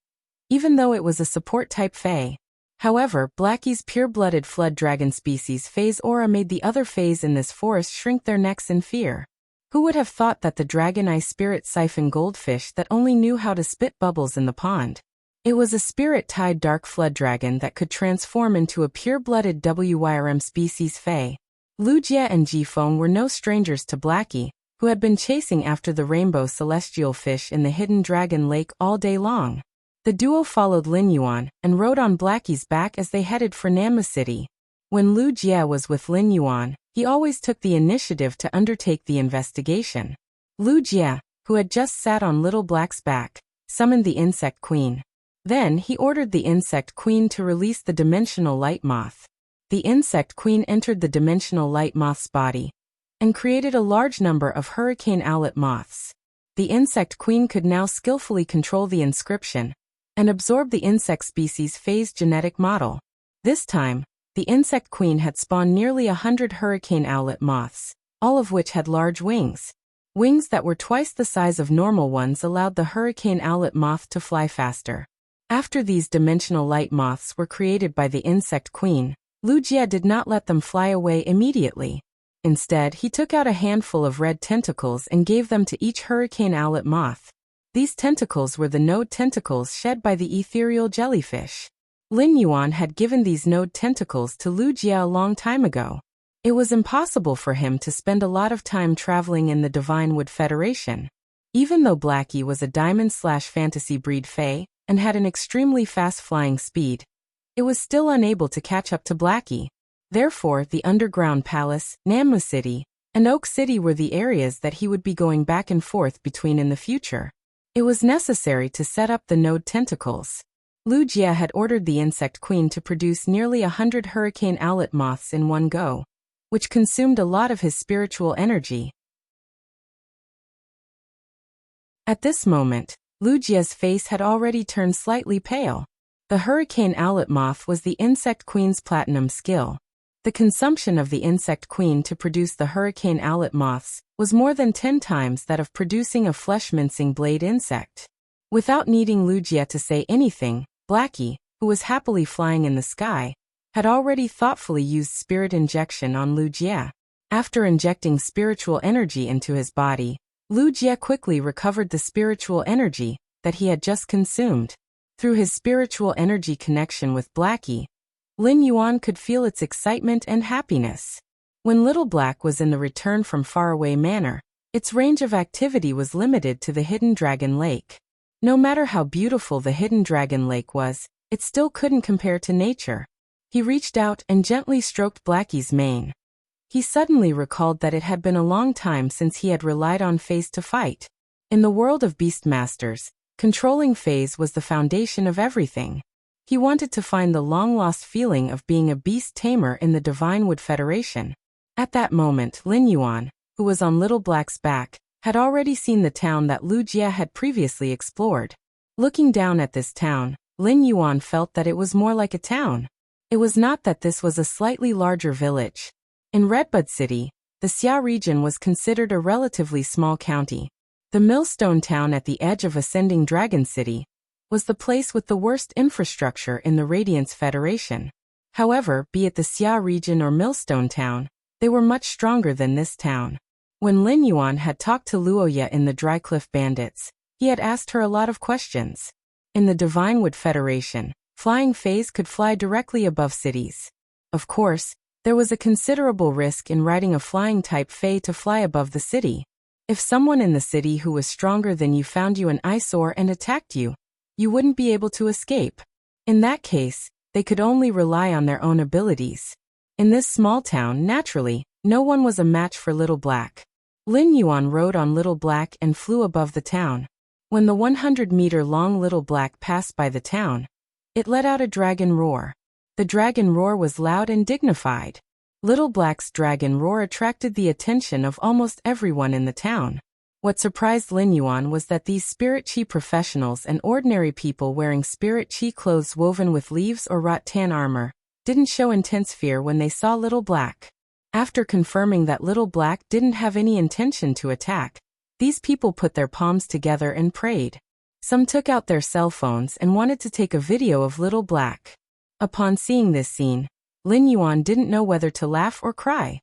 even though it was a support-type Fae. However, Blackie's pure-blooded flood dragon species Fae's aura made the other Faes in this forest shrink their necks in fear. Who would have thought that the dragon eye spirit siphon goldfish that only knew how to spit bubbles in the pond? It was a spirit-tied dark flood dragon that could transform into a pure-blooded WYRM species Fae. Wuxia and Ji Feng were no strangers to Blackie, who had been chasing after the rainbow celestial fish in the hidden dragon lake all day long. The duo followed Lin Yuan and rode on Blackie's back as they headed for Namma City. When Wuxia was with Lin Yuan, he always took the initiative to undertake the investigation. Wuxia, who had just sat on Little Black's back, summoned the Insect Queen. Then he ordered the Insect Queen to release the Dimensional Light Moth. The Insect Queen entered the Dimensional Light Moth's body and created a large number of Hurricane Owlet moths. The Insect Queen could now skillfully control the inscription and absorb the insect species Fae's genetic model. This time, the Insect Queen had spawned nearly 100 Hurricane Owlet moths, all of which had large wings. Wings that were twice the size of normal ones allowed the Hurricane Owlet moth to fly faster. After these Dimensional Light Moths were created by the Insect Queen, Wuxia did not let them fly away immediately. Instead, he took out a handful of red tentacles and gave them to each Hurricane Owlet moth. These tentacles were the node tentacles shed by the ethereal jellyfish. Lin Yuan had given these node tentacles to Wuxia a long time ago. It was impossible for him to spend a lot of time traveling in the Divine Wood Federation. Even though Blackie was a diamond/fantasy breed Fae and had an extremely fast flying speed, it was still unable to catch up to Blackie. Therefore, the Underground Palace, Namma City, and Oak City were the areas that he would be going back and forth between in the future. It was necessary to set up the node tentacles. Wuxia had ordered the Insect Queen to produce nearly 100 Hurricane Owlet moths in one go, which consumed a lot of his spiritual energy. At this moment, Wuxia's face had already turned slightly pale. The hurricane owlet moth was the insect queen's platinum skill. The consumption of the insect queen to produce the hurricane owlet moths was more than 10 times that of producing a flesh-mincing blade insect. Without needing Wuxia to say anything, Blackie, who was happily flying in the sky, had already thoughtfully used spirit injection on Wuxia. After injecting spiritual energy into his body, Wuxia quickly recovered the spiritual energy that he had just consumed. Through his spiritual energy connection with Blackie, Lin Yuan could feel its excitement and happiness. When Little Black was in the Return from Faraway Manor, its range of activity was limited to the Hidden Dragon Lake. No matter how beautiful the Hidden Dragon Lake was, it still couldn't compare to nature. He reached out and gently stroked Blackie's mane. He suddenly recalled that it had been a long time since he had relied on Fays to fight. In the world of Beastmasters, controlling Fays was the foundation of everything. He wanted to find the long-lost feeling of being a beast tamer in the Divine Wood Federation. At that moment, Lin Yuan, who was on Little Black's back, had already seen the town that Wuxia had previously explored. Looking down at this town, Lin Yuan felt that it was more like a town. It was not that this was a slightly larger village. In Redbud City, the Xia region was considered a relatively small county. The Millstone town at the edge of Ascending Dragon City was the place with the worst infrastructure in the Radiance Federation. However, be it the Xia region or Millstone town, they were much stronger than this town. When Lin Yuan had talked to Luoya in the Drycliff Bandits, he had asked her a lot of questions. In the Divine Wood Federation, flying Fays could fly directly above cities. Of course, there was a considerable risk in riding a flying-type Fey to fly above the city. If someone in the city who was stronger than you found you an eyesore and attacked you, you wouldn't be able to escape. In that case, they could only rely on their own abilities. In this small town, naturally, no one was a match for Little Black. Lin Yuan rode on Little Black and flew above the town. When the 100-meter-long Little Black passed by the town, it let out a dragon roar. The dragon roar was loud and dignified. Little Black's dragon roar attracted the attention of almost everyone in the town. What surprised Lin Yuan was that these spirit chi professionals and ordinary people wearing spirit chi clothes woven with leaves or rattan armor didn't show intense fear when they saw Little Black. After confirming that Little Black didn't have any intention to attack, these people put their palms together and prayed. Some took out their cell phones and wanted to take a video of Little Black. Upon seeing this scene, Lin Yuan didn't know whether to laugh or cry.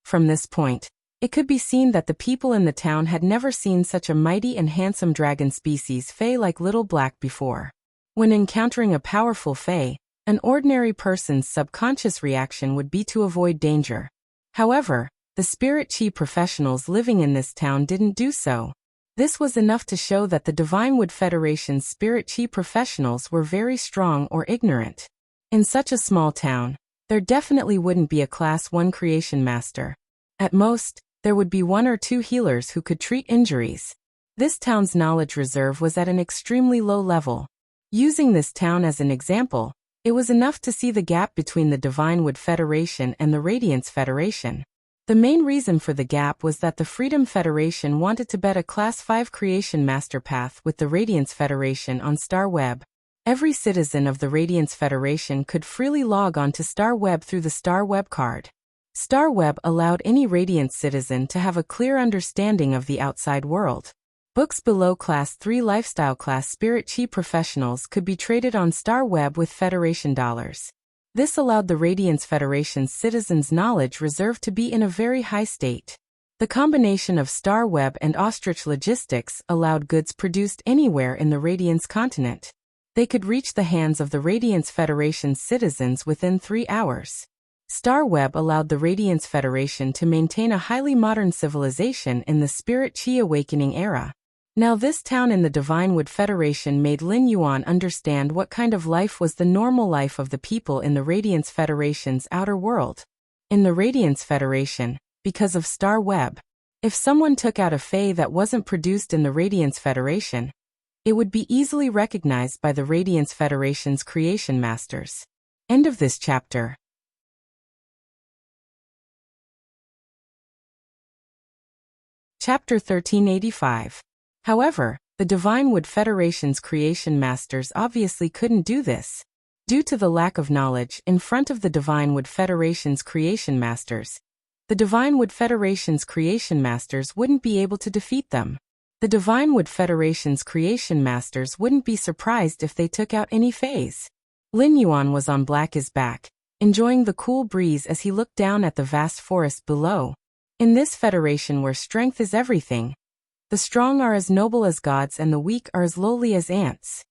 From this point, it could be seen that the people in the town had never seen such a mighty and handsome dragon species Fey like Little Black before. When encountering a powerful Fey, an ordinary person's subconscious reaction would be to avoid danger. However, the spirit chi professionals living in this town didn't do so. This was enough to show that the Divine Wood Federation's spirit chi professionals were very strong or ignorant. In such a small town, there definitely wouldn't be a Class 1 creation master. At most, there would be 1 or 2 healers who could treat injuries. This town's knowledge reserve was at an extremely low level. Using this town as an example, it was enough to see the gap between the Divine Wood Federation and the Radiance Federation. The main reason for the gap was that the Freedom Federation wanted to bet a Class 5 creation master path with the Radiance Federation on StarWeb. Every citizen of the Radiance Federation could freely log on to StarWeb through the StarWeb card. StarWeb allowed any Radiance citizen to have a clear understanding of the outside world. Books below Class 3 Lifestyle Class Spirit Chi professionals could be traded on StarWeb with Federation dollars. This allowed the Radiance Federation's citizens' knowledge reserve to be in a very high state. The combination of StarWeb and Ostrich Logistics allowed goods produced anywhere in the Radiance continent. They could reach the hands of the Radiance Federation's citizens within 3 hours. StarWeb allowed the Radiance Federation to maintain a highly modern civilization in the Spirit Chi Awakening era. Now this town in the Divine Wood Federation made Lin Yuan understand what kind of life was the normal life of the people in the Radiance Federation's outer world. In the Radiance Federation, because of StarWeb, if someone took out a Fey that wasn't produced in the Radiance Federation, it would be easily recognized by the Radiance Federation's creation masters. End of this chapter. Chapter 1385. However, The Divine Wood Federation's creation masters obviously couldn't do this. Due to the lack of knowledge in front of the Divine Wood Federation's creation masters, the Divine Wood Federation's creation masters wouldn't be able to defeat them. The Divine Wood Federation's creation masters wouldn't be surprised if they took out any phase. Lin Yuan was on Black's back, enjoying the cool breeze as he looked down at the vast forest below. In this federation where strength is everything, the strong are as noble as gods and the weak are as lowly as ants.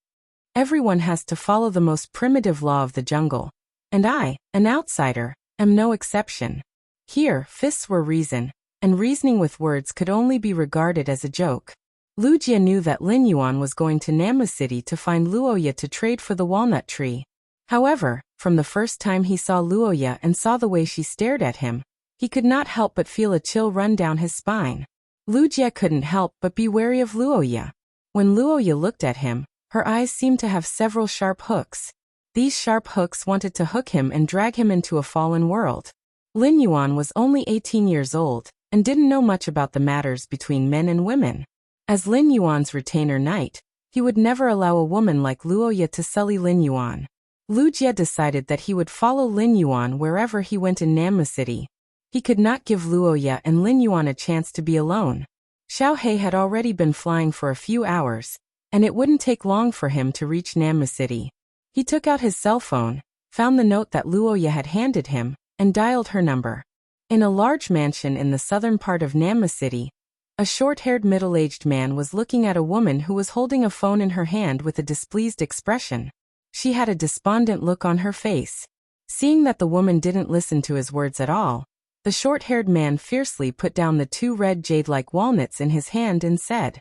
Everyone has to follow the most primitive law of the jungle, and I, an outsider, am no exception. Here, fists were reason, and reasoning with words could only be regarded as a joke. Wuxia knew that Lin Yuan was going to Namu City to find Luoya to trade for the walnut tree. However, from the first time he saw Luoya and saw the way she stared at him, he could not help but feel a chill run down his spine. Wuxia couldn't help but be wary of Luoya. When Luoya looked at him, her eyes seemed to have several sharp hooks. These sharp hooks wanted to hook him and drag him into a fallen world. Lin Yuan was only 18 years old, and didn't know much about the matters between men and women. As Lin Yuan's retainer knight, he would never allow a woman like Luoya to sully Lin Yuan. Wuxia decided that he would follow Lin Yuan wherever he went in Namu City. He could not give Luoya and Lin Yuan a chance to be alone. Xiao He had already been flying for a few hours, and it wouldn't take long for him to reach Namu City. He took out his cell phone, found the note that Luoya had handed him, and dialed her number. In a large mansion in the southern part of Namu City, a short-haired middle-aged man was looking at a woman who was holding a phone in her hand with a displeased expression. She had a despondent look on her face. Seeing that the woman didn't listen to his words at all, the short-haired man fiercely put down the 2 red jade-like walnuts in his hand and said,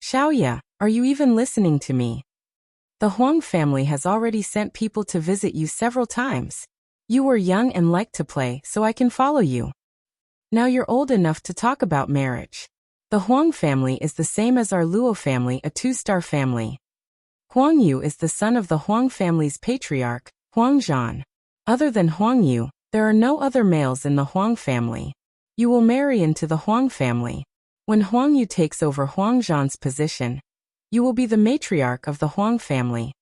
"Xiaoya, are you even listening to me? The Huang family has already sent people to visit you several times. You were young and liked to play, so I can follow you. Now you're old enough to talk about marriage. The Huang family is the same as our Luo family, a 2-star family. Huang Yu is the son of the Huang family's patriarch, Huang Zhan. Other than Huang Yu, there are no other males in the Huang family. You will marry into the Huang family. When Huang Yu takes over Huang Zhan's position, you will be the matriarch of the Huang family.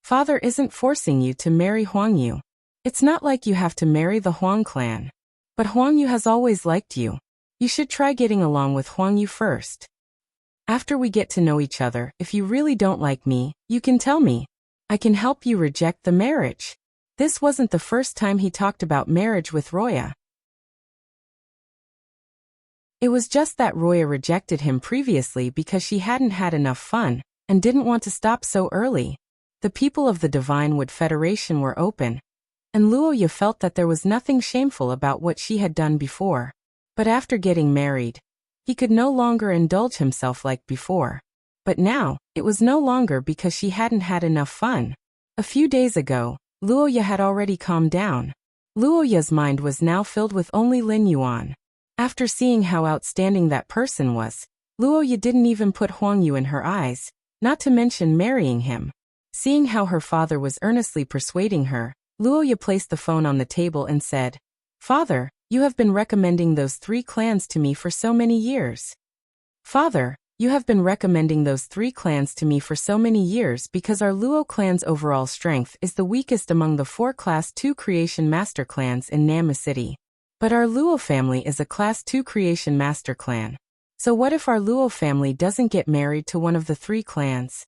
Father isn't forcing you to marry Huang Yu. It's not like you have to marry the Huang clan. But Huang Yu has always liked you. You should try getting along with Huang Yu first. After we get to know each other, if you really don't like me, you can tell me. I can help you reject the marriage." This wasn't the first time he talked about marriage with Roya. It was just that Roya rejected him previously because she hadn't had enough fun, and didn't want to stop so early. The people of the Divine Wood Federation were open, and Luoya felt that there was nothing shameful about what she had done before. But after getting married, he could no longer indulge himself like before. But now, it was no longer because she hadn't had enough fun. A few days ago, Luoya had already calmed down. Luoya's mind was now filled with only Lin Yuan. After seeing how outstanding that person was, Luoya didn't even put Huang Yu in her eyes, not to mention marrying him. Seeing how her father was earnestly persuading her, Luoya placed the phone on the table and said, "Father, you have been recommending those 3 clans to me for so many years. Father, you have been recommending those 3 clans to me for so many years because our Luo clan's overall strength is the weakest among the 4 Class 2 Creation Master clans in Namu City. But our Luo family is a Class 2 Creation Master clan. So what if our Luo family doesn't get married to one of the 3 clans?"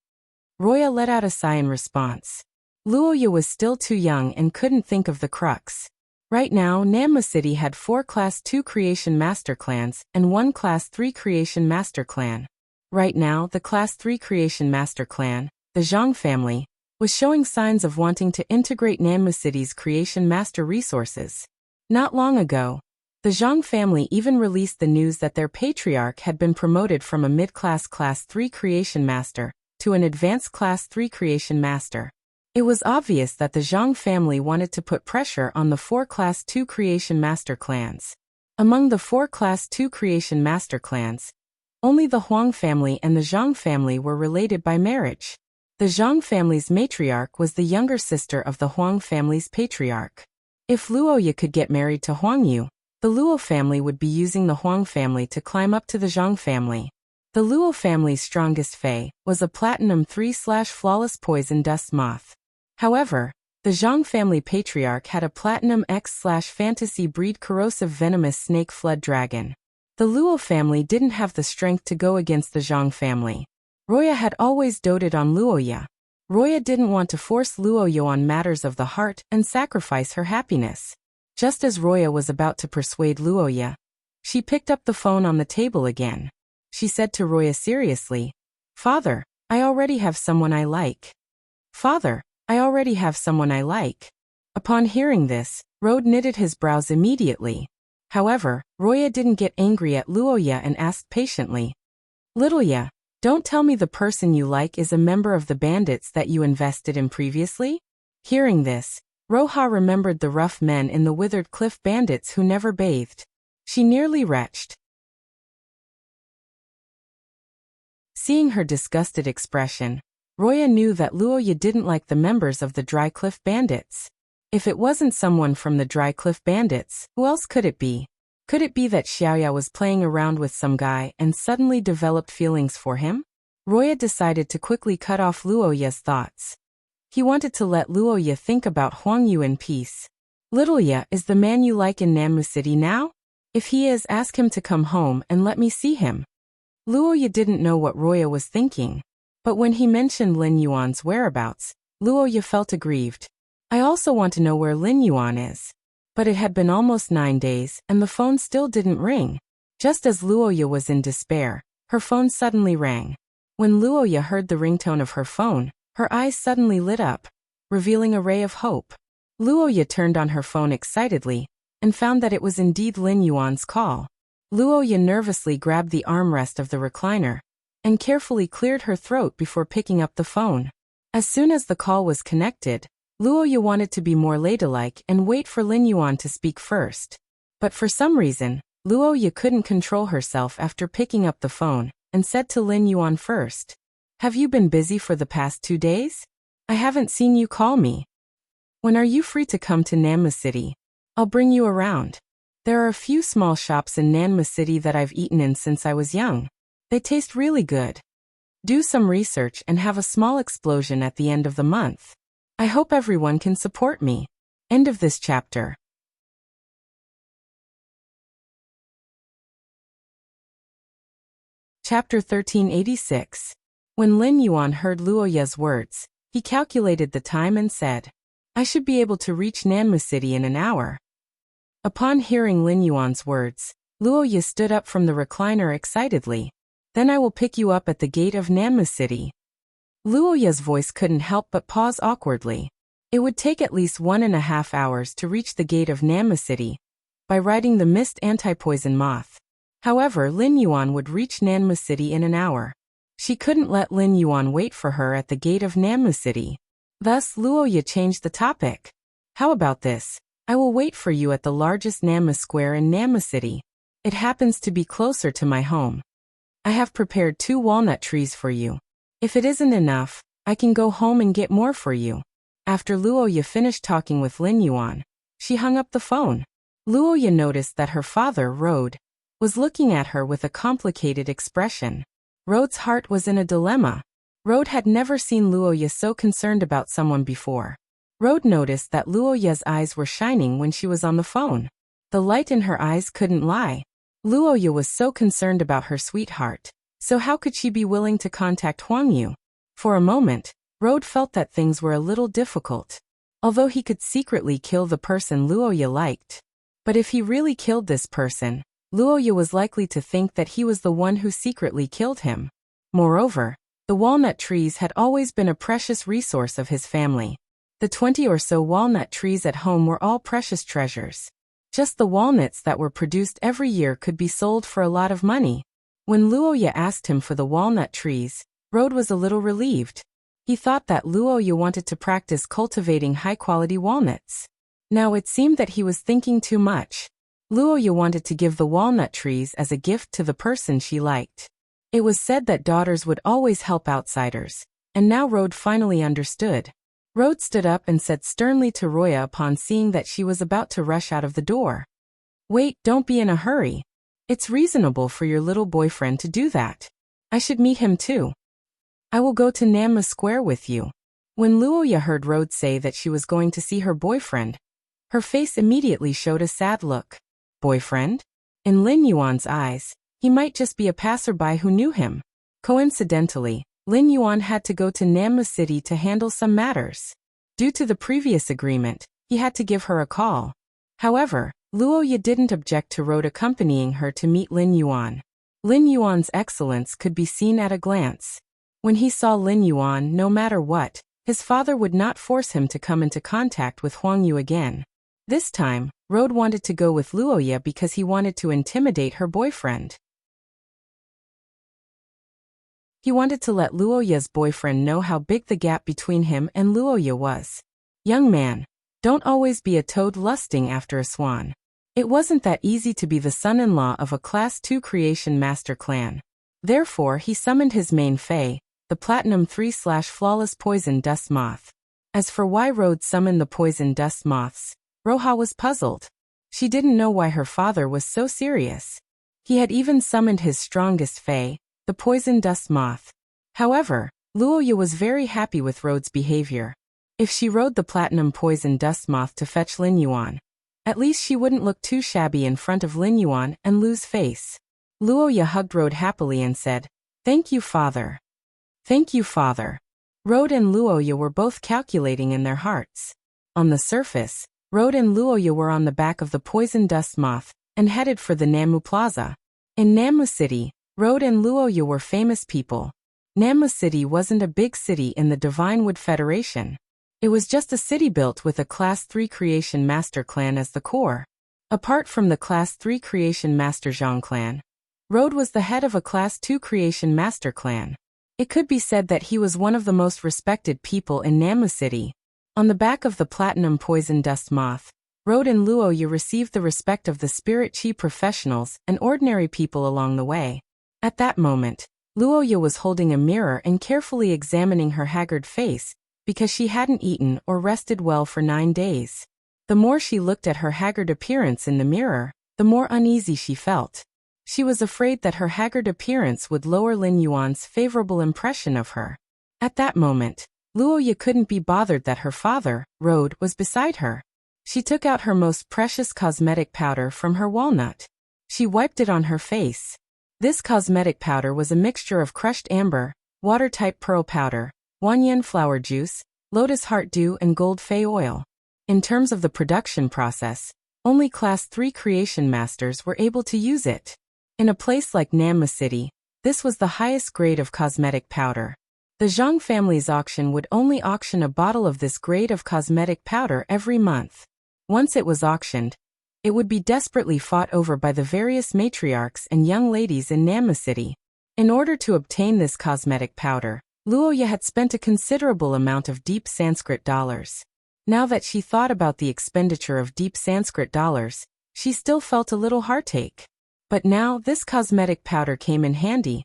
Roya let out a sigh in response. Luoya was still too young and couldn't think of the crux. Right now, Namu City had 4 Class 2 Creation Master clans and 1 Class 3 Creation Master clan. Right now, the Class 3 Creation Master clan, the Zhang family, was showing signs of wanting to integrate Namu City's Creation Master resources. Not long ago, the Zhang family even released the news that their patriarch had been promoted from a mid-class Class 3 Creation Master to an advanced Class 3 Creation Master. It was obvious that the Zhang family wanted to put pressure on the 4 Class 2 Creation Master clans. Among the 4 Class 2 Creation Master clans, only the Huang family and the Zhang family were related by marriage. The Zhang family's matriarch was the younger sister of the Huang family's patriarch. If Luoya could get married to Huang Yu, the Luo family would be using the Huang family to climb up to the Zhang family. The Luo family's strongest fei was a platinum 3/flawless poison dust moth. However, the Zhang family patriarch had a platinum X/fantasy breed corrosive venomous snake flood dragon. The Luo family didn't have the strength to go against the Zhang family. Roya had always doted on Luoya. Roya didn't want to force Luoya on matters of the heart and sacrifice her happiness. Just as Roya was about to persuade Luoya, she picked up the phone on the table again. She said to Roya seriously, "Father, I already have someone I like. Father, I already have someone I like." Upon hearing this, Rode knitted his brows immediately. However, Roya didn't get angry at Luoya and asked patiently, "Littleya, don't tell me the person you like is a member of the bandits that you invested in previously?" Hearing this, Roja remembered the rough men in the Withered Cliff bandits who never bathed. She nearly retched. Seeing her disgusted expression, Roya knew that Luoya didn't like the members of the Dry Cliff bandits. If it wasn't someone from the Dry Cliff bandits, who else could it be? Could it be that Xiaoya was playing around with some guy and suddenly developed feelings for him? Roya decided to quickly cut off Luoya's thoughts. He wanted to let Luoya think about Huang Yu in peace. "Littleya is the man you like in Nanmu City now? If he is, ask him to come home and let me see him." Luoya didn't know what Roya was thinking, but when he mentioned Lin Yuan's whereabouts, Luoya felt aggrieved. "I also want to know where Lin Yuan is." But it had been almost 9 days, and the phone still didn't ring. Just as Luoya was in despair, her phone suddenly rang. When Luoya heard the ringtone of her phone, her eyes suddenly lit up, revealing a ray of hope. Luoya turned on her phone excitedly, and found that it was indeed Lin Yuan's call. Luoya nervously grabbed the armrest of the recliner, and carefully cleared her throat before picking up the phone. As soon as the call was connected, Luoya wanted to be more ladylike and wait for Lin Yuan to speak first. But for some reason, Luoya couldn't control herself after picking up the phone, and said to Lin Yuan first, "Have you been busy for the past 2 days? I haven't seen you call me. When are you free to come to Nanmu City? I'll bring you around. There are a few small shops in Nanmu City that I've eaten in since I was young. They taste really good. Do some research and have a small explosion at the end of the month. I hope everyone can support me." End of this chapter. Chapter 1386. When Lin Yuan heard Luoya's words, he calculated the time and said, "I should be able to reach Nanmu City in an hour." Upon hearing Lin Yuan's words, Luoya stood up from the recliner excitedly. "Then I will pick you up at the gate of Nanmu City." Luoya's voice couldn't help but pause awkwardly. It would take at least 1.5 hours to reach the gate of Nanmu City by riding the mist anti-poison moth. However, Lin Yuan would reach Nanmu City in an hour. She couldn't let Lin Yuan wait for her at the gate of Nanmu City. Thus, Luoya changed the topic. "How about this? I will wait for you at the largest Nanmu square in Nanmu City. It happens to be closer to my home. I have prepared 2 walnut trees for you. If it isn't enough, I can go home and get more for you." After Luoya finished talking with Lin Yuan, she hung up the phone. Luoya noticed that her father, Rode, was looking at her with a complicated expression. Rode's heart was in a dilemma. Rode had never seen Luoya so concerned about someone before. Rode noticed that Luoya's eyes were shining when she was on the phone. The light in her eyes couldn't lie. Luoya was so concerned about her sweetheart, so how could she be willing to contact Huang Yu? For a moment, Rode felt that things were a little difficult. Although he could secretly kill the person Luoya liked. But if he really killed this person, Luoya was likely to think that he was the one who secretly killed him. Moreover, the walnut trees had always been a precious resource of his family. The 20 or so walnut trees at home were all precious treasures. Just the walnuts that were produced every year could be sold for a lot of money. When Luoya asked him for the walnut trees, Rode was a little relieved. He thought that Luoya wanted to practice cultivating high-quality walnuts. Now it seemed that he was thinking too much. Luoya wanted to give the walnut trees as a gift to the person she liked. It was said that daughters would always help outsiders, and now Rode finally understood. Rode stood up and said sternly to Roya upon seeing that she was about to rush out of the door. "Wait, don't be in a hurry. It's reasonable for your little boyfriend to do that. I should meet him too. I will go to Namma Square with you. When Luoya heard Road say that she was going to see her boyfriend, her face immediately showed a sad look. Boyfriend? In Lin Yuan's eyes, he might just be a passerby who knew him. Coincidentally, Lin Yuan had to go to Namma City to handle some matters. Due to the previous agreement, he had to give her a call. However, Luoya didn't object to Road accompanying her to meet Lin Yuan. Lin Yuan's excellence could be seen at a glance. When he saw Lin Yuan, no matter what, his father would not force him to come into contact with Huang Yu again. This time, Road wanted to go with Luoya because he wanted to intimidate her boyfriend. He wanted to let Luoya's boyfriend know how big the gap between him and Luoya was. Young man, don't always be a toad lusting after a swan. It wasn't that easy to be the son-in-law of a Class 2 Creation Master clan. Therefore, he summoned his main fae, the Platinum 3/Flawless Poison Dust Moth. As for why Road summoned the Poison Dust Moths, Roha was puzzled. She didn't know why her father was so serious. He had even summoned his strongest fae, the Poison Dust Moth. However, Luoya was very happy with Road's behavior. If she rode the Platinum Poison Dust Moth to fetch Lin Yuan, at least she wouldn't look too shabby in front of Lin Yuan and lose face. Luoya hugged Road happily and said, "Thank you, father." "Thank you, father." Road and Luoya were both calculating in their hearts. On the surface, Road and Luoya were on the back of the Poison Dust Moth and headed for the Nammu Plaza. In Nammu City, Road and Luoya were famous people. Nammu City wasn't a big city in the Divine Wood Federation. It was just a city built with a Class 3 Creation Master clan as the core. Apart from the Class 3 Creation Master Zhang clan, Road was the head of a Class 2 Creation Master clan. It could be said that he was one of the most respected people in Nammu City. On the back of the Platinum Poison Dust Moth, Road and Luoya received the respect of the Spirit Chi professionals and ordinary people along the way. At that moment, Luoya was holding a mirror and carefully examining her haggard face, because she hadn't eaten or rested well for 9 days. The more she looked at her haggard appearance in the mirror, the more uneasy she felt. She was afraid that her haggard appearance would lower Lin Yuan's favorable impression of her. At that moment, Luoya couldn't be bothered that her father, Road, was beside her. She took out her most precious cosmetic powder from her walnut. She wiped it on her face. This cosmetic powder was a mixture of crushed amber, water-type pearl powder, wanyan flower juice, lotus heart dew and gold fei oil. In terms of the production process, only Class 3 Creation Masters were able to use it. In a place like Namma City, this was the highest grade of cosmetic powder. The Zhang family's auction would only auction a bottle of this grade of cosmetic powder every month. Once it was auctioned, it would be desperately fought over by the various matriarchs and young ladies in Namma City. In order to obtain this cosmetic powder, Luoya had spent a considerable amount of deep Sanskrit dollars. Now that she thought about the expenditure of deep Sanskrit dollars, she still felt a little heartache. But now this cosmetic powder came in handy,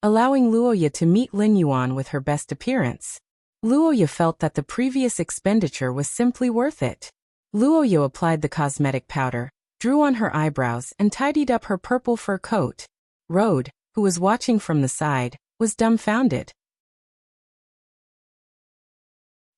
allowing Luoya to meet Lin Yuan with her best appearance. Luoya felt that the previous expenditure was simply worth it. Luoya applied the cosmetic powder, drew on her eyebrows and tidied up her purple fur coat. Road, who was watching from the side, was dumbfounded.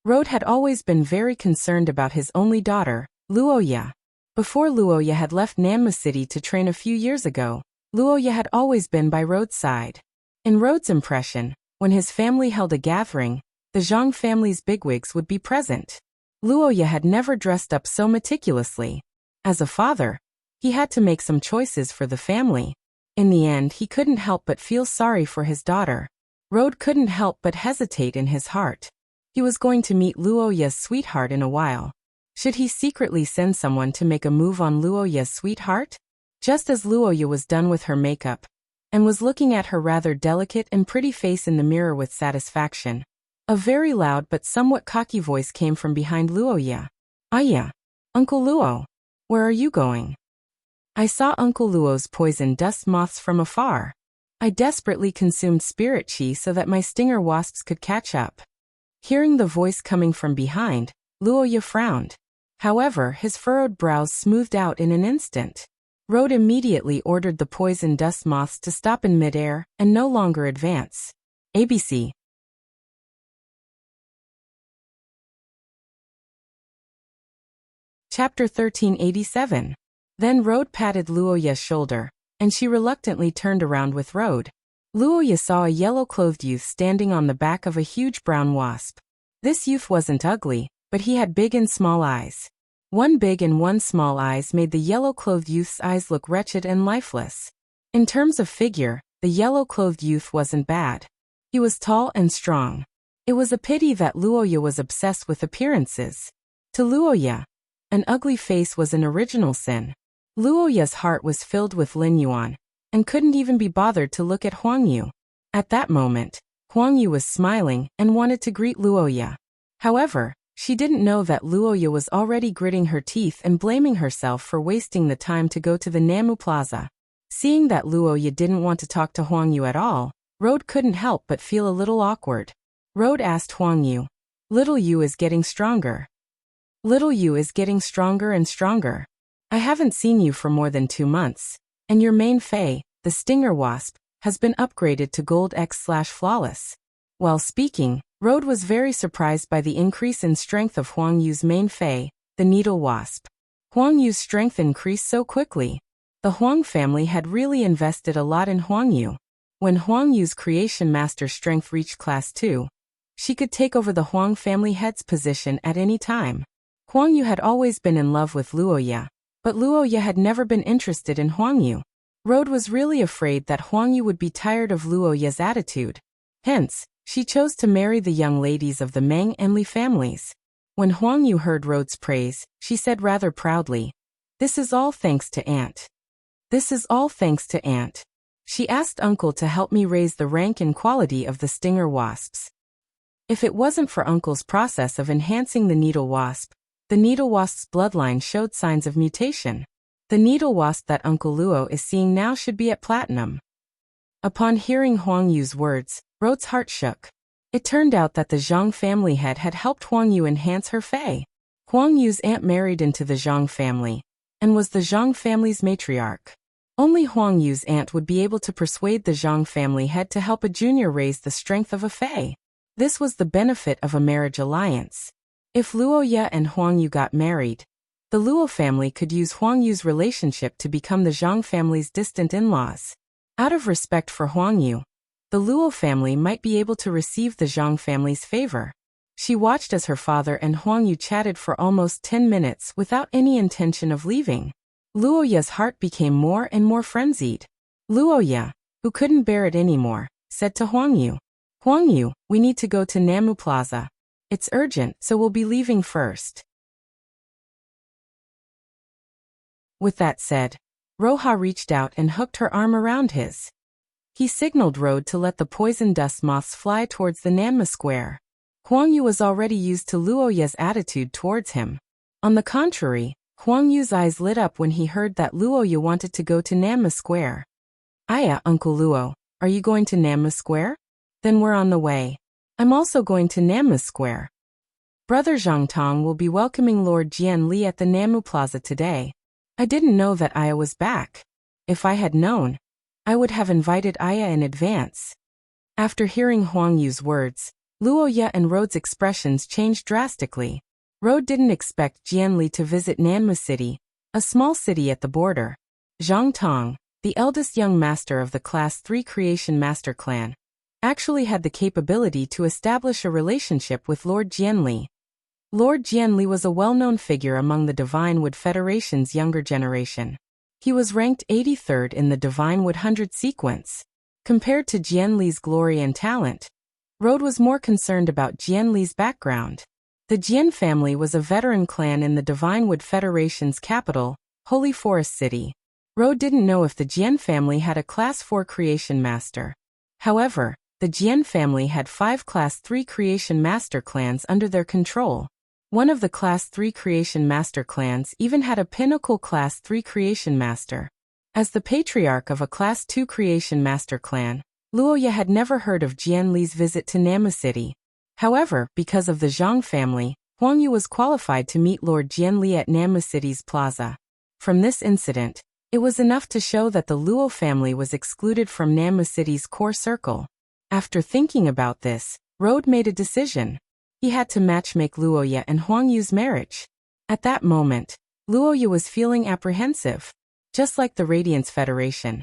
Road had always been very concerned about his only daughter, Luoya. Before Luoya had left Namma City to train a few years ago, Luoya had always been by Road's side. In Road's impression, when his family held a gathering, the Zhang family's bigwigs would be present. Luoya had never dressed up so meticulously. As a father, he had to make some choices for the family. In the end, he couldn't help but feel sorry for his daughter. Road couldn't help but hesitate in his heart. He was going to meet Luoya's sweetheart in a while. Should he secretly send someone to make a move on Luoya's sweetheart? Just as Luoya was done with her makeup, and was looking at her rather delicate and pretty face in the mirror with satisfaction, a very loud but somewhat cocky voice came from behind Luoya. "Aya, Uncle Luo, where are you going?" "I saw Uncle Luo's poison dust moths from afar. I desperately consumed spirit chi so that my stinger wasps could catch up." Hearing the voice coming from behind, Luoya frowned. However, his furrowed brows smoothed out in an instant. Road immediately ordered the poison dust moths to stop in midair and no longer advance. ABC. Chapter 1387. Then Road patted Luoya's shoulder, and she reluctantly turned around with Road. Luoya saw a yellow-clothed youth standing on the back of a huge brown wasp. This youth wasn't ugly, but he had big and small eyes. One big and one small eyes made the yellow-clothed youth's eyes look wretched and lifeless. In terms of figure, the yellow-clothed youth wasn't bad. He was tall and strong. It was a pity that Luoya was obsessed with appearances. To Luoya, an ugly face was an original sin. Luoya's heart was filled with Lin Yuan, and couldn't even be bothered to look at Huang Yu. At that moment, Huang Yu was smiling and wanted to greet Luoya. However, she didn't know that Luoya was already gritting her teeth and blaming herself for wasting the time to go to the Namu Plaza. Seeing that Luoya didn't want to talk to Huang Yu at all, Road couldn't help but feel a little awkward. Road asked Huang Yu, "Little Yu is getting stronger." "Little Yu is getting stronger and stronger. I haven't seen you for more than 2 months, and your main Fei, the Stinger Wasp, has been upgraded to Gold X/Flawless." While speaking, Road was very surprised by the increase in strength of Huang Yu's main Fei, the Needle Wasp. Huang Yu's strength increased so quickly. The Huang family had really invested a lot in Huang Yu. When Huang Yu's Creation Master strength reached Class 2, she could take over the Huang family head's position at any time. Huang Yu had always been in love with Luoya, but Luoya had never been interested in Huang Yu. Road was really afraid that Huang Yu would be tired of Luoya's attitude. Hence, she chose to marry the young ladies of the Meng and Li families. When Huang Yu heard Road's praise, she said rather proudly, "This is all thanks to Aunt. This is all thanks to Aunt. She asked Uncle to help me raise the rank and quality of the Stinger Wasps. If it wasn't for Uncle's process of enhancing the Needle Wasp, the Needle Wasp's bloodline showed signs of mutation. The Needle Wasp that Uncle Luo is seeing now should be at Platinum." Upon hearing Huang Yu's words, Road's heart shook. It turned out that the Zhang family head had helped Huang Yu enhance her Fei. Huang Yu's aunt married into the Zhang family, and was the Zhang family's matriarch. Only Huang Yu's aunt would be able to persuade the Zhang family head to help a junior raise the strength of a Fei. This was the benefit of a marriage alliance. If Luoya and Huang Yu got married, the Luo family could use Huang Yu's relationship to become the Zhang family's distant in-laws. Out of respect for Huang Yu, the Luo family might be able to receive the Zhang family's favor. She watched as her father and Huang Yu chatted for almost 10 minutes without any intention of leaving. Luoya's heart became more and more frenzied. Luoya, who couldn't bear it anymore, said to Huang Yu, "Huang Yu, we need to go to Namu Plaza. It's urgent, so we'll be leaving first." With that said, Roha reached out and hooked her arm around his. He signaled Road to let the poison dust moths fly towards the Nanma Square. Huang Yu was already used to Luoya's attitude towards him. On the contrary, Huang Yu's eyes lit up when he heard that Luoya wanted to go to Nanma Square. "Aya, Uncle Luo, are you going to Nanma Square? Then we're on the way. I'm also going to Nanma Square. Brother Zhang Tong will be welcoming Lord Jian Li at the Namu Plaza today. I didn't know that Aya was back. If I had known, I would have invited Aya in advance." After hearing Huang Yu's words, Luoya and Road's expressions changed drastically. Road didn't expect Jian Li to visit Nanma City, a small city at the border. Zhang Tong, the eldest young master of the Class 3 Creation Master clan, actually had the capability to establish a relationship with Lord Jian Li. Lord Jian Li was a well-known figure among the Divine Wood Federation's younger generation. He was ranked 83rd in the Divine Wood 100 sequence. Compared to Jian Li's glory and talent, Road was more concerned about Jian Li's background. The Jian family was a veteran clan in the Divine Wood Federation's capital, Holy Forest City. Road didn't know if the Jian family had a Class 4 Creation Master. However, the Jian family had 5 Class 3 Creation Master clans under their control. One of the Class 3 Creation Master clans even had a pinnacle Class 3 Creation Master. As the patriarch of a Class 2 Creation Master clan, Luoya had never heard of Jian Li's visit to Nanma City. However, because of the Zhang family, Huang Yu was qualified to meet Lord Jian Li at Nanma City's plaza. From this incident, It was enough to show that the Luo family was excluded from Namu City's core circle. After thinking about this, Road made a decision. He had to matchmake Luoya and Huang Yu's marriage. At that moment, Luoya was feeling apprehensive. Just like the Radiance Federation,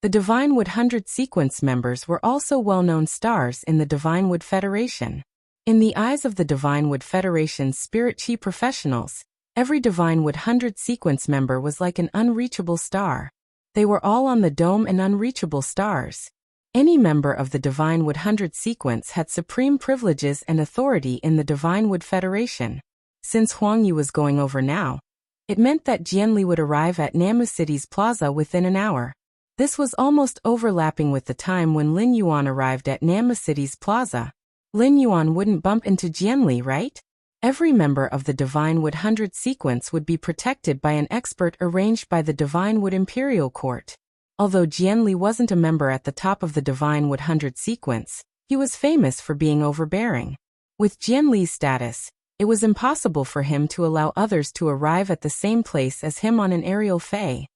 the Divine Wood 100 sequence members were also well-known stars in the Divine Wood Federation. In the eyes of the Divine Wood Federation's spirit chi professionals, every Divine Wood 100 sequence member was like an unreachable star. They were all on the dome and unreachable stars. Any member of the Divine Wood 100 sequence had supreme privileges and authority in the Divine Wood Federation. Since Huang Yu was going over now, it meant that Jianli would arrive at Namu City's plaza within an hour. This was almost overlapping with the time when Lin Yuan arrived at Namu City's plaza. Lin Yuan wouldn't bump into Jianli, right? Every member of the Divine Wood 100 sequence would be protected by an expert arranged by the Divine Wood Imperial Court. Although Jianli wasn't a member at the top of the Divine Wood 100 sequence, he was famous for being overbearing. With Jianli's status, it was impossible for him to allow others to arrive at the same place as him on an aerial fei.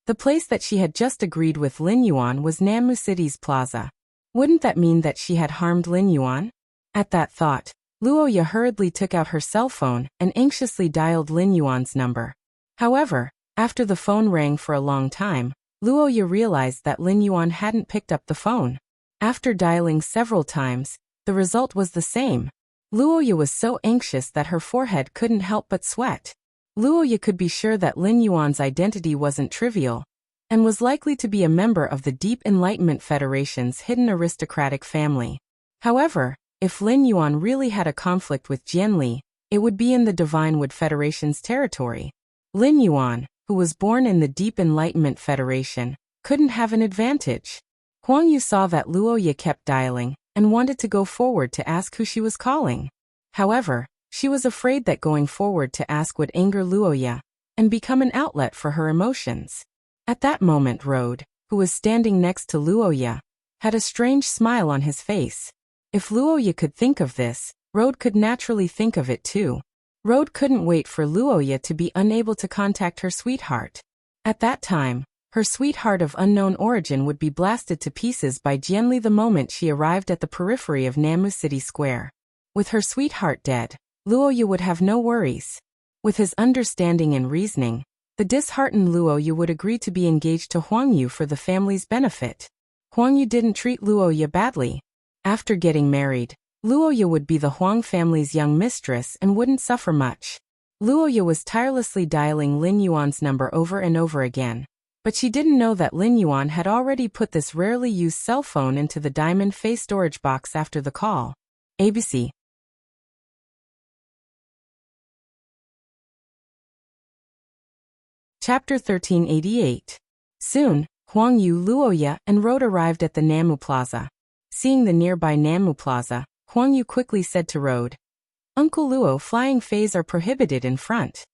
The place that she had just agreed with Lin Yuan was Namu City's plaza. Wouldn't that mean that she had harmed Lin Yuan? At that thought, Luoya hurriedly took out her cell phone and anxiously dialed Lin Yuan's number. However, after the phone rang for a long time, Luoya realized that Lin Yuan hadn't picked up the phone. After dialing several times, the result was the same. Luoya was so anxious that her forehead couldn't help but sweat. Luoya could be sure that Lin Yuan's identity wasn't trivial, and was likely to be a member of the Deep Enlightenment Federation's hidden aristocratic family. However, if Lin Yuan really had a conflict with Jianli, it would be in the Divine Wood Federation's territory. Lin Yuan, who was born in the Deep Enlightenment Federation, couldn't have an advantage. Huang Yu saw that Luoya kept dialing, and wanted to go forward to ask who she was calling. However, she was afraid that going forward to ask would anger Luoya, and become an outlet for her emotions. At that moment Road, who was standing next to Luoya, had a strange smile on his face. If Luoya could think of this, Road could naturally think of it too. Road couldn't wait for Luoya to be unable to contact her sweetheart. At that time, her sweetheart of unknown origin would be blasted to pieces by Jianli the moment she arrived at the periphery of Namu City Square. With her sweetheart dead, Luoya would have no worries. With his understanding and reasoning, the disheartened Luoya would agree to be engaged to Huang Yu for the family's benefit. Huang Yu didn't treat Luoya badly. After getting married, Luoya would be the Huang family's young mistress and wouldn't suffer much. Luoya was tirelessly dialing Lin Yuan's number over and over again, but she didn't know that Lin Yuan had already put this rarely used cell phone into the diamond face storage box after the call. ABC. Chapter 1388. Soon, Huang Yu, Luoya, and Road arrived at the Namu Plaza. Seeing the nearby Namu Plaza, Huang Yu quickly said to Road, "Uncle Luo, flying feis are prohibited in front.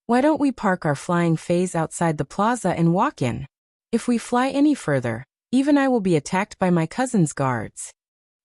Why don't we park our flying feis outside the plaza and walk in? If we fly any further, even I will be attacked by my cousin's guards."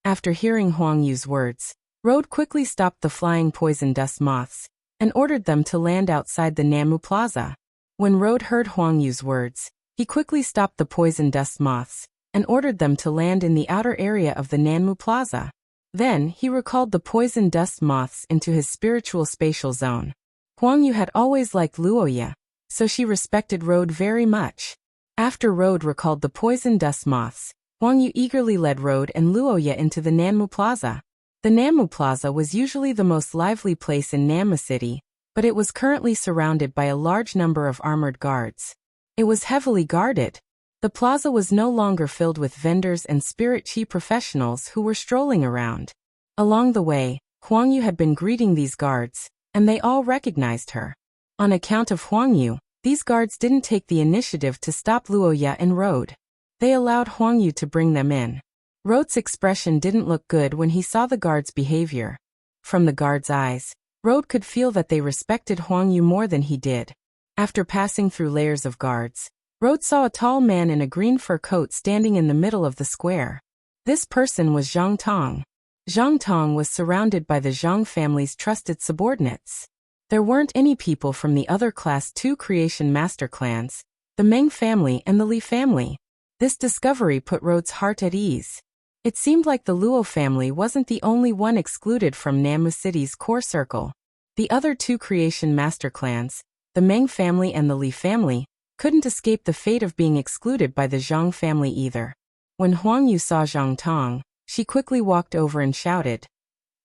After hearing Huang Yu's words, Road quickly stopped the flying poison dust moths and ordered them to land outside the Namu Plaza. When Road heard Huang Yu's words, he quickly stopped the poison dust moths and ordered them to land in the outer area of the Namu Plaza. Then, he recalled the poison dust moths into his spiritual spatial zone. Huang Yu had always liked Luoya, so she respected Road very much. After Road recalled the poison dust moths, Huang Yu eagerly led Road and Luoya into the Namu Plaza. The Namu Plaza was usually the most lively place in Namu City, but it was currently surrounded by a large number of armored guards. It was heavily guarded. The plaza was no longer filled with vendors and spirit chi professionals who were strolling around. Along the way, Huang Yu had been greeting these guards, and they all recognized her. On account of Huang Yu, these guards didn't take the initiative to stop Luoya and Road. They allowed Huang Yu to bring them in. Road's expression didn't look good when he saw the guards' behavior. From the guards' eyes, Road could feel that they respected Huang Yu more than he did. After passing through layers of guards, Road saw a tall man in a green fur coat standing in the middle of the square. This person was Zhang Tong. Zhang Tong was surrounded by the Zhang family's trusted subordinates. There weren't any people from the other Class 2 Creation Master clans, the Meng family and the Li family. This discovery put Rhodes' heart at ease. It seemed like the Luo family wasn't the only one excluded from Namu City's core circle. The other two Creation Master clans, the Meng family and the Li family, couldn't escape the fate of being excluded by the Zhang family either. When Huang Yu saw Zhang Tong, she quickly walked over and shouted,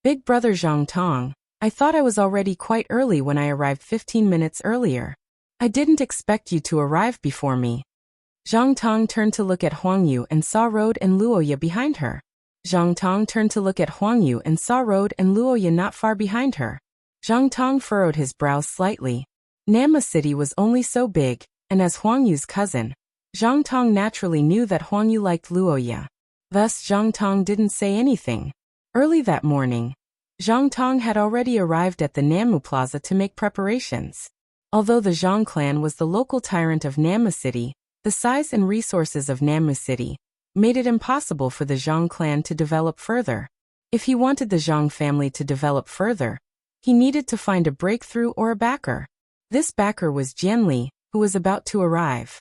"Big brother Zhang Tong, I thought I was already quite early when I arrived 15 minutes earlier. I didn't expect you to arrive before me." Zhang Tong turned to look at Huang Yu and saw Road and Luoya behind her. Zhang Tong turned to look at Huang Yu and saw Road and Luoya not far behind her. Zhang Tong furrowed his brows slightly. Nama City was only so big, and as Huang Yu's cousin, Zhang Tong naturally knew that Huang Yu liked Luoya. Thus Zhang Tong didn't say anything. Early that morning, Zhang Tong had already arrived at the Namu Plaza to make preparations. Although the Zhang clan was the local tyrant of Namu City, the size and resources of Namu City made it impossible for the Zhang clan to develop further. If he wanted the Zhang family to develop further, he needed to find a breakthrough or a backer. This backer was Jian Li, who was about to arrive.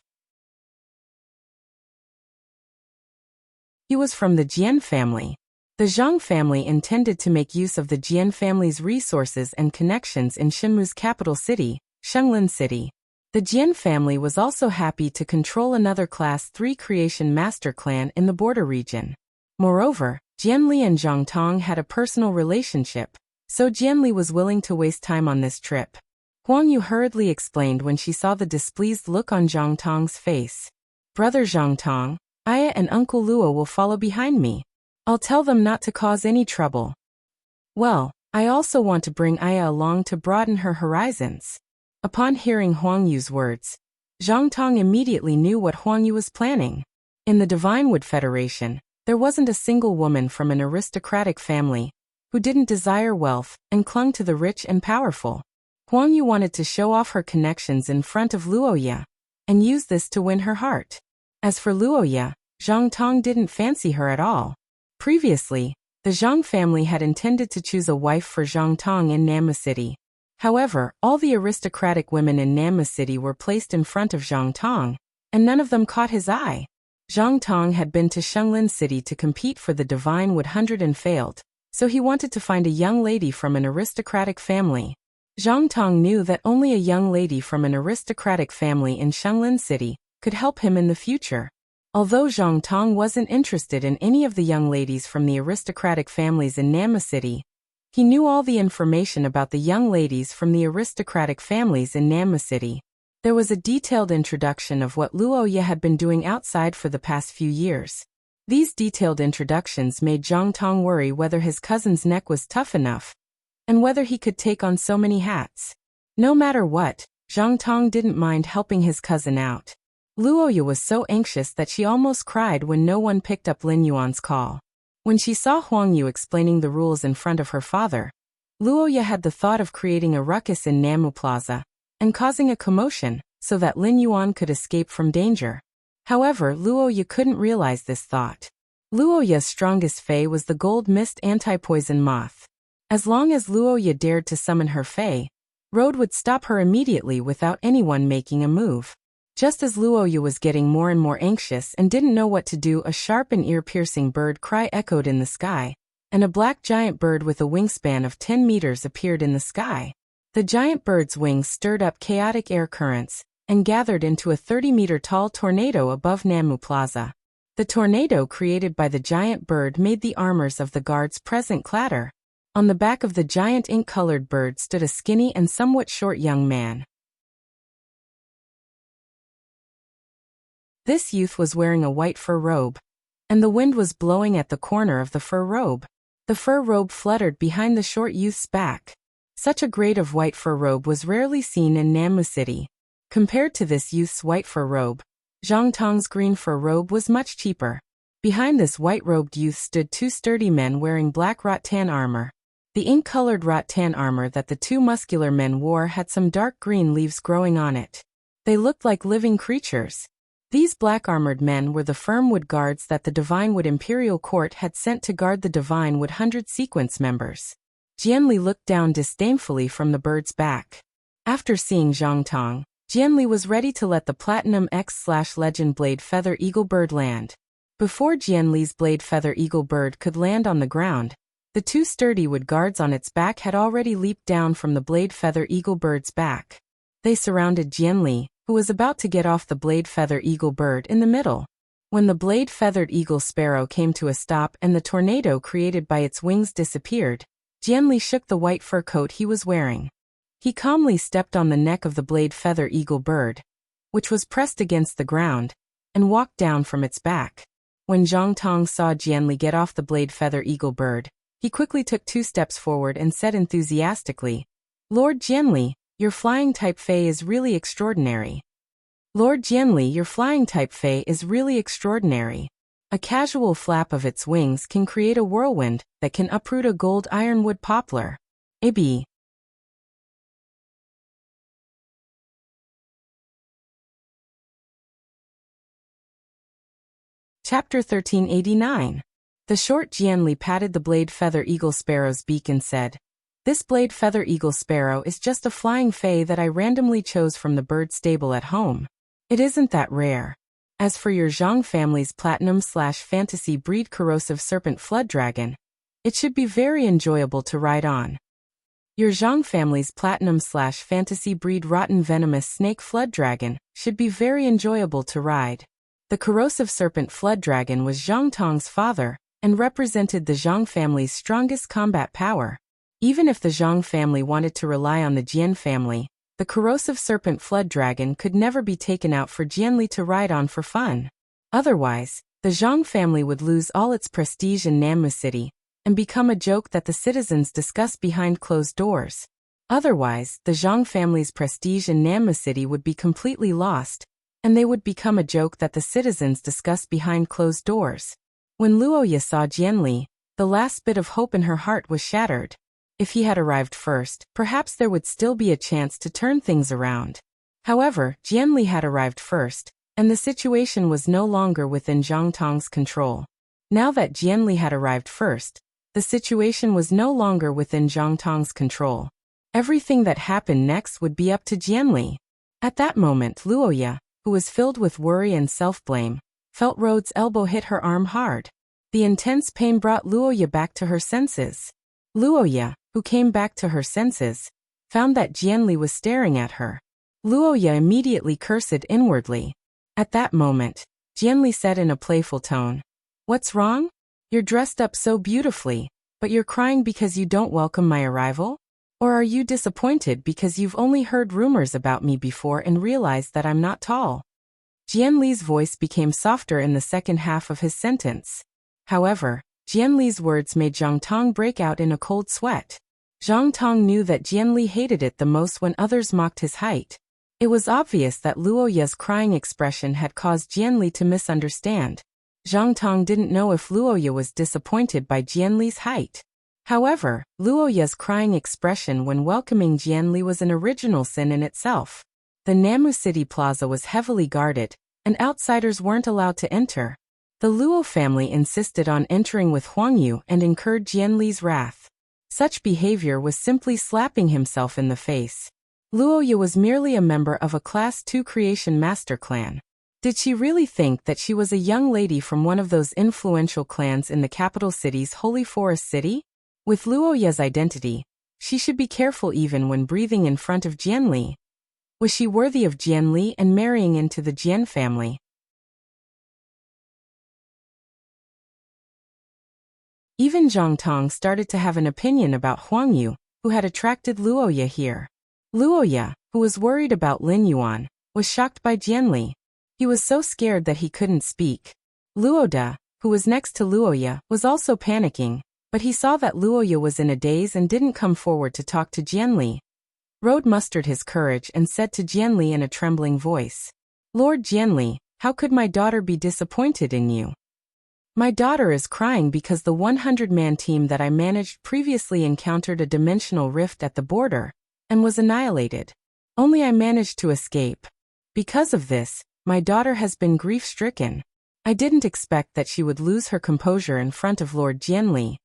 He was from the Jian family. The Zhang family intended to make use of the Jian family's resources and connections in Shenmu's capital city, Shenglin City. The Jian family was also happy to control another Class 3 Creation Master clan in the border region. Moreover, Jian Li and Zhang Tong had a personal relationship, so Jian Li was willing to waste time on this trip. Huang Yu hurriedly explained when she saw the displeased look on Zhang Tong's face. "Brother Zhang Tong, Aya and Uncle Luo will follow behind me. I'll tell them not to cause any trouble. Well, I also want to bring Aya along to broaden her horizons." Upon hearing Huang Yu's words, Zhang Tong immediately knew what Huang Yu was planning. In the Divinewood Federation, there wasn't a single woman from an aristocratic family who didn't desire wealth and clung to the rich and powerful. Huang Yu wanted to show off her connections in front of Luoya and use this to win her heart. As for Luoya, Zhang Tong didn't fancy her at all. Previously, the Zhang family had intended to choose a wife for Zhang Tong in Namu City. However, all the aristocratic women in Namu City were placed in front of Zhang Tong, and none of them caught his eye. Zhang Tong had been to Shenglin City to compete for the Divine Wood 100 and failed, so he wanted to find a young lady from an aristocratic family. Zhang Tong knew that only a young lady from an aristocratic family in Shenglin City could help him in the future. Although Zhang Tong wasn't interested in any of the young ladies from the aristocratic families in Namu City, he knew all the information about the young ladies from the aristocratic families in Namu City. There was a detailed introduction of what Luoya had been doing outside for the past few years. These detailed introductions made Zhang Tong worry whether his cousin's neck was tough enough, and whether he could take on so many hats. No matter what, Zhang Tong didn't mind helping his cousin out. Luoya was so anxious that she almost cried when no one picked up Lin Yuan's call. When she saw Huang Yu explaining the rules in front of her father, Luoya had the thought of creating a ruckus in Namu Plaza and causing a commotion so that Lin Yuan could escape from danger. However, Luoya couldn't realize this thought. Luoya's strongest fei was the gold mist anti-poison moth. As long as Luoya dared to summon her fei, Road would stop her immediately without anyone making a move. Just as Luoya was getting more and more anxious and didn't know what to do, a sharp and ear-piercing bird cry echoed in the sky, and a black giant bird with a wingspan of 10 meters appeared in the sky. The giant bird's wings stirred up chaotic air currents and gathered into a 30-meter-tall tornado above Namu Plaza. The tornado created by the giant bird made the armors of the guards present clatter. On the back of the giant ink-colored bird stood a skinny and somewhat short young man. This youth was wearing a white fur robe, and the wind was blowing at the corner of the fur robe. The fur robe fluttered behind the short youth's back. Such a grade of white fur robe was rarely seen in Namu City. Compared to this youth's white fur robe, Zhang Tong's green fur robe was much cheaper. Behind this white-robed youth stood two sturdy men wearing black rattan armor. The ink-colored rattan armor that the two muscular men wore had some dark green leaves growing on it. They looked like living creatures. These black-armored men were the firm wood guards that the Divine Wood Imperial Court had sent to guard the Divine Wood 100 sequence members. Jianli looked down disdainfully from the bird's back. After seeing Zhang Tong, Jianli was ready to let the Platinum X/Legend Blade Feather Eagle bird land. Before Jianli's Blade Feather Eagle bird could land on the ground, the two sturdy wood guards on its back had already leaped down from the Blade Feather Eagle bird's back. They surrounded Jianli, who was about to get off the Blade Feather Eagle bird in the middle. When the Blade Feathered Eagle sparrow came to a stop and the tornado created by its wings disappeared, Jianli shook the white fur coat he was wearing. He calmly stepped on the neck of the Blade Feather Eagle bird, which was pressed against the ground, and walked down from its back. When Zhang Tong saw Jianli get off the Blade Feather Eagle bird, he quickly took 2 steps forward and said enthusiastically, "Lord Jianli, your flying type Fei is really extraordinary. Lord Jianli, your flying type Fei is really extraordinary. A casual flap of its wings can create a whirlwind that can uproot a gold ironwood poplar. AB." Chapter 1389. The short Jianli patted the Blade Feather Eagle sparrow's beak and said, "This Blade Feather Eagle sparrow is just a flying Fei that I randomly chose from the bird stable at home. It isn't that rare. As for your Zhang family's Platinum/Fantasy breed Corrosive Serpent Flood Dragon, it should be very enjoyable to ride on. Your Zhang family's Platinum/Fantasy breed Rotten Venomous Snake Flood Dragon should be very enjoyable to ride." The Corrosive Serpent Flood Dragon was Zhang Tong's father, and represented the Zhang family's strongest combat power. Even if the Zhang family wanted to rely on the Jian family, the Corrosive Serpent Flood Dragon could never be taken out for Jianli to ride on for fun. Otherwise, the Zhang family would lose all its prestige in Nanmu City, and become a joke that the citizens discuss behind closed doors. Otherwise, the Zhang family's prestige in Nanmu City would be completely lost, and they would become a joke that the citizens discuss behind closed doors. When Luoya saw Jianli, the last bit of hope in her heart was shattered. If he had arrived first, perhaps there would still be a chance to turn things around. However, Jianli had arrived first, and the situation was no longer within Zhang Tong's control. Now that Jianli had arrived first, the situation was no longer within Zhang Tong's control. Everything that happened next would be up to Jianli. At that moment, Luoya, who was filled with worry and self-blame, felt Rhodes' elbow hit her arm hard. The intense pain brought Luoya back to her senses. Luoya, who came back to her senses, found that Jianli was staring at her. Luoya immediately cursed inwardly. At that moment, Jianli said in a playful tone, "What's wrong? You're dressed up so beautifully, but you're crying because you don't welcome my arrival? Or are you disappointed because you've only heard rumors about me before and realized that I'm not tall?" Jianli's voice became softer in the second half of his sentence. However, Jianli's words made Zhang Tong break out in a cold sweat. Zhang Tong knew that Jianli hated it the most when others mocked his height. It was obvious that Luoya's crying expression had caused Jianli to misunderstand. Zhang Tong didn't know if Luoya was disappointed by Jianli's height. However, Luoya's crying expression when welcoming Jianli was an original sin in itself. The Nanmu City Plaza was heavily guarded, and outsiders weren't allowed to enter. The Luo family insisted on entering with Huangyu and incurred Jianli's wrath. Such behavior was simply slapping himself in the face. Luoya was merely a member of a Class 2 Creation Master clan. Did she really think that she was a young lady from one of those influential clans in the capital city's Holy Forest City? With Luoya's identity, she should be careful even when breathing in front of Jianli. Was she worthy of Jianli and marrying into the Jian family? Even Zhang Tong started to have an opinion about Huangyu, who had attracted Luoya here. Luoya, who was worried about Lin Yuan, was shocked by Jianli. He was so scared that he couldn't speak. Luoda, who was next to Luoya, was also panicking, but he saw that Luoya was in a daze and didn't come forward to talk to Jianli. Rode mustered his courage and said to Jianli in a trembling voice, "Lord Jianli, how could my daughter be disappointed in you? My daughter is crying because the 100-man team that I managed previously encountered a dimensional rift at the border, and was annihilated. Only I managed to escape. Because of this, my daughter has been grief-stricken. I didn't expect that she would lose her composure in front of Lord Jianli.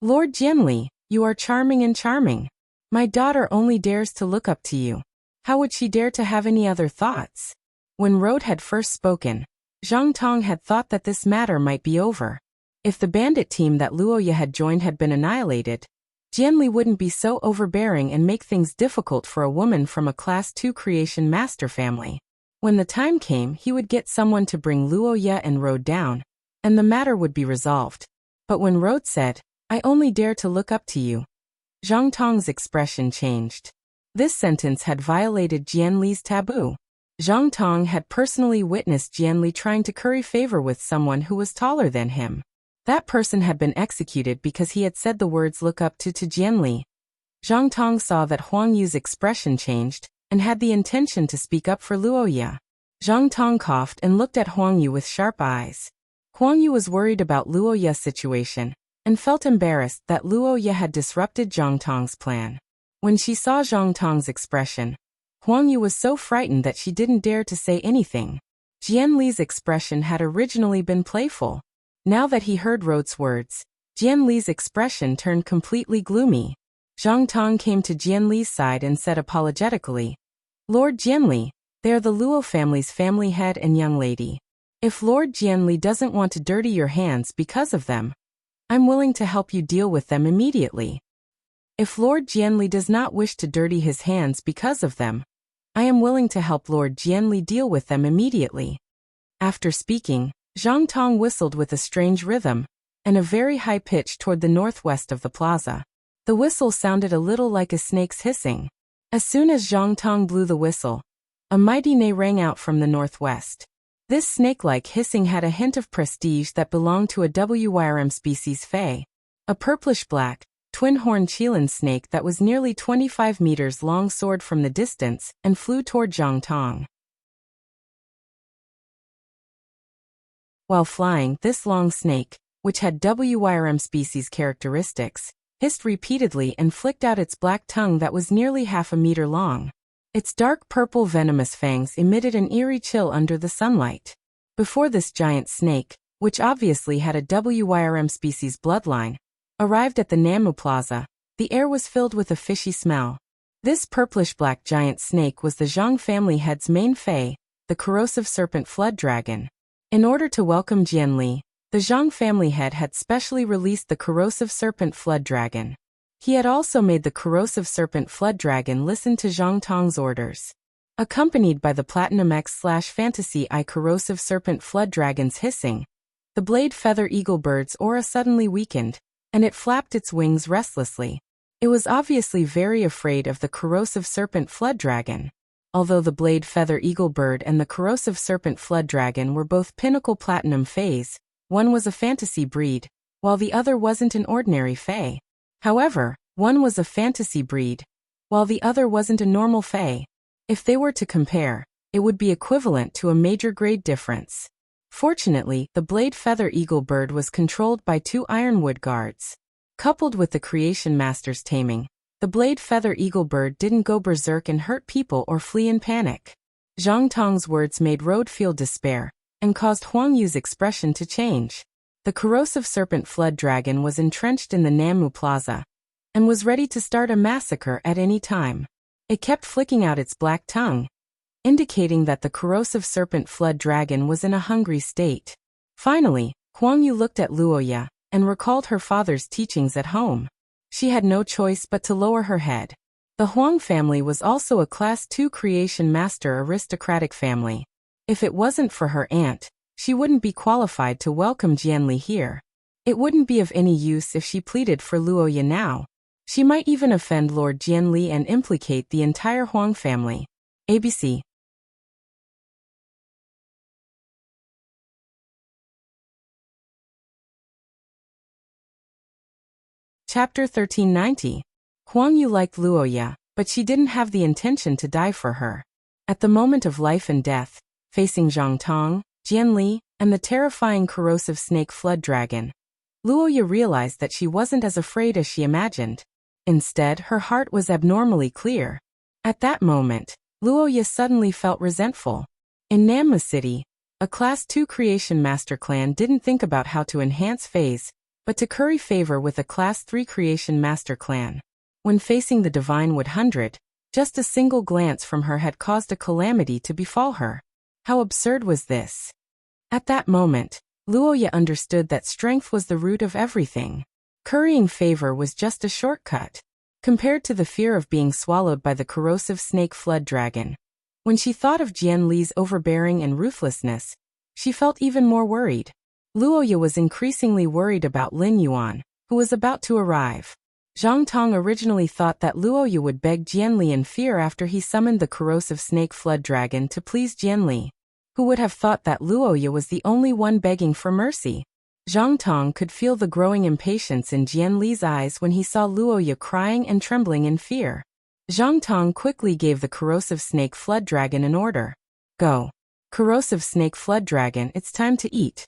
Lord Jianli, You are charming and charming. My daughter only dares to look up to you. How would she dare to have any other thoughts? When Rode had first spoken, Zhang Tong had thought that this matter might be over. If the bandit team that Luoya had joined had been annihilated, Jianli wouldn't be so overbearing and make things difficult for a woman from a Class 2 creation master family. When the time came, he would get someone to bring Luoya and Rode down, and the matter would be resolved. But when Rode said, I only dare to look up to you, Zhang Tong's expression changed. This sentence had violated Jianli's taboo. Zhang Tong had personally witnessed Jianli trying to curry favor with someone who was taller than him. That person had been executed because he had said the words look up to Jianli. Zhang Tong saw that Huang Yu's expression changed, and had the intention to speak up for Luoya. Zhang Tong coughed and looked at Huang Yu with sharp eyes. Huang Yu was worried about Luoya's situation, and felt embarrassed that Luoya had disrupted Zhang Tong's plan. When she saw Zhang Tong's expression, Huang Yu was so frightened that she didn't dare to say anything. Jianli's expression had originally been playful. Now that he heard Rode's words, Jianli's expression turned completely gloomy. Zhang Tong came to Jianli's side and said apologetically, Lord Jianli, they are the Luo family's family head and young lady. If Lord Jianli doesn't want to dirty your hands because of them, I'm willing to help you deal with them immediately. If Lord Jianli does not wish to dirty his hands because of them, I am willing to help Lord Jianli deal with them immediately. After speaking, Zhang Tong whistled with a strange rhythm, and a very high pitch toward the northwest of the plaza. The whistle sounded a little like a snake's hissing. As soon as Zhang Tong blew the whistle, a mighty neigh rang out from the northwest. This snake-like hissing had a hint of prestige that belonged to a WYRM species Fei, a purplish-black, twin-horned Qilin snake that was nearly 25 meters long soared from the distance and flew toward Zhang Tong. While flying, this long snake, which had WYRM species characteristics, hissed repeatedly and flicked out its black tongue that was nearly half a meter long. Its dark purple venomous fangs emitted an eerie chill under the sunlight. Before this giant snake, which obviously had a WYRM species bloodline, arrived at the Namu Plaza, the air was filled with a fishy smell. This purplish-black giant snake was the Zhang family head's main Fei, the corrosive serpent flood dragon. In order to welcome Jianli, the Zhang family head had specially released the corrosive serpent flood dragon. He had also made the corrosive serpent flood dragon listen to Zhang Tong's orders. Accompanied by the Platinum X/Fantasy I corrosive serpent flood dragon's hissing, the blade feather eagle bird's aura suddenly weakened, and it flapped its wings restlessly. It was obviously very afraid of the corrosive serpent flood dragon. Although the blade feather eagle bird and the corrosive serpent flood dragon were both pinnacle platinum Feis, one was a fantasy breed, while the other wasn't an ordinary Fei. However, one was a fantasy breed, while the other wasn't a normal Fei. If they were to compare, it would be equivalent to a major grade difference. Fortunately, the blade feather eagle bird was controlled by 2 ironwood guards. Coupled with the creation master's taming, the blade feather eagle bird didn't go berserk and hurt people or flee in panic. Zhang Tong's words made Rode feel despair, and caused Huang Yu's expression to change. The corrosive serpent flood dragon was entrenched in the Namu Plaza, and was ready to start a massacre at any time. It kept flicking out its black tongue, indicating that the corrosive serpent flood dragon was in a hungry state. Finally, Huang Yu looked at Luoya, and recalled her father's teachings at home. She had no choice but to lower her head. The Huang family was also a Class 2 creation master aristocratic family. If it wasn't for her aunt, she wouldn't be qualified to welcome Jianli here. It wouldn't be of any use if she pleaded for Luoya now. She might even offend Lord Jianli and implicate the entire Huang family. ABC. Chapter 1390. Huang Yu liked Luoya, but she didn't have the intention to die for her. At the moment of life and death, facing Zhang Tong, Jianli, and the terrifying corrosive snake flood dragon, Luoya realized that she wasn't as afraid as she imagined. Instead, her heart was abnormally clear. At that moment, Luoya suddenly felt resentful. In Namma City, a Class 2 creation master clan didn't think about how to enhance Feis, but to curry favor with a Class 3 Creation Master clan. When facing the Divine Wood 100, just a single glance from her had caused a calamity to befall her. How absurd was this? At that moment, Luoya understood that strength was the root of everything. Currying favor was just a shortcut, compared to the fear of being swallowed by the corrosive snake flood dragon. When she thought of Jian Li's overbearing and ruthlessness, she felt even more worried. Luoya was increasingly worried about Lin Yuan, who was about to arrive. Zhang Tong originally thought that Luoya would beg Jian Li in fear after he summoned the corrosive snake flood dragon to please Jian Li. Who would have thought that Luoya was the only one begging for mercy? Zhang Tong could feel the growing impatience in Jian Li's eyes when he saw Luoya crying and trembling in fear. Zhang Tong quickly gave the corrosive snake flood dragon an order. Go. Corrosive snake flood dragon, it's time to eat.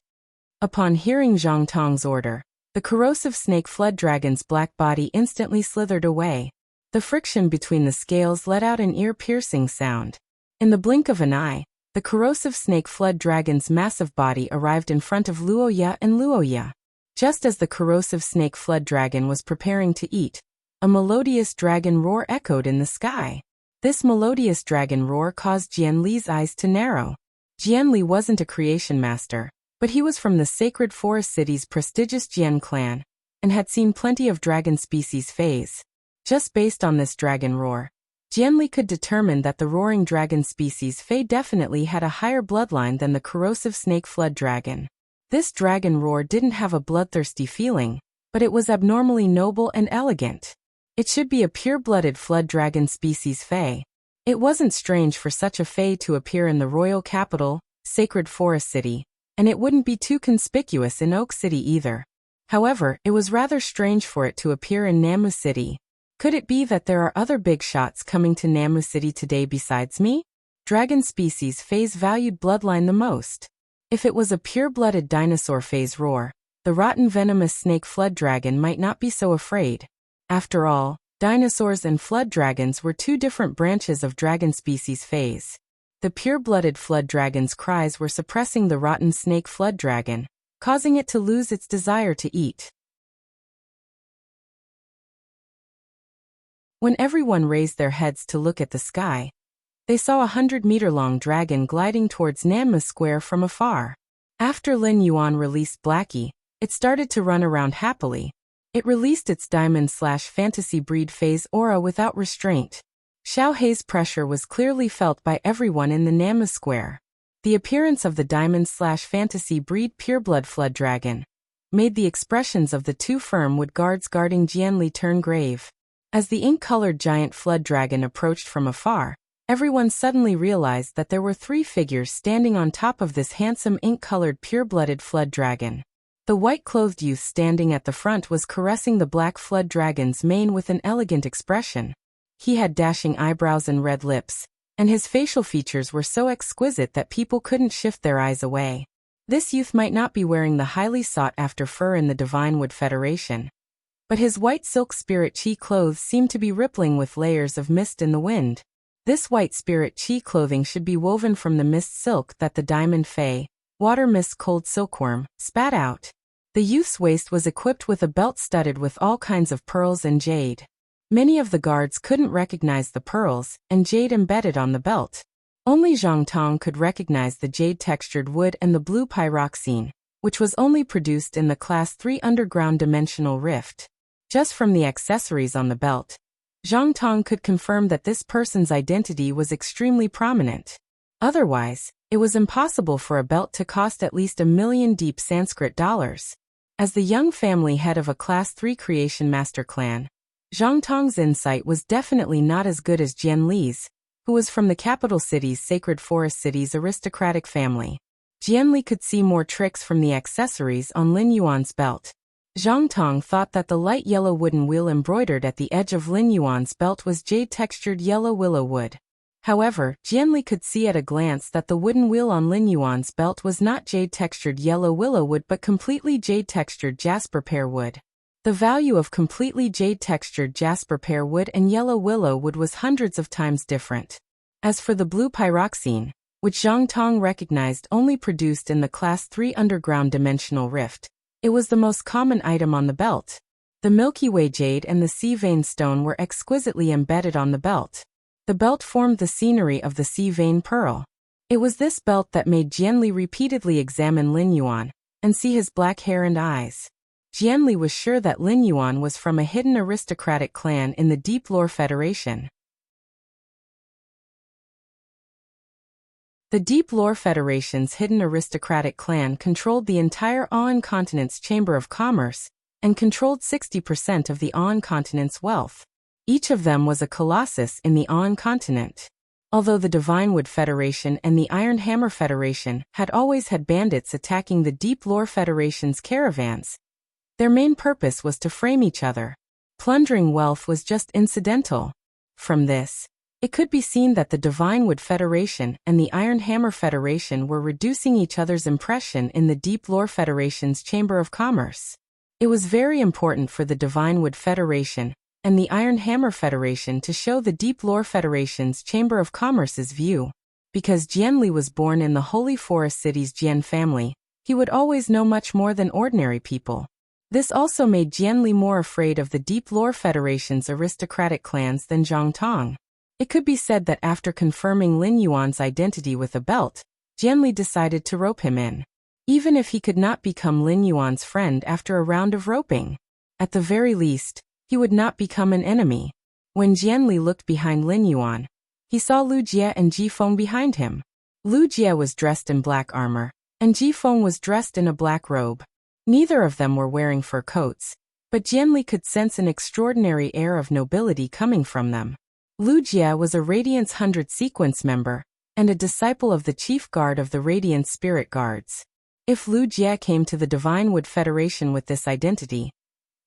Upon hearing Zhang Tong's order, the corrosive snake flood dragon's black body instantly slithered away. The friction between the scales let out an ear-piercing sound. In the blink of an eye, the corrosive snake flood dragon's massive body arrived in front of Luoya and Luoya. Just as the corrosive snake flood dragon was preparing to eat, a melodious dragon roar echoed in the sky. This melodious dragon roar caused Jian Li's eyes to narrow. Jian Li wasn't a creation master, but he was from the Sacred Forest City's prestigious Jian clan, and had seen plenty of dragon species phase. Just based on this dragon roar, Jian Li could determine that the roaring dragon species Fei definitely had a higher bloodline than the corrosive snake flood dragon. This dragon roar didn't have a bloodthirsty feeling, but it was abnormally noble and elegant. It should be a pure-blooded flood dragon species Fei. It wasn't strange for such a Fei to appear in the royal capital, Sacred Forest City, and it wouldn't be too conspicuous in Oak City either. However, it was rather strange for it to appear in Namu City. Could it be that there are other big shots coming to Namu City today besides me? Dragon species Fei's valued bloodline the most. If it was a pure-blooded dinosaur Fei's roar, the rotten venomous snake flood dragon might not be so afraid. After all, dinosaurs and flood dragons were two different branches of dragon species Fei's. The pure-blooded flood dragon's cries were suppressing the rotten snake flood dragon, causing it to lose its desire to eat. When everyone raised their heads to look at the sky, they saw a 100-meter-long dragon gliding towards Nanma Square from afar. After Lin Yuan released Blackie, it started to run around happily. It released its diamond/fantasy breed phase aura without restraint. Xiao Hei's pressure was clearly felt by everyone in the Nanma Square. The appearance of the diamond/fantasy breed pureblood flood dragon made the expressions of the two firm-wood guards guarding Jianli turn grave. As the ink-colored giant flood dragon approached from afar, everyone suddenly realized that there were three figures standing on top of this handsome ink-colored pure-blooded flood dragon. The white-clothed youth standing at the front was caressing the black flood dragon's mane with an elegant expression. He had dashing eyebrows and red lips, and his facial features were so exquisite that people couldn't shift their eyes away. This youth might not be wearing the highly sought-after fur in the Divine Wood Federation, but his white silk spirit chi clothes seemed to be rippling with layers of mist in the wind. This white spirit chi clothing should be woven from the mist silk that the diamond fae, water mist cold silkworm, spat out. The youth's waist was equipped with a belt studded with all kinds of pearls and jade. Many of the guards couldn't recognize the pearls and jade embedded on the belt. Only Zhang Tong could recognize the jade-textured wood and the blue pyroxene, which was only produced in the Class 3 underground dimensional rift. Just from the accessories on the belt, Zhang Tong could confirm that this person's identity was extremely prominent. Otherwise, it was impossible for a belt to cost at least $1 million deep Sanskrit dollars. As the young family head of a Class 3 Creation Master clan, Zhang Tong's insight was definitely not as good as Jian Li's, who was from the capital city's Sacred Forest City's aristocratic family. Jian Li could see more tricks from the accessories on Lin Yuan's belt. Zhang Tong thought that the light yellow wooden wheel embroidered at the edge of Lin Yuan's belt was jade-textured yellow willow wood. However, Jian Li could see at a glance that the wooden wheel on Lin Yuan's belt was not jade-textured yellow willow wood but completely jade-textured jasper pear wood. The value of completely jade-textured jasper pear wood and yellow willow wood was hundreds of times different. As for the blue pyroxene, which Zhang Tong recognized only produced in the Class 3 underground dimensional rift, It was the most common item on the belt. The Milky Way jade and the sea vein stone were exquisitely embedded on the belt. The belt formed the scenery of the sea vein pearl. It was this belt that made Jianli repeatedly examine Lin Yuan and see his black hair and eyes. Jianli was sure that Lin Yuan was from a hidden aristocratic clan in the Deep Lore Federation. The Deep Lore Federation's hidden aristocratic clan controlled the entire An continent's Chamber of Commerce and controlled 60% of the An continent's wealth. Each of them was a colossus in the An continent. Although the Divinewood Federation and the Iron Hammer Federation had always had bandits attacking the Deep Lore Federation's caravans, their main purpose was to frame each other. Plundering wealth was just incidental. From this, it could be seen that the Divinewood Federation and the Iron Hammer Federation were reducing each other's impression in the Deep Lore Federation's Chamber of Commerce. It was very important for the Divinewood Federation and the Iron Hammer Federation to show the Deep Lore Federation's Chamber of Commerce's view. Because Jianli was born in the Holy Forest City's Jian family, he would always know much more than ordinary people. This also made Jianli more afraid of the Deep Lore Federation's aristocratic clans than Zhongtong. It could be said that after confirming Lin Yuan's identity with a belt, Jianli decided to rope him in. Even if he could not become Lin Yuan's friend after a round of roping, at the very least, he would not become an enemy. When Jianli looked behind Lin Yuan, he saw Lu Jie and Ji Feng behind him. Lu Jie was dressed in black armor, and Ji Feng was dressed in a black robe. Neither of them were wearing fur coats, but Jianli could sense an extraordinary air of nobility coming from them. Lu Jie was a Radiance 100 sequence member and a disciple of the chief guard of the Radiant Spirit Guards. If Lu Jie came to the Divinewood Federation with this identity,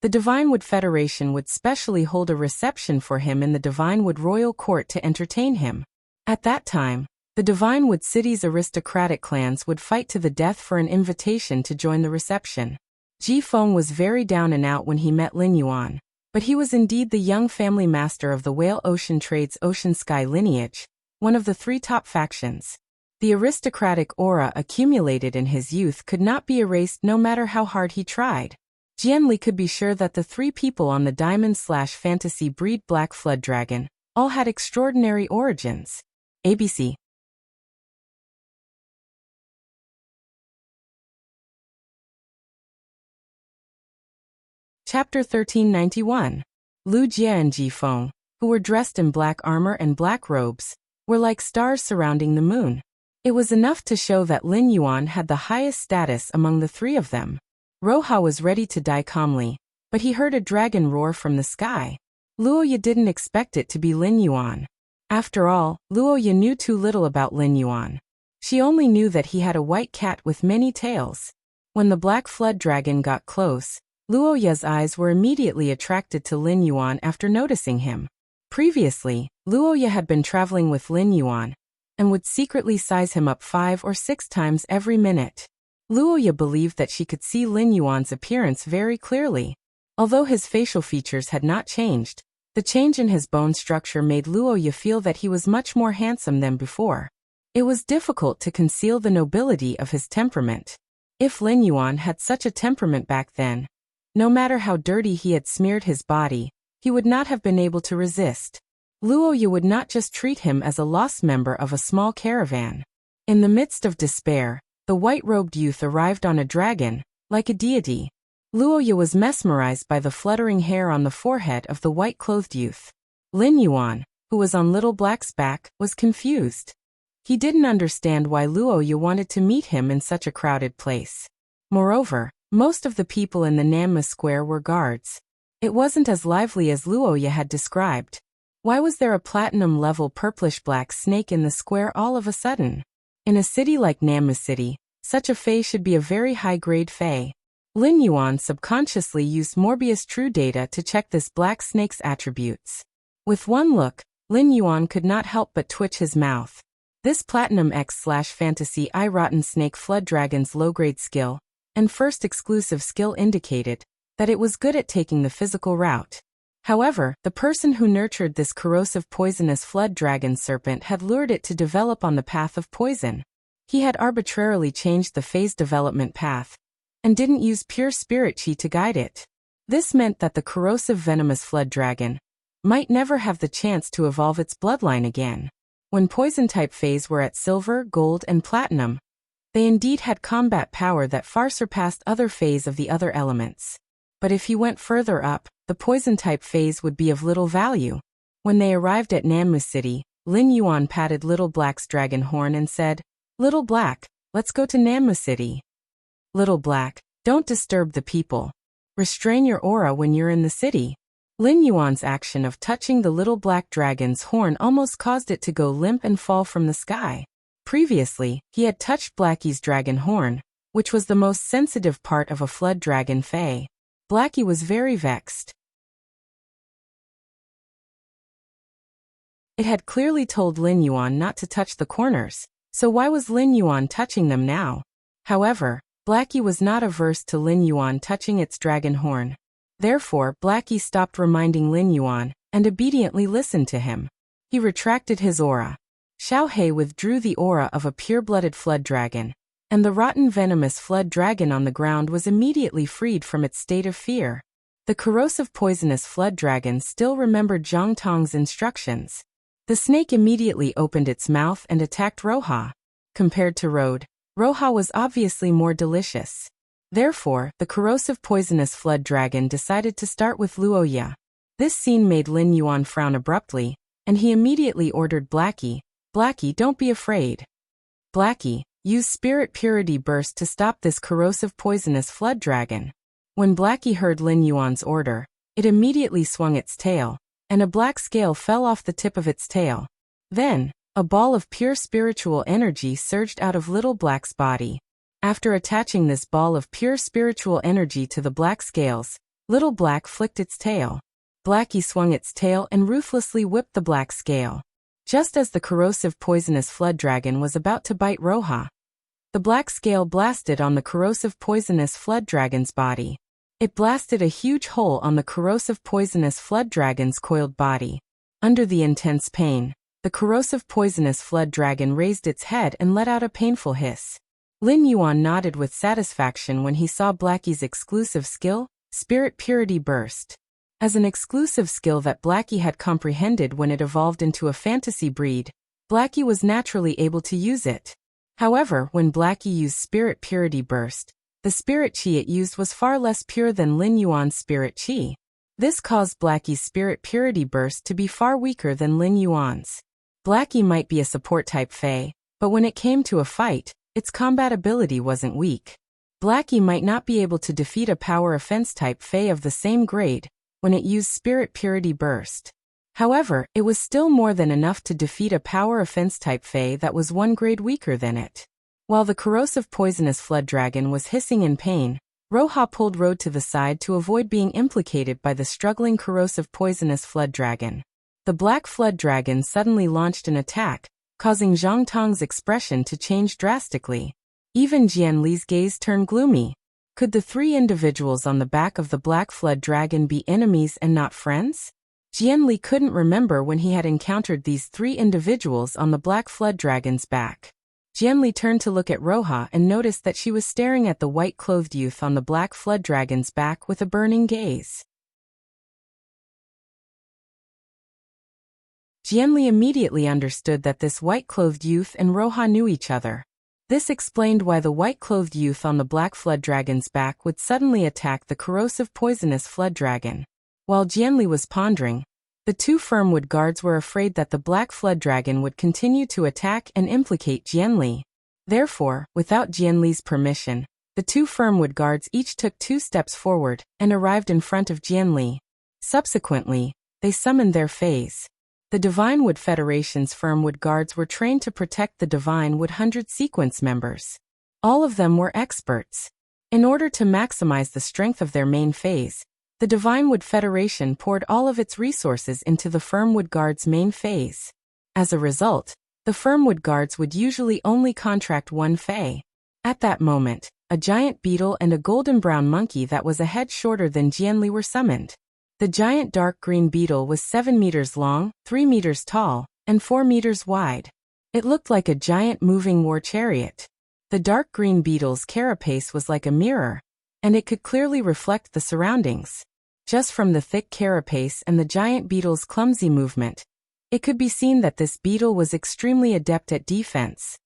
the Divinewood Federation would specially hold a reception for him in the Divinewood Royal Court to entertain him. At that time, the Divinewood City's aristocratic clans would fight to the death for an invitation to join the reception. Ji Feng was very down and out when he met Lin Yuan, but he was indeed the young family master of the Whale Ocean Trade's Ocean Sky lineage, one of the 3 top factions. The aristocratic aura accumulated in his youth could not be erased no matter how hard he tried. Jianli could be sure that the 3 people on the Diamond/Fantasy Breed Black Flood Dragon all had extraordinary origins. ABC. Chapter 1391. Lu Jie and Ji Feng, who were dressed in black armor and black robes, were like stars surrounding the moon. It was enough to show that Lin Yuan had the highest status among the 3 of them. Roha was ready to die calmly, but he heard a dragon roar from the sky. Luoya didn't expect it to be Lin Yuan. After all, Luoya knew too little about Lin Yuan. She only knew that he had a white cat with many tails. When the black flood dragon got close, Luoya's eyes were immediately attracted to Lin Yuan after noticing him. Previously, Luoya had been traveling with Lin Yuan and would secretly size him up 5 or 6 times every minute. Luoya believed that she could see Lin Yuan's appearance very clearly. Although his facial features had not changed, the change in his bone structure made Luoya feel that he was much more handsome than before. It was difficult to conceal the nobility of his temperament. If Lin Yuan had such a temperament back then, no matter how dirty he had smeared his body, he would not have been able to resist. Luoya would not just treat him as a lost member of a small caravan. In the midst of despair, the white-robed youth arrived on a dragon, like a deity. Luoya was mesmerized by the fluttering hair on the forehead of the white-clothed youth. Lin Yuan, who was on Little Black's back, was confused. He didn't understand why Luoya wanted to meet him in such a crowded place. Moreover, most of the people in the Nanma Square were guards. It wasn't as lively as Luoya had described. Why was there a platinum-level purplish-black snake in the square all of a sudden? In a city like Nanma City, such a fae should be a very high-grade fae. Lin Yuan subconsciously used Morbius True Data to check this black snake's attributes. With one look, Lin Yuan could not help but twitch his mouth. This Platinum X/Fantasy Eye Rotten Snake Flood Dragon's low-grade skill and first exclusive skill indicated that it was good at taking the physical route. However, the person who nurtured this corrosive poisonous flood dragon serpent had lured it to develop on the path of poison. He had arbitrarily changed the phase development path, and didn't use pure spirit chi to guide it. This meant that the corrosive venomous flood dragon might never have the chance to evolve its bloodline again. When poison-type Fays were at silver, gold, and platinum, they indeed had combat power that far surpassed other Fays of the other elements. But if he went further up, the poison-type Fays would be of little value. When they arrived at Nanmu City, Lin Yuan patted Little Black's dragon horn and said, "Little Black, let's go to Nanmu City." "Little Black, don't disturb the people. Restrain your aura when you're in the city." Lin Yuan's action of touching the little black dragon's horn almost caused it to go limp and fall from the sky. Previously, he had touched Blackie's dragon horn, which was the most sensitive part of a flood dragon Fae. Blackie was very vexed. It had clearly told Lin Yuan not to touch the corners, so why was Lin Yuan touching them now? However, Blackie was not averse to Lin Yuan touching its dragon horn. Therefore, Blackie stopped reminding Lin Yuan, and obediently listened to him. He retracted his aura. Xiao He withdrew the aura of a pure-blooded flood dragon, and the rotten venomous flood dragon on the ground was immediately freed from its state of fear. The corrosive poisonous flood dragon still remembered Zhang Tong's instructions. The snake immediately opened its mouth and attacked Roha. Compared to Roha was obviously more delicious. Therefore, the corrosive poisonous flood dragon decided to start with Luoya. This scene made Lin Yuan frown abruptly, and he immediately ordered Blackie, "Blackie, don't be afraid. Blackie, use spirit purity burst to stop this corrosive poisonous flood dragon." When Blackie heard Lin Yuan's order, it immediately swung its tail, and a black scale fell off the tip of its tail. Then, a ball of pure spiritual energy surged out of Little Black's body. After attaching this ball of pure spiritual energy to the black scales, Little Black flicked its tail. Blackie swung its tail and ruthlessly whipped the black scale. Just as the corrosive poisonous flood dragon was about to bite Roha, the black scale blasted on the corrosive poisonous flood dragon's body. It blasted a huge hole on the corrosive poisonous flood dragon's coiled body. Under the intense pain, the corrosive poisonous flood dragon raised its head and let out a painful hiss. Lin Yuan nodded with satisfaction when he saw Blackie's exclusive skill, Spirit Purity Burst. As an exclusive skill that Blackie had comprehended when it evolved into a fantasy breed, Blackie was naturally able to use it. However, when Blackie used Spirit Purity Burst, the spirit chi it used was far less pure than Lin Yuan's spirit chi. This caused Blackie's Spirit Purity Burst to be far weaker than Lin Yuan's. Blackie might be a support-type Fae, but when it came to a fight, its combat ability wasn't weak. Blackie might not be able to defeat a power offense-type Fae of the same grade when it used Spirit Purity Burst. However, it was still more than enough to defeat a power offense-type Fae that was one grade weaker than it. While the corrosive poisonous flood dragon was hissing in pain, Roha pulled Road to the side to avoid being implicated by the struggling corrosive poisonous flood dragon. The black flood dragon suddenly launched an attack, causing Zhang Tong's expression to change drastically. Even Jian Li's gaze turned gloomy. Could the three individuals on the back of the black flood dragon be enemies and not friends? Jian Li couldn't remember when he had encountered these three individuals on the black flood dragon's back. Jian Li turned to look at Roha and noticed that she was staring at the white-clothed youth on the black flood dragon's back with a burning gaze. Jian Li immediately understood that this white-clothed youth and Roha knew each other. This explained why the white-clothed youth on the black flood dragon's back would suddenly attack the corrosive poisonous flood dragon. While Jian Li was pondering, the two Firmwood guards were afraid that the black flood dragon would continue to attack and implicate Jian Li. Therefore, without Jian Li's permission, the two Firmwood guards each took 2 steps forward and arrived in front of Jian Li. Subsequently, they summoned their Fays. The Divine Wood Federation's Firmwood guards were trained to protect the Divine Wood 100 sequence members. All of them were experts. In order to maximize the strength of their main phase, the Divine Wood Federation poured all of its resources into the Firmwood Guards' main phase. As a result, the Firmwood Guards would usually only contract one Fae. At that moment, a giant beetle and a golden-brown monkey that was a head shorter than Jian Li were summoned. The giant dark green beetle was 7 meters long, 3 meters tall, and 4 meters wide. It looked like a giant moving war chariot. The dark green beetle's carapace was like a mirror, and it could clearly reflect the surroundings. Just from the thick carapace and the giant beetle's clumsy movement, it could be seen that this beetle was extremely adept at defense.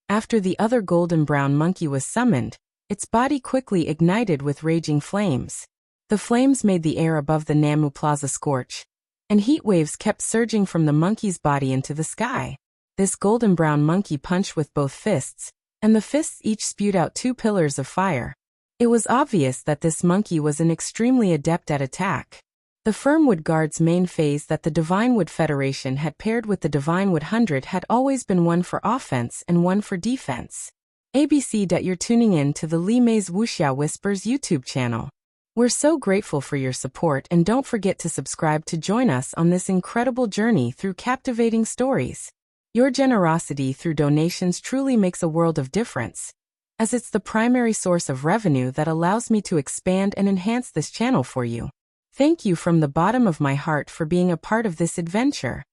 After the other golden brown monkey was summoned, its body quickly ignited with raging flames. The flames made the air above the Namu Plaza scorch, and heat waves kept surging from the monkey's body into the sky. This golden brown monkey punched with both fists, and the fists each spewed out 2 pillars of fire. It was obvious that this monkey was an extremely adept at attack. The Firmwood Guard's main phase that the Divinewood Federation had paired with the Divinewood 100 had always been one for offense and one for defense. ABC. You're tuning in to the Li Mei's Wuxia Whispers YouTube channel. We're so grateful for your support, and don't forget to subscribe to join us on this incredible journey through captivating stories. Your generosity through donations truly makes a world of difference, as it's the primary source of revenue that allows me to expand and enhance this channel for you. Thank you from the bottom of my heart for being a part of this adventure.